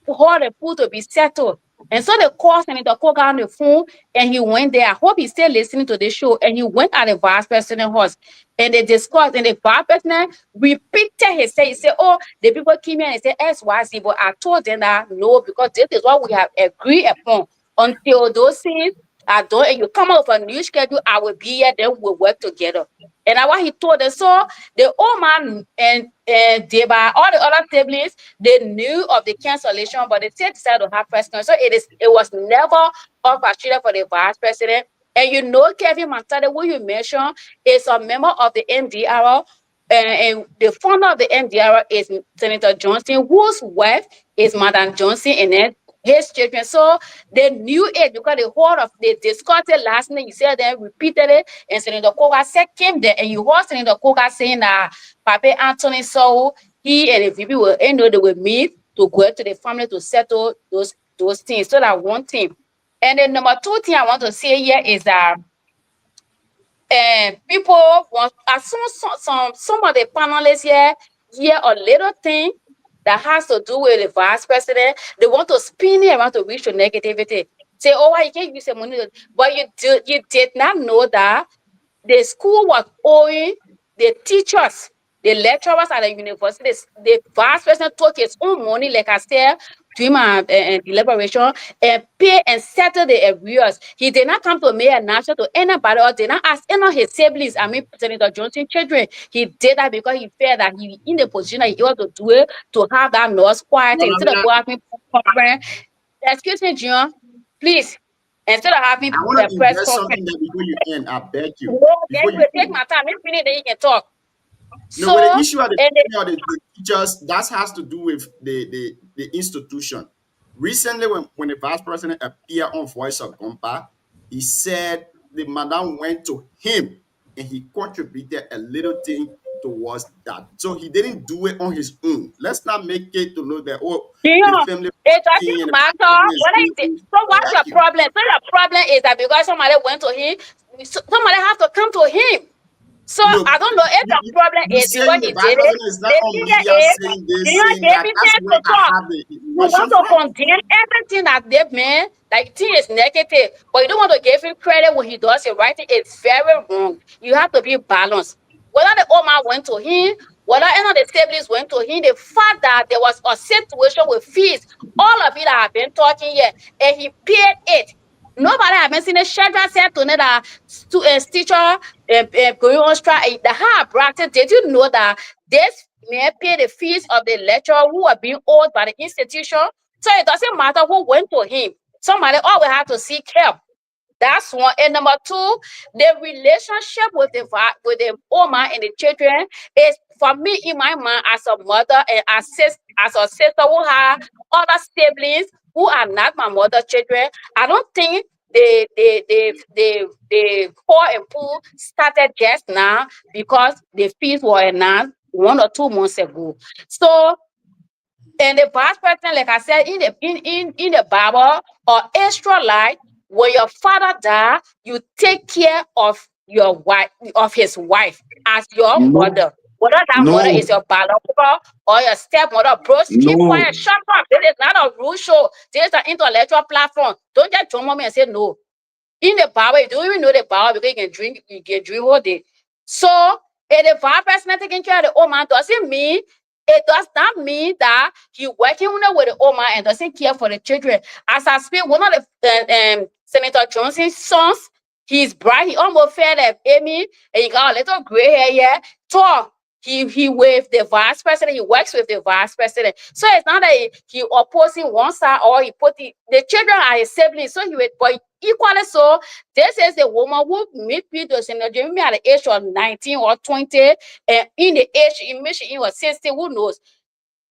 for the pool to be settled. And so they called Senator Koga on the phone and he went there. I hope he's still listening to the show. And he went at the vice president house and they discussed. And the vice president repeated his say, he said, oh, the people came here and said XYZ, but I told them that no, because this is what we have agreed upon. Until those things are done and you come up with a new schedule, I will be here, then we'll work together. And that's what he told us. So the old man and Deba, all the other siblings, they knew of the cancellation, but they still decided to have press conference. So it was never orchestrated for the vice president. And you know, Kevin Matade, who you mentioned, is a member of the NDR, and the founder of the NDR is Senator Johnson, whose wife is Madam Johnson, and then his children. So they knew it because they discussed it last night. You said they repeated it, and Senator Koga said came there, and you heard Senator Koga saying that Papa Anthony saw he and the VP will they will meet to go to the family to settle those things. So that one thing. And then number two thing I want to say here is that people want some of the panelists here a little thing that has to do with the vice president. They want to spin it around to reach your negativity. Say, oh, why you can't use the money? But you did not know that the school was owing the teachers, the lecturers at the universities. The vice president took his own money, like I said, during my deliberation, and pay and settle the arrears. He did not come to make an answer to anybody or did not ask any of his siblings, Senator Johnson children. He did that because he felt that he in the position that he ought to do it, to have that noise quiet instead of having excuse me, John, please. Instead of having I want a to press invest something conference. there before you end. I beg you. No, then Before you you take end. my time. Let me finish, then you can talk. No, but the issue So, of the teachers, that has to do with the institution. Recently, when the vice president appeared on Voice of Gompa, he said the madam went to him and he contributed a little thing towards that. So he didn't do it on his own. Let's not make it to know that, oh, the family it thing doesn't and the matter family is whether going it is. through. So what's your Thank you. problem? So the problem is that because somebody went to him, somebody have to come to him. So No, I don't know if the problem you is because saying the he vice did it. president is not The on thing media is, saying this, you saying gave that. me That's chance where to I talk. have the You emotion want to from. condemn everything that they mean, like thing is negative, but you don't want to give him credit when he does it right. It's very wrong. You have to be balanced. Whether the old man went to him, whether any of the siblings went to him, the fact that there was a situation with fees, all of it that I've been talking here, and he paid it. Nobody have been seen a schedule said to that teacher going on strike. The higher bracket, did you know that this may pay the fees of the lecturer who are being owed by the institution? So it doesn't matter who went to him. Somebody always have to seek help. That's one. And number two, the relationship with the woman and the children is, for me, in my mind, as a mother and as a sister who have other siblings who are not my mother's children. I don't think the poor and poor started just now because the fees were announced 1 or 2 months ago. So, and the vice president, like I said, in the Bible or Israelite, when your father died, you take care of your wife, of his wife, as your No, mother. Whether that mother no, is your biological or your stepmother, bros, keep no. quiet, shut up. This is not a rule show. This is an intellectual platform. Don't just jump on me and say no. In the Bible, you don't even know the Bible because you can drink all day. So, if the vice president taking care of the old man, doesn't mean It does not mean that he working with the old man and doesn't care for the children. As I speak, one of the Senator Johnson's sons, he's bright. He almost fell like Amy, and he got a little gray hair here. Tall. He with the vice president. He works with the vice president. So it's not that he opposing one side or he put the children are his siblings. So he would, but equally so. This is the woman who meet Peter Senator Jeremy at the age of 19 or 20, and in the age in which he was 60. Who knows?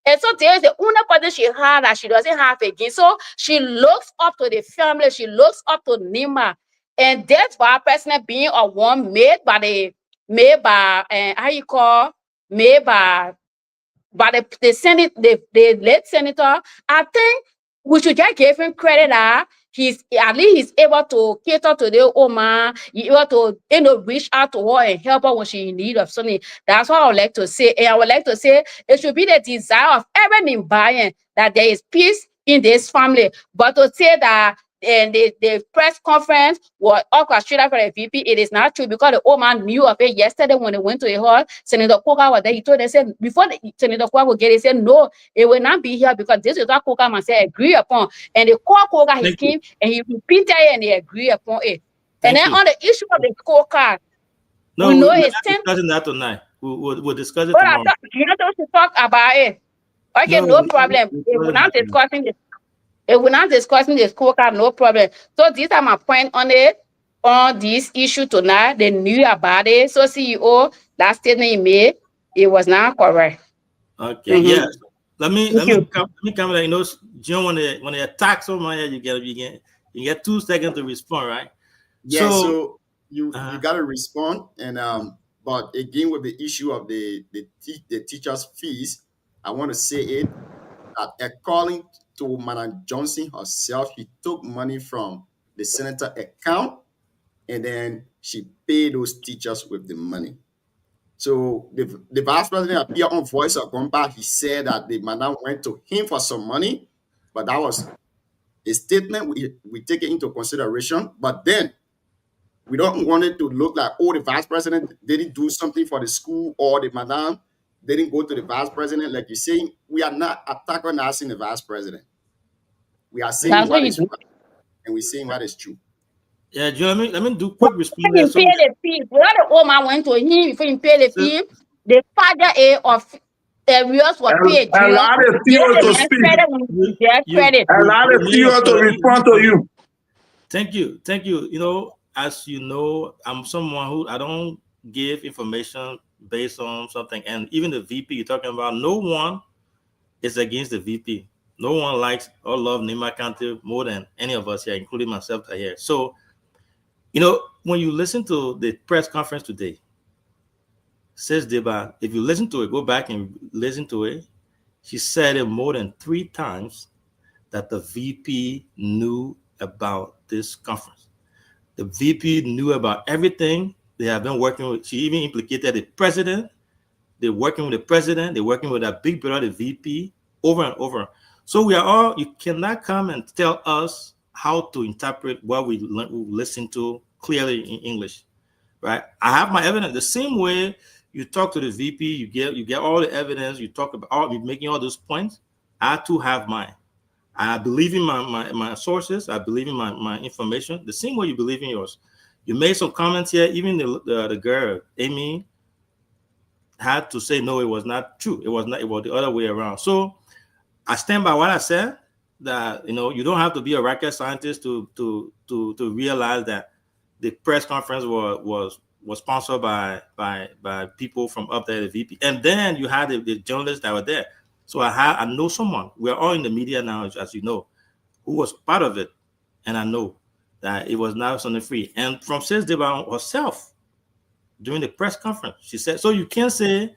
And so there's the only person she had that she doesn't have again. So she looks up to the family. She looks up to Nima. And that's why person being a one made by the Senate, the late senator. I think we should just give him credit that he's at least he's able to cater to the old man, he's able to reach out to her and help her when she's in need of something. That's what I would like to say. And I would like to say it should be the desire of every Nimbayan that there is peace in this family. But to say that and the press conference was orchestrated for the VP, it is not true, because the old man knew of it yesterday when they went to the hall. Senator Coker was there. He told them, said, before Senator Coker would get it, he said, no, it will not be here because this is what Coker must say agree upon. And the Coker, he came and he repeated it and they agree upon it. And then on the issue of the scorecard, no, we know we're it's not discussing that tonight. We'll discuss it tomorrow. You know to talk about it. Okay, no problem. We're not discussing this. If we're not discussing the scorecard, no problem. So these are my point on it, on this issue tonight. They knew about it. So CEO, that statement he made, it was not correct. Okay, yeah. Let me come. You know, John, when they attack someone, you get 2 seconds to respond, right? Yeah. So you got to respond, and but again with the issue of the teachers' fees, I want to say it that according to Madam Johnson herself, she took money from the senator account and then she paid those teachers with the money. So the vice president appeared on Voice of Gompa. He said that the madam went to him for some money, but that was a statement we take it into consideration. But then we don't want it to look like, oh, the vice president didn't do something for the school, or the madam didn't go to the vice president. Like you're saying, we are not attacking the vice president. We are saying what is right, and we're saying what is true. Yeah, Joe, let me do quick response. He paid the fee. When the old man went to him before he paid the fee, the father of arrears was paid. Allow the CEO to speak. Allow the CEO to respond to you. Thank you. You know, as you know, I'm someone who I don't give information based on something. And even the VP you're talking about, no one is against the VP. No one likes or loves Nima County more than any of us here, including myself here. So, you know, when you listen to the press conference today, says Deba, if you listen to it, go back and listen to it. She said it more than 3 times that the VP knew about this conference. The VP knew about everything. They have been working with, she even implicated the president. They're working with the president. They're working with that big brother, the VP, over and over. So we are all, you cannot come and tell us how to interpret what we listen to clearly in English, right? I have my evidence. The same way you talk to the VP, you get all the evidence, you talk about you're making all those points. I too have mine. I believe in my sources. I believe in my information. The same way you believe in yours. You made some comments here. Even the girl, Amy, had to say, no, it was not true. It was not, it was the other way around. So I stand by what I said, that, you know, you don't have to be a rocket scientist to realize that the press conference was sponsored by people from up there, the VP. And then you had the journalists that were there. So I know someone, we're all in the media now, as you know, who was part of it. And I know that it was not something free. And from Sis Deba herself, during the press conference, she said, so you can't say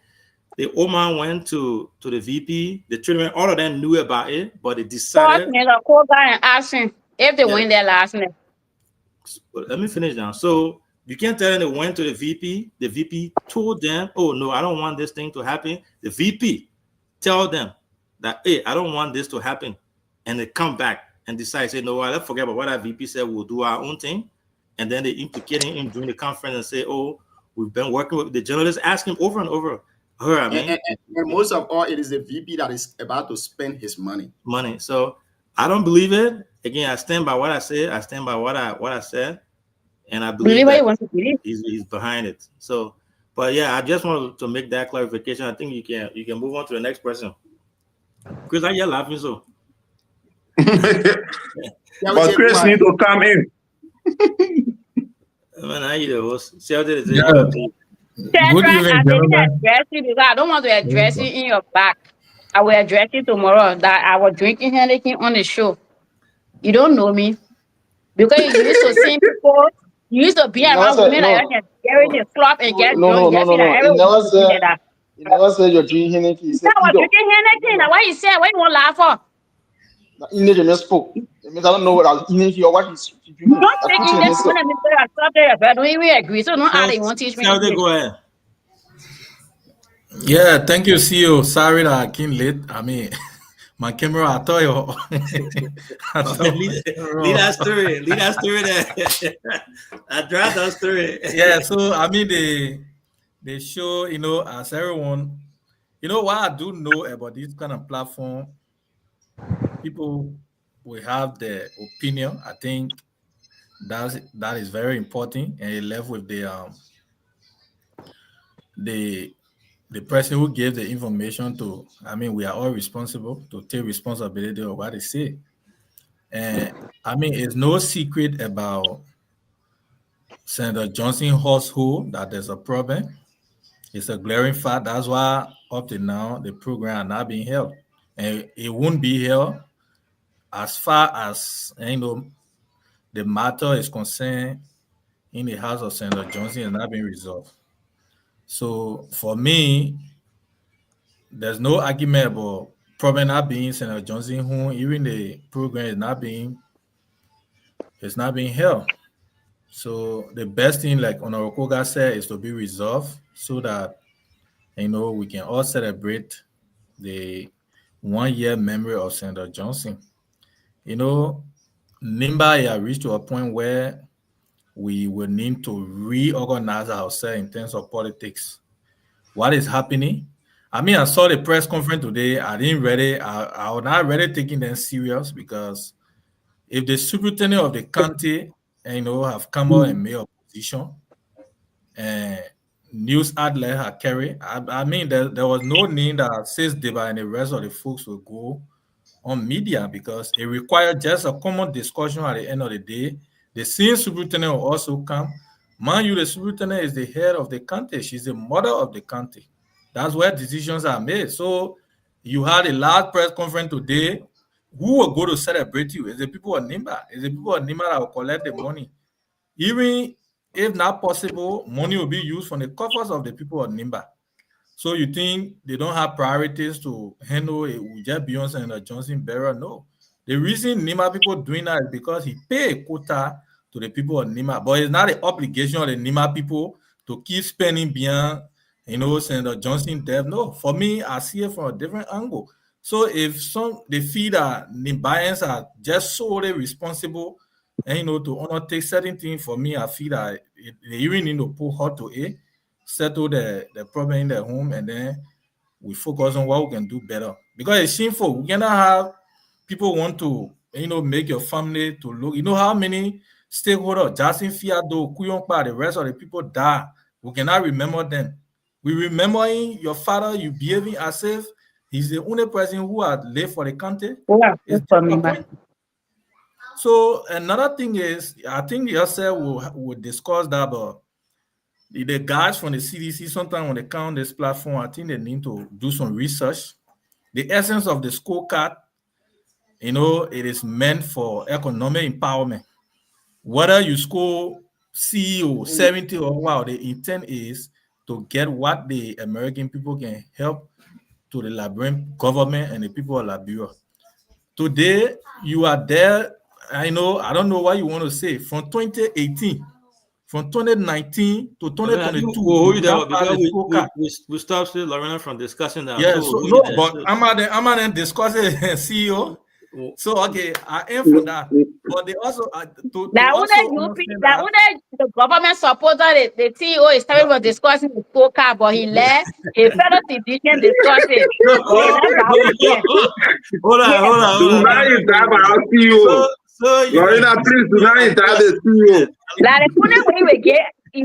the Oman went to the VP, the children, all of them knew about it, but they decided. If they went there last night. Let me finish now. So you can't tell them they went to the VP told them, oh no, I don't want this thing to happen. The VP tell them that, hey, I don't want this to happen. And they come back and decide, say, no, let's forget about what that VP said, we'll do our own thing. And then they implicating him during the conference and say, oh, we've been working with the journalists, ask him over and over, All right, man. And most of all, it is the VP that is about to spend his money. So I don't believe it. Again, I stand by what I said. I stand by what I said, and I believe that he's behind it. So, but yeah, I just wanted to make that clarification. I think you can move on to the next person. Chris, are you laughing so? But Chris need to come in. Man, I the host. Good evening, gentlemen. I don't want to address you in your back. I will address you tomorrow that I was drinking Henneken on the show. You don't know me. Because you used to see people, you used to be around women like that, carrying the club and get drunk. You never said you're drinking Henneken. You said I was drinking Henneken. Why you say? Why you want to laugh for? You just spoke. It means I don't know what I was eating or what he's drinking. Don't take it just when I don't even agree. So don't add it. Won't teach me. Go ahead. Yeah, thank you, CEO. Sorry that I came late. I mean, my camera, I thought you. Lead us through it. Lead us through it. I drive us through it. Yeah, so I mean, they show, as everyone, what I do know about this kind of platform, people will have their opinion. I think that is very important, and it left with the person who gave the information to. I mean, we are all responsible to take responsibility of what they say. And I mean, it's no secret about Senator Johnson household that there's a problem. It's a glaring fact. That's why up to now the program are not being held, and it won't be held as far as the matter is concerned in the house of Senator Johnson is not being resolved. So for me, there's no argument about problem not being Senator Johnson who even the program is not being held. So the best thing, like Honorable Koga said, is to be resolved so that we can all celebrate the 1 year memory of Senator Johnson. NIMBA has reached to a point where we will need to reorganize ourselves in terms of politics. What is happening? I mean, I saw the press conference today. I didn't read it. I was not really taking them serious because if the superintendent of the county, have come out and made a position, and news outlet had carried, I mean, there was no need that says Deba and the rest of the folks will go on media because it required just a common discussion at the end of the day. The same superintendent will also come. Mind you, the superintendent is the head of the county. She's the mother of the county. That's where decisions are made. So you had a large press conference today. Who will go to celebrate you? Is the people of NIMBA? Is the people of NIMBA that will collect the money? Even if not possible, money will be used from the coffers of the people of NIMBA. So you think they don't have priorities to handle it just beyond Senator Johnson burial? No. The reason NIMBA people doing that is because he paid a quota to the people of NIMBA, but it's not the obligation of the NIMBA people to keep spending beyond, Senator Johnson death. No, for me, I see it from a different angle. So if they feel that NIMBAians are just solely responsible, and to undertake certain things, for me, I feel that they even need to put hot to it, settle the problem in their home, and then we focus on what we can do better. Because it's shameful. We cannot have people want to, make your family to look. You know how many stakeholders, Justin Fiado, Kuyonpa, the rest of the people die. We cannot remember them. We remembering your father, you behaving as if he's the only person who had lived for the country. Yeah, so another thing is, I think yourself will discuss that, but the guys from the CDC, sometimes when they come on this platform, I think they need to do some research. The essence of the scorecard, it is meant for economic empowerment. Whether you score CEO 70 or wow, the intent is to get what the American people can help to the Liberian government and the people of Liberia. Today, you are there. I don't know what you want to say. From 2018, from 2019 to 2022, we stopped Lorena from discussing that. Yeah, but I'm not discussing CEO. So okay, I am for that. but they also to That also one understand that that. one the government supporter, the CEO is starting was discussing the scorecard, but he left his fellow physician discussing. No, Yeah, that's how we get. hold Yeah. on. Do not interrupt our CEO. Lorena, please do not interrupt the CEO. Like the one when you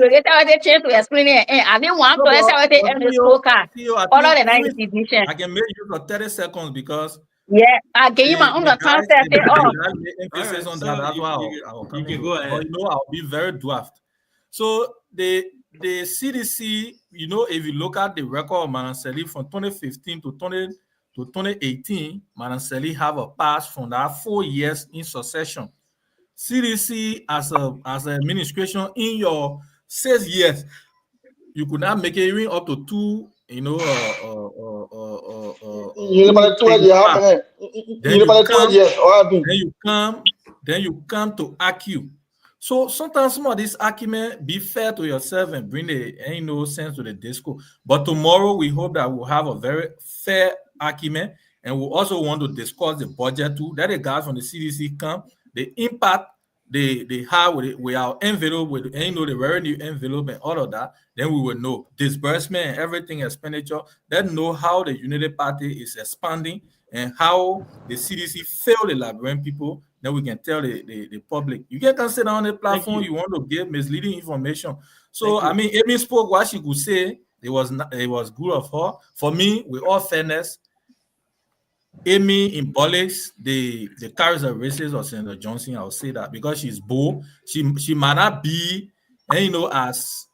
will get out the chance to explain it. And I didn't want to let's have it in the scorecard. CEO, All of the I night think physician. I can make use of 30 seconds because Yeah, I gave you my own the concept. guys Oh, made emphasis on that. That's why I'll come can in. go ahead. But I'll be very dwarfed. So the CDC, if you look at the record of Manasseh from 2015 to 2018, Manasseh have a pass from that 4 years in succession. CDC as a administration in your 6 years, you could not make it even up to 2. You about 12 years, how many? Then You about 12 years, what happened? Then you come to ACU. So sometimes some of this argument, be fair to yourself and bring ain't no sense to the disco. But tomorrow we hope that we'll have a very fair argument, and we also want to discuss the budget too. That the guys from the CDC come, the impact they have with our envelope, with the revenue envelope and all of that. Then we will know disbursement and everything expenditure. Then know how the Unity Party is expanding and how the CDC failed the Liberian people. Then we can tell the public. You can't consider on the platform you want to give misleading information. So I mean, Amy spoke what she could say. It was good of her. For me, with all fairness, Amy embodies the characteristics of Senator Johnson. I'll say that because she's bold. She might not be, as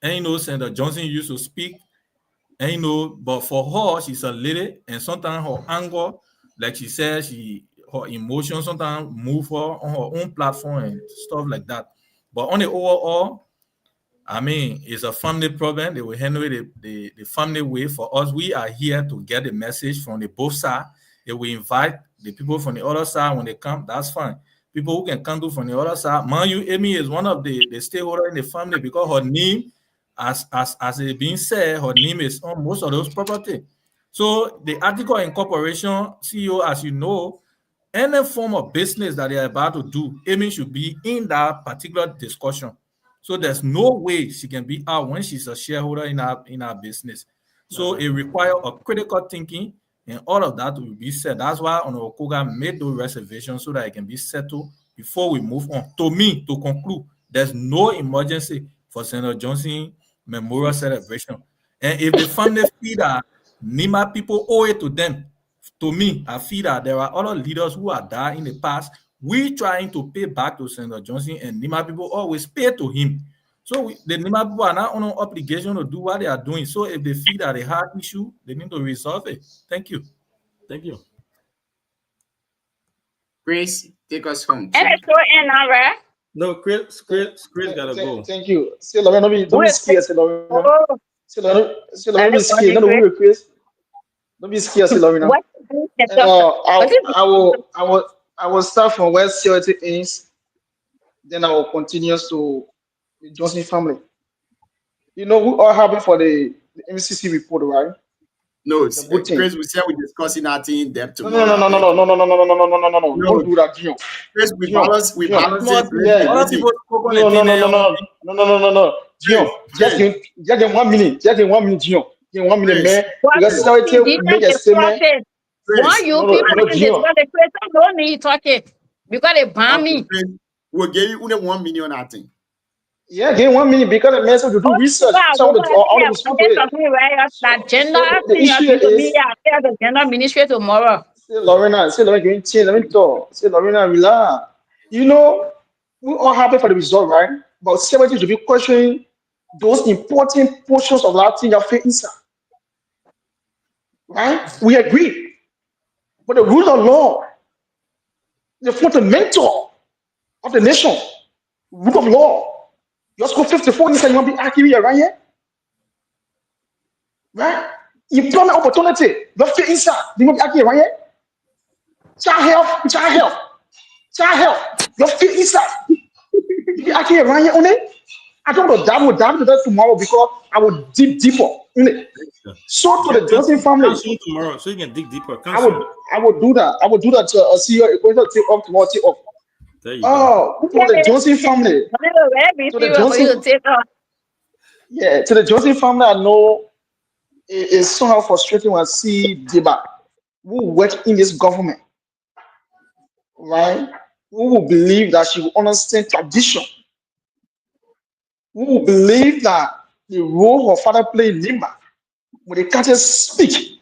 Senator Johnson used to speak, but for her, she's a lady, and sometimes her anger, like she says, her emotions sometimes move her on her own platform and stuff like that. But on the overall, I mean, it's a family problem. They will handle it the family way. For us, we are here to get the message from the both sides. If we invite the people from the other side when they come, that's fine. People who can come from the other side. Mind you, Amy is one of the stakeholders in the family because her name, as it being said, her name is on most of those property. So the article incorporation, CEO, as you know, any form of business that they are about to do, Amy should be in that particular discussion. So there's no way she can be out when she's a shareholder in our business. So it requires a critical thinking, and all of that will be said. That's why Onokoga made those reservations so that it can be settled before we move on. To me, to conclude, there's no emergency for Senator Johnson Memorial Celebration. And if the family feel that Nima people owe it to them, to me, I feel that there are other leaders who are there in the past. We trying to pay back to Senator Johnson, and Nima people always pay to him. So the Nima people are not on an obligation to do what they are doing. So if they feel that they have issue, they need to resolve it. Thank you. Thank you. Chris, take us home. And it's so in now, right? No, Chris gotta go. Thank you. Say, Lorena, don't be scared. Say, Lorena. Oh, Say, Lorena, don't be scared. No, no, Chris. Don't be scared, say, Lorena. what? I will start from where security is, then I will continue to the Johnson family. You know, we all happy for the MCC report, right? No, Chris, we said we're discussing that in depth No. tomorrow. Don't do that, Gio. Chris, we balance it. No. Gio, just in 1 minute. Just in 1 minute, Gio. In 1 minute, man. Because security make a statement. Why you people discuss the question? Don't need talking because they ban me. We'll give you 1 million, I think. Yeah, give 1 minute because the message to do research. So that gender thing to me, I tell the gender ministry tomorrow. Say Lorena, let me talk. Say Lorena, relax. You know, we all happy for the result, right? But security should be questioning those important portions of that thing that fit inside. Right? We agree. But the rule of law, the fundamental of the nation, rule of law. Your school 54 inside, you want to be accurate, right here? Right? Employment opportunity, you fit inside, you want to be accurate, right here? Child health, you fit inside. You be accurate, right here, only? I don't know, dive into that tomorrow because I will dig deeper in it. So to the Johnson family tomorrow, so you can dig deeper. I will do that. I will do that. See you. You're going to take off tomorrow. Take off. There you go. To the Johnson family. To the Johnson, yeah, to the Johnson family, I know it is somehow frustrating when I see Deba, who work in this government, right? Who will believe that she will understand tradition? Who will believe that the role her father played in Limba, when the catches speak,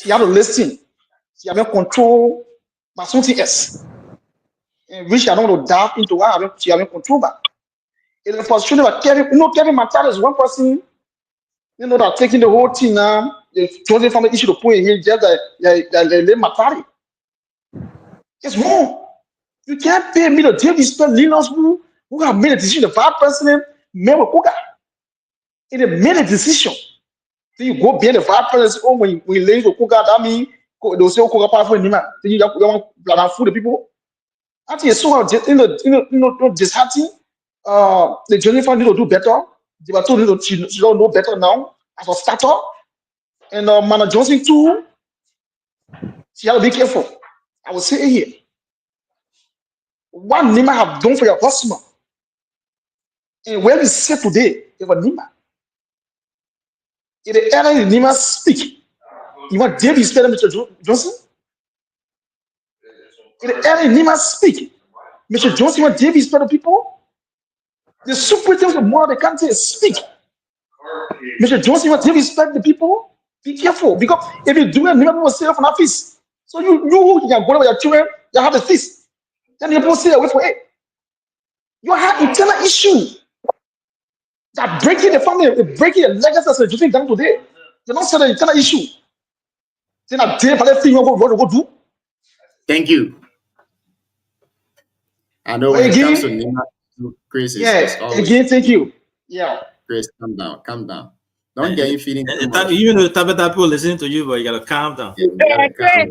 she had to listen. She had to control by something else. And which I don't want to dive into why she had to control that. It is frustrating that Kevin Matata is one person, that taking the whole thing now, the Johnson family issue to put in here just like Matari. It's wrong. You can't pay me to deal with leaders who have made a decision. The vice president, Mayor Kuga, they made a decision. Then you go behind the vice president. When you lay to Kuga, that means they'll say Kuga powerful in him. Then you want to fool the people. I think it's so disheartening. The Jennifer need to do better. They were told she don't know better now as a starter. And Mana Johnson too. She has to be careful. I will say it here. What Nima have done for your customer, and where we sit today, if a Nima, if the area Nima speak, you want David spell Mr. Johnson? If the area Nima speak, Mr. Johnson, you want David spell the people? The superintendent of more of the country speak. Mr. Johnson, you want David spell the people? Be careful, because if you do it, Nima will stay off an office. So you can go with your children, you have the feast. Then you both stay away from it. You have internal issue that breaking the family, breaking the legacy of the done today. You don't say the internal issue. Then a day for that thing you go do. Thank you. I know when it comes to Nima, Chris, again, thank you. Yeah. Chris, calm down. Don't get you feeling too much. Even though Tabata people listening to you, but you gotta calm down. Chris,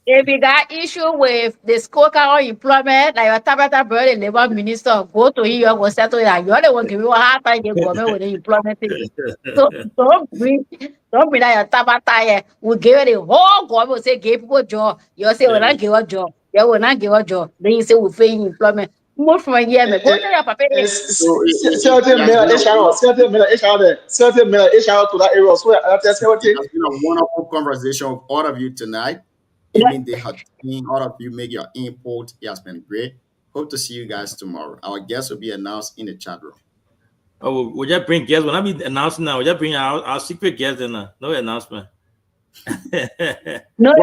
if you got issue with the scorecard on employment, like your Tabata brother, the labor minister, go to him, you will settle that. You're the one giving you a hard time, you government with the employment thing. So don't bring that your Tabata here. We give it the whole government, will say, give people a job. You say, we'll not give a job. They will not give a job. Then you say, we'll pay you employment. Move from a year, man. Go tell your papa. Certain male HR to that area. So it's been a wonderful conversation with all of you tonight. Even they have seen all of you make your input. It has been great. Hope to see you guys tomorrow. Our guests will be announced in the chat room. Oh, we'll just bring guests. When I be announcing now, we'll just bring our secret guests in. No announcement. No,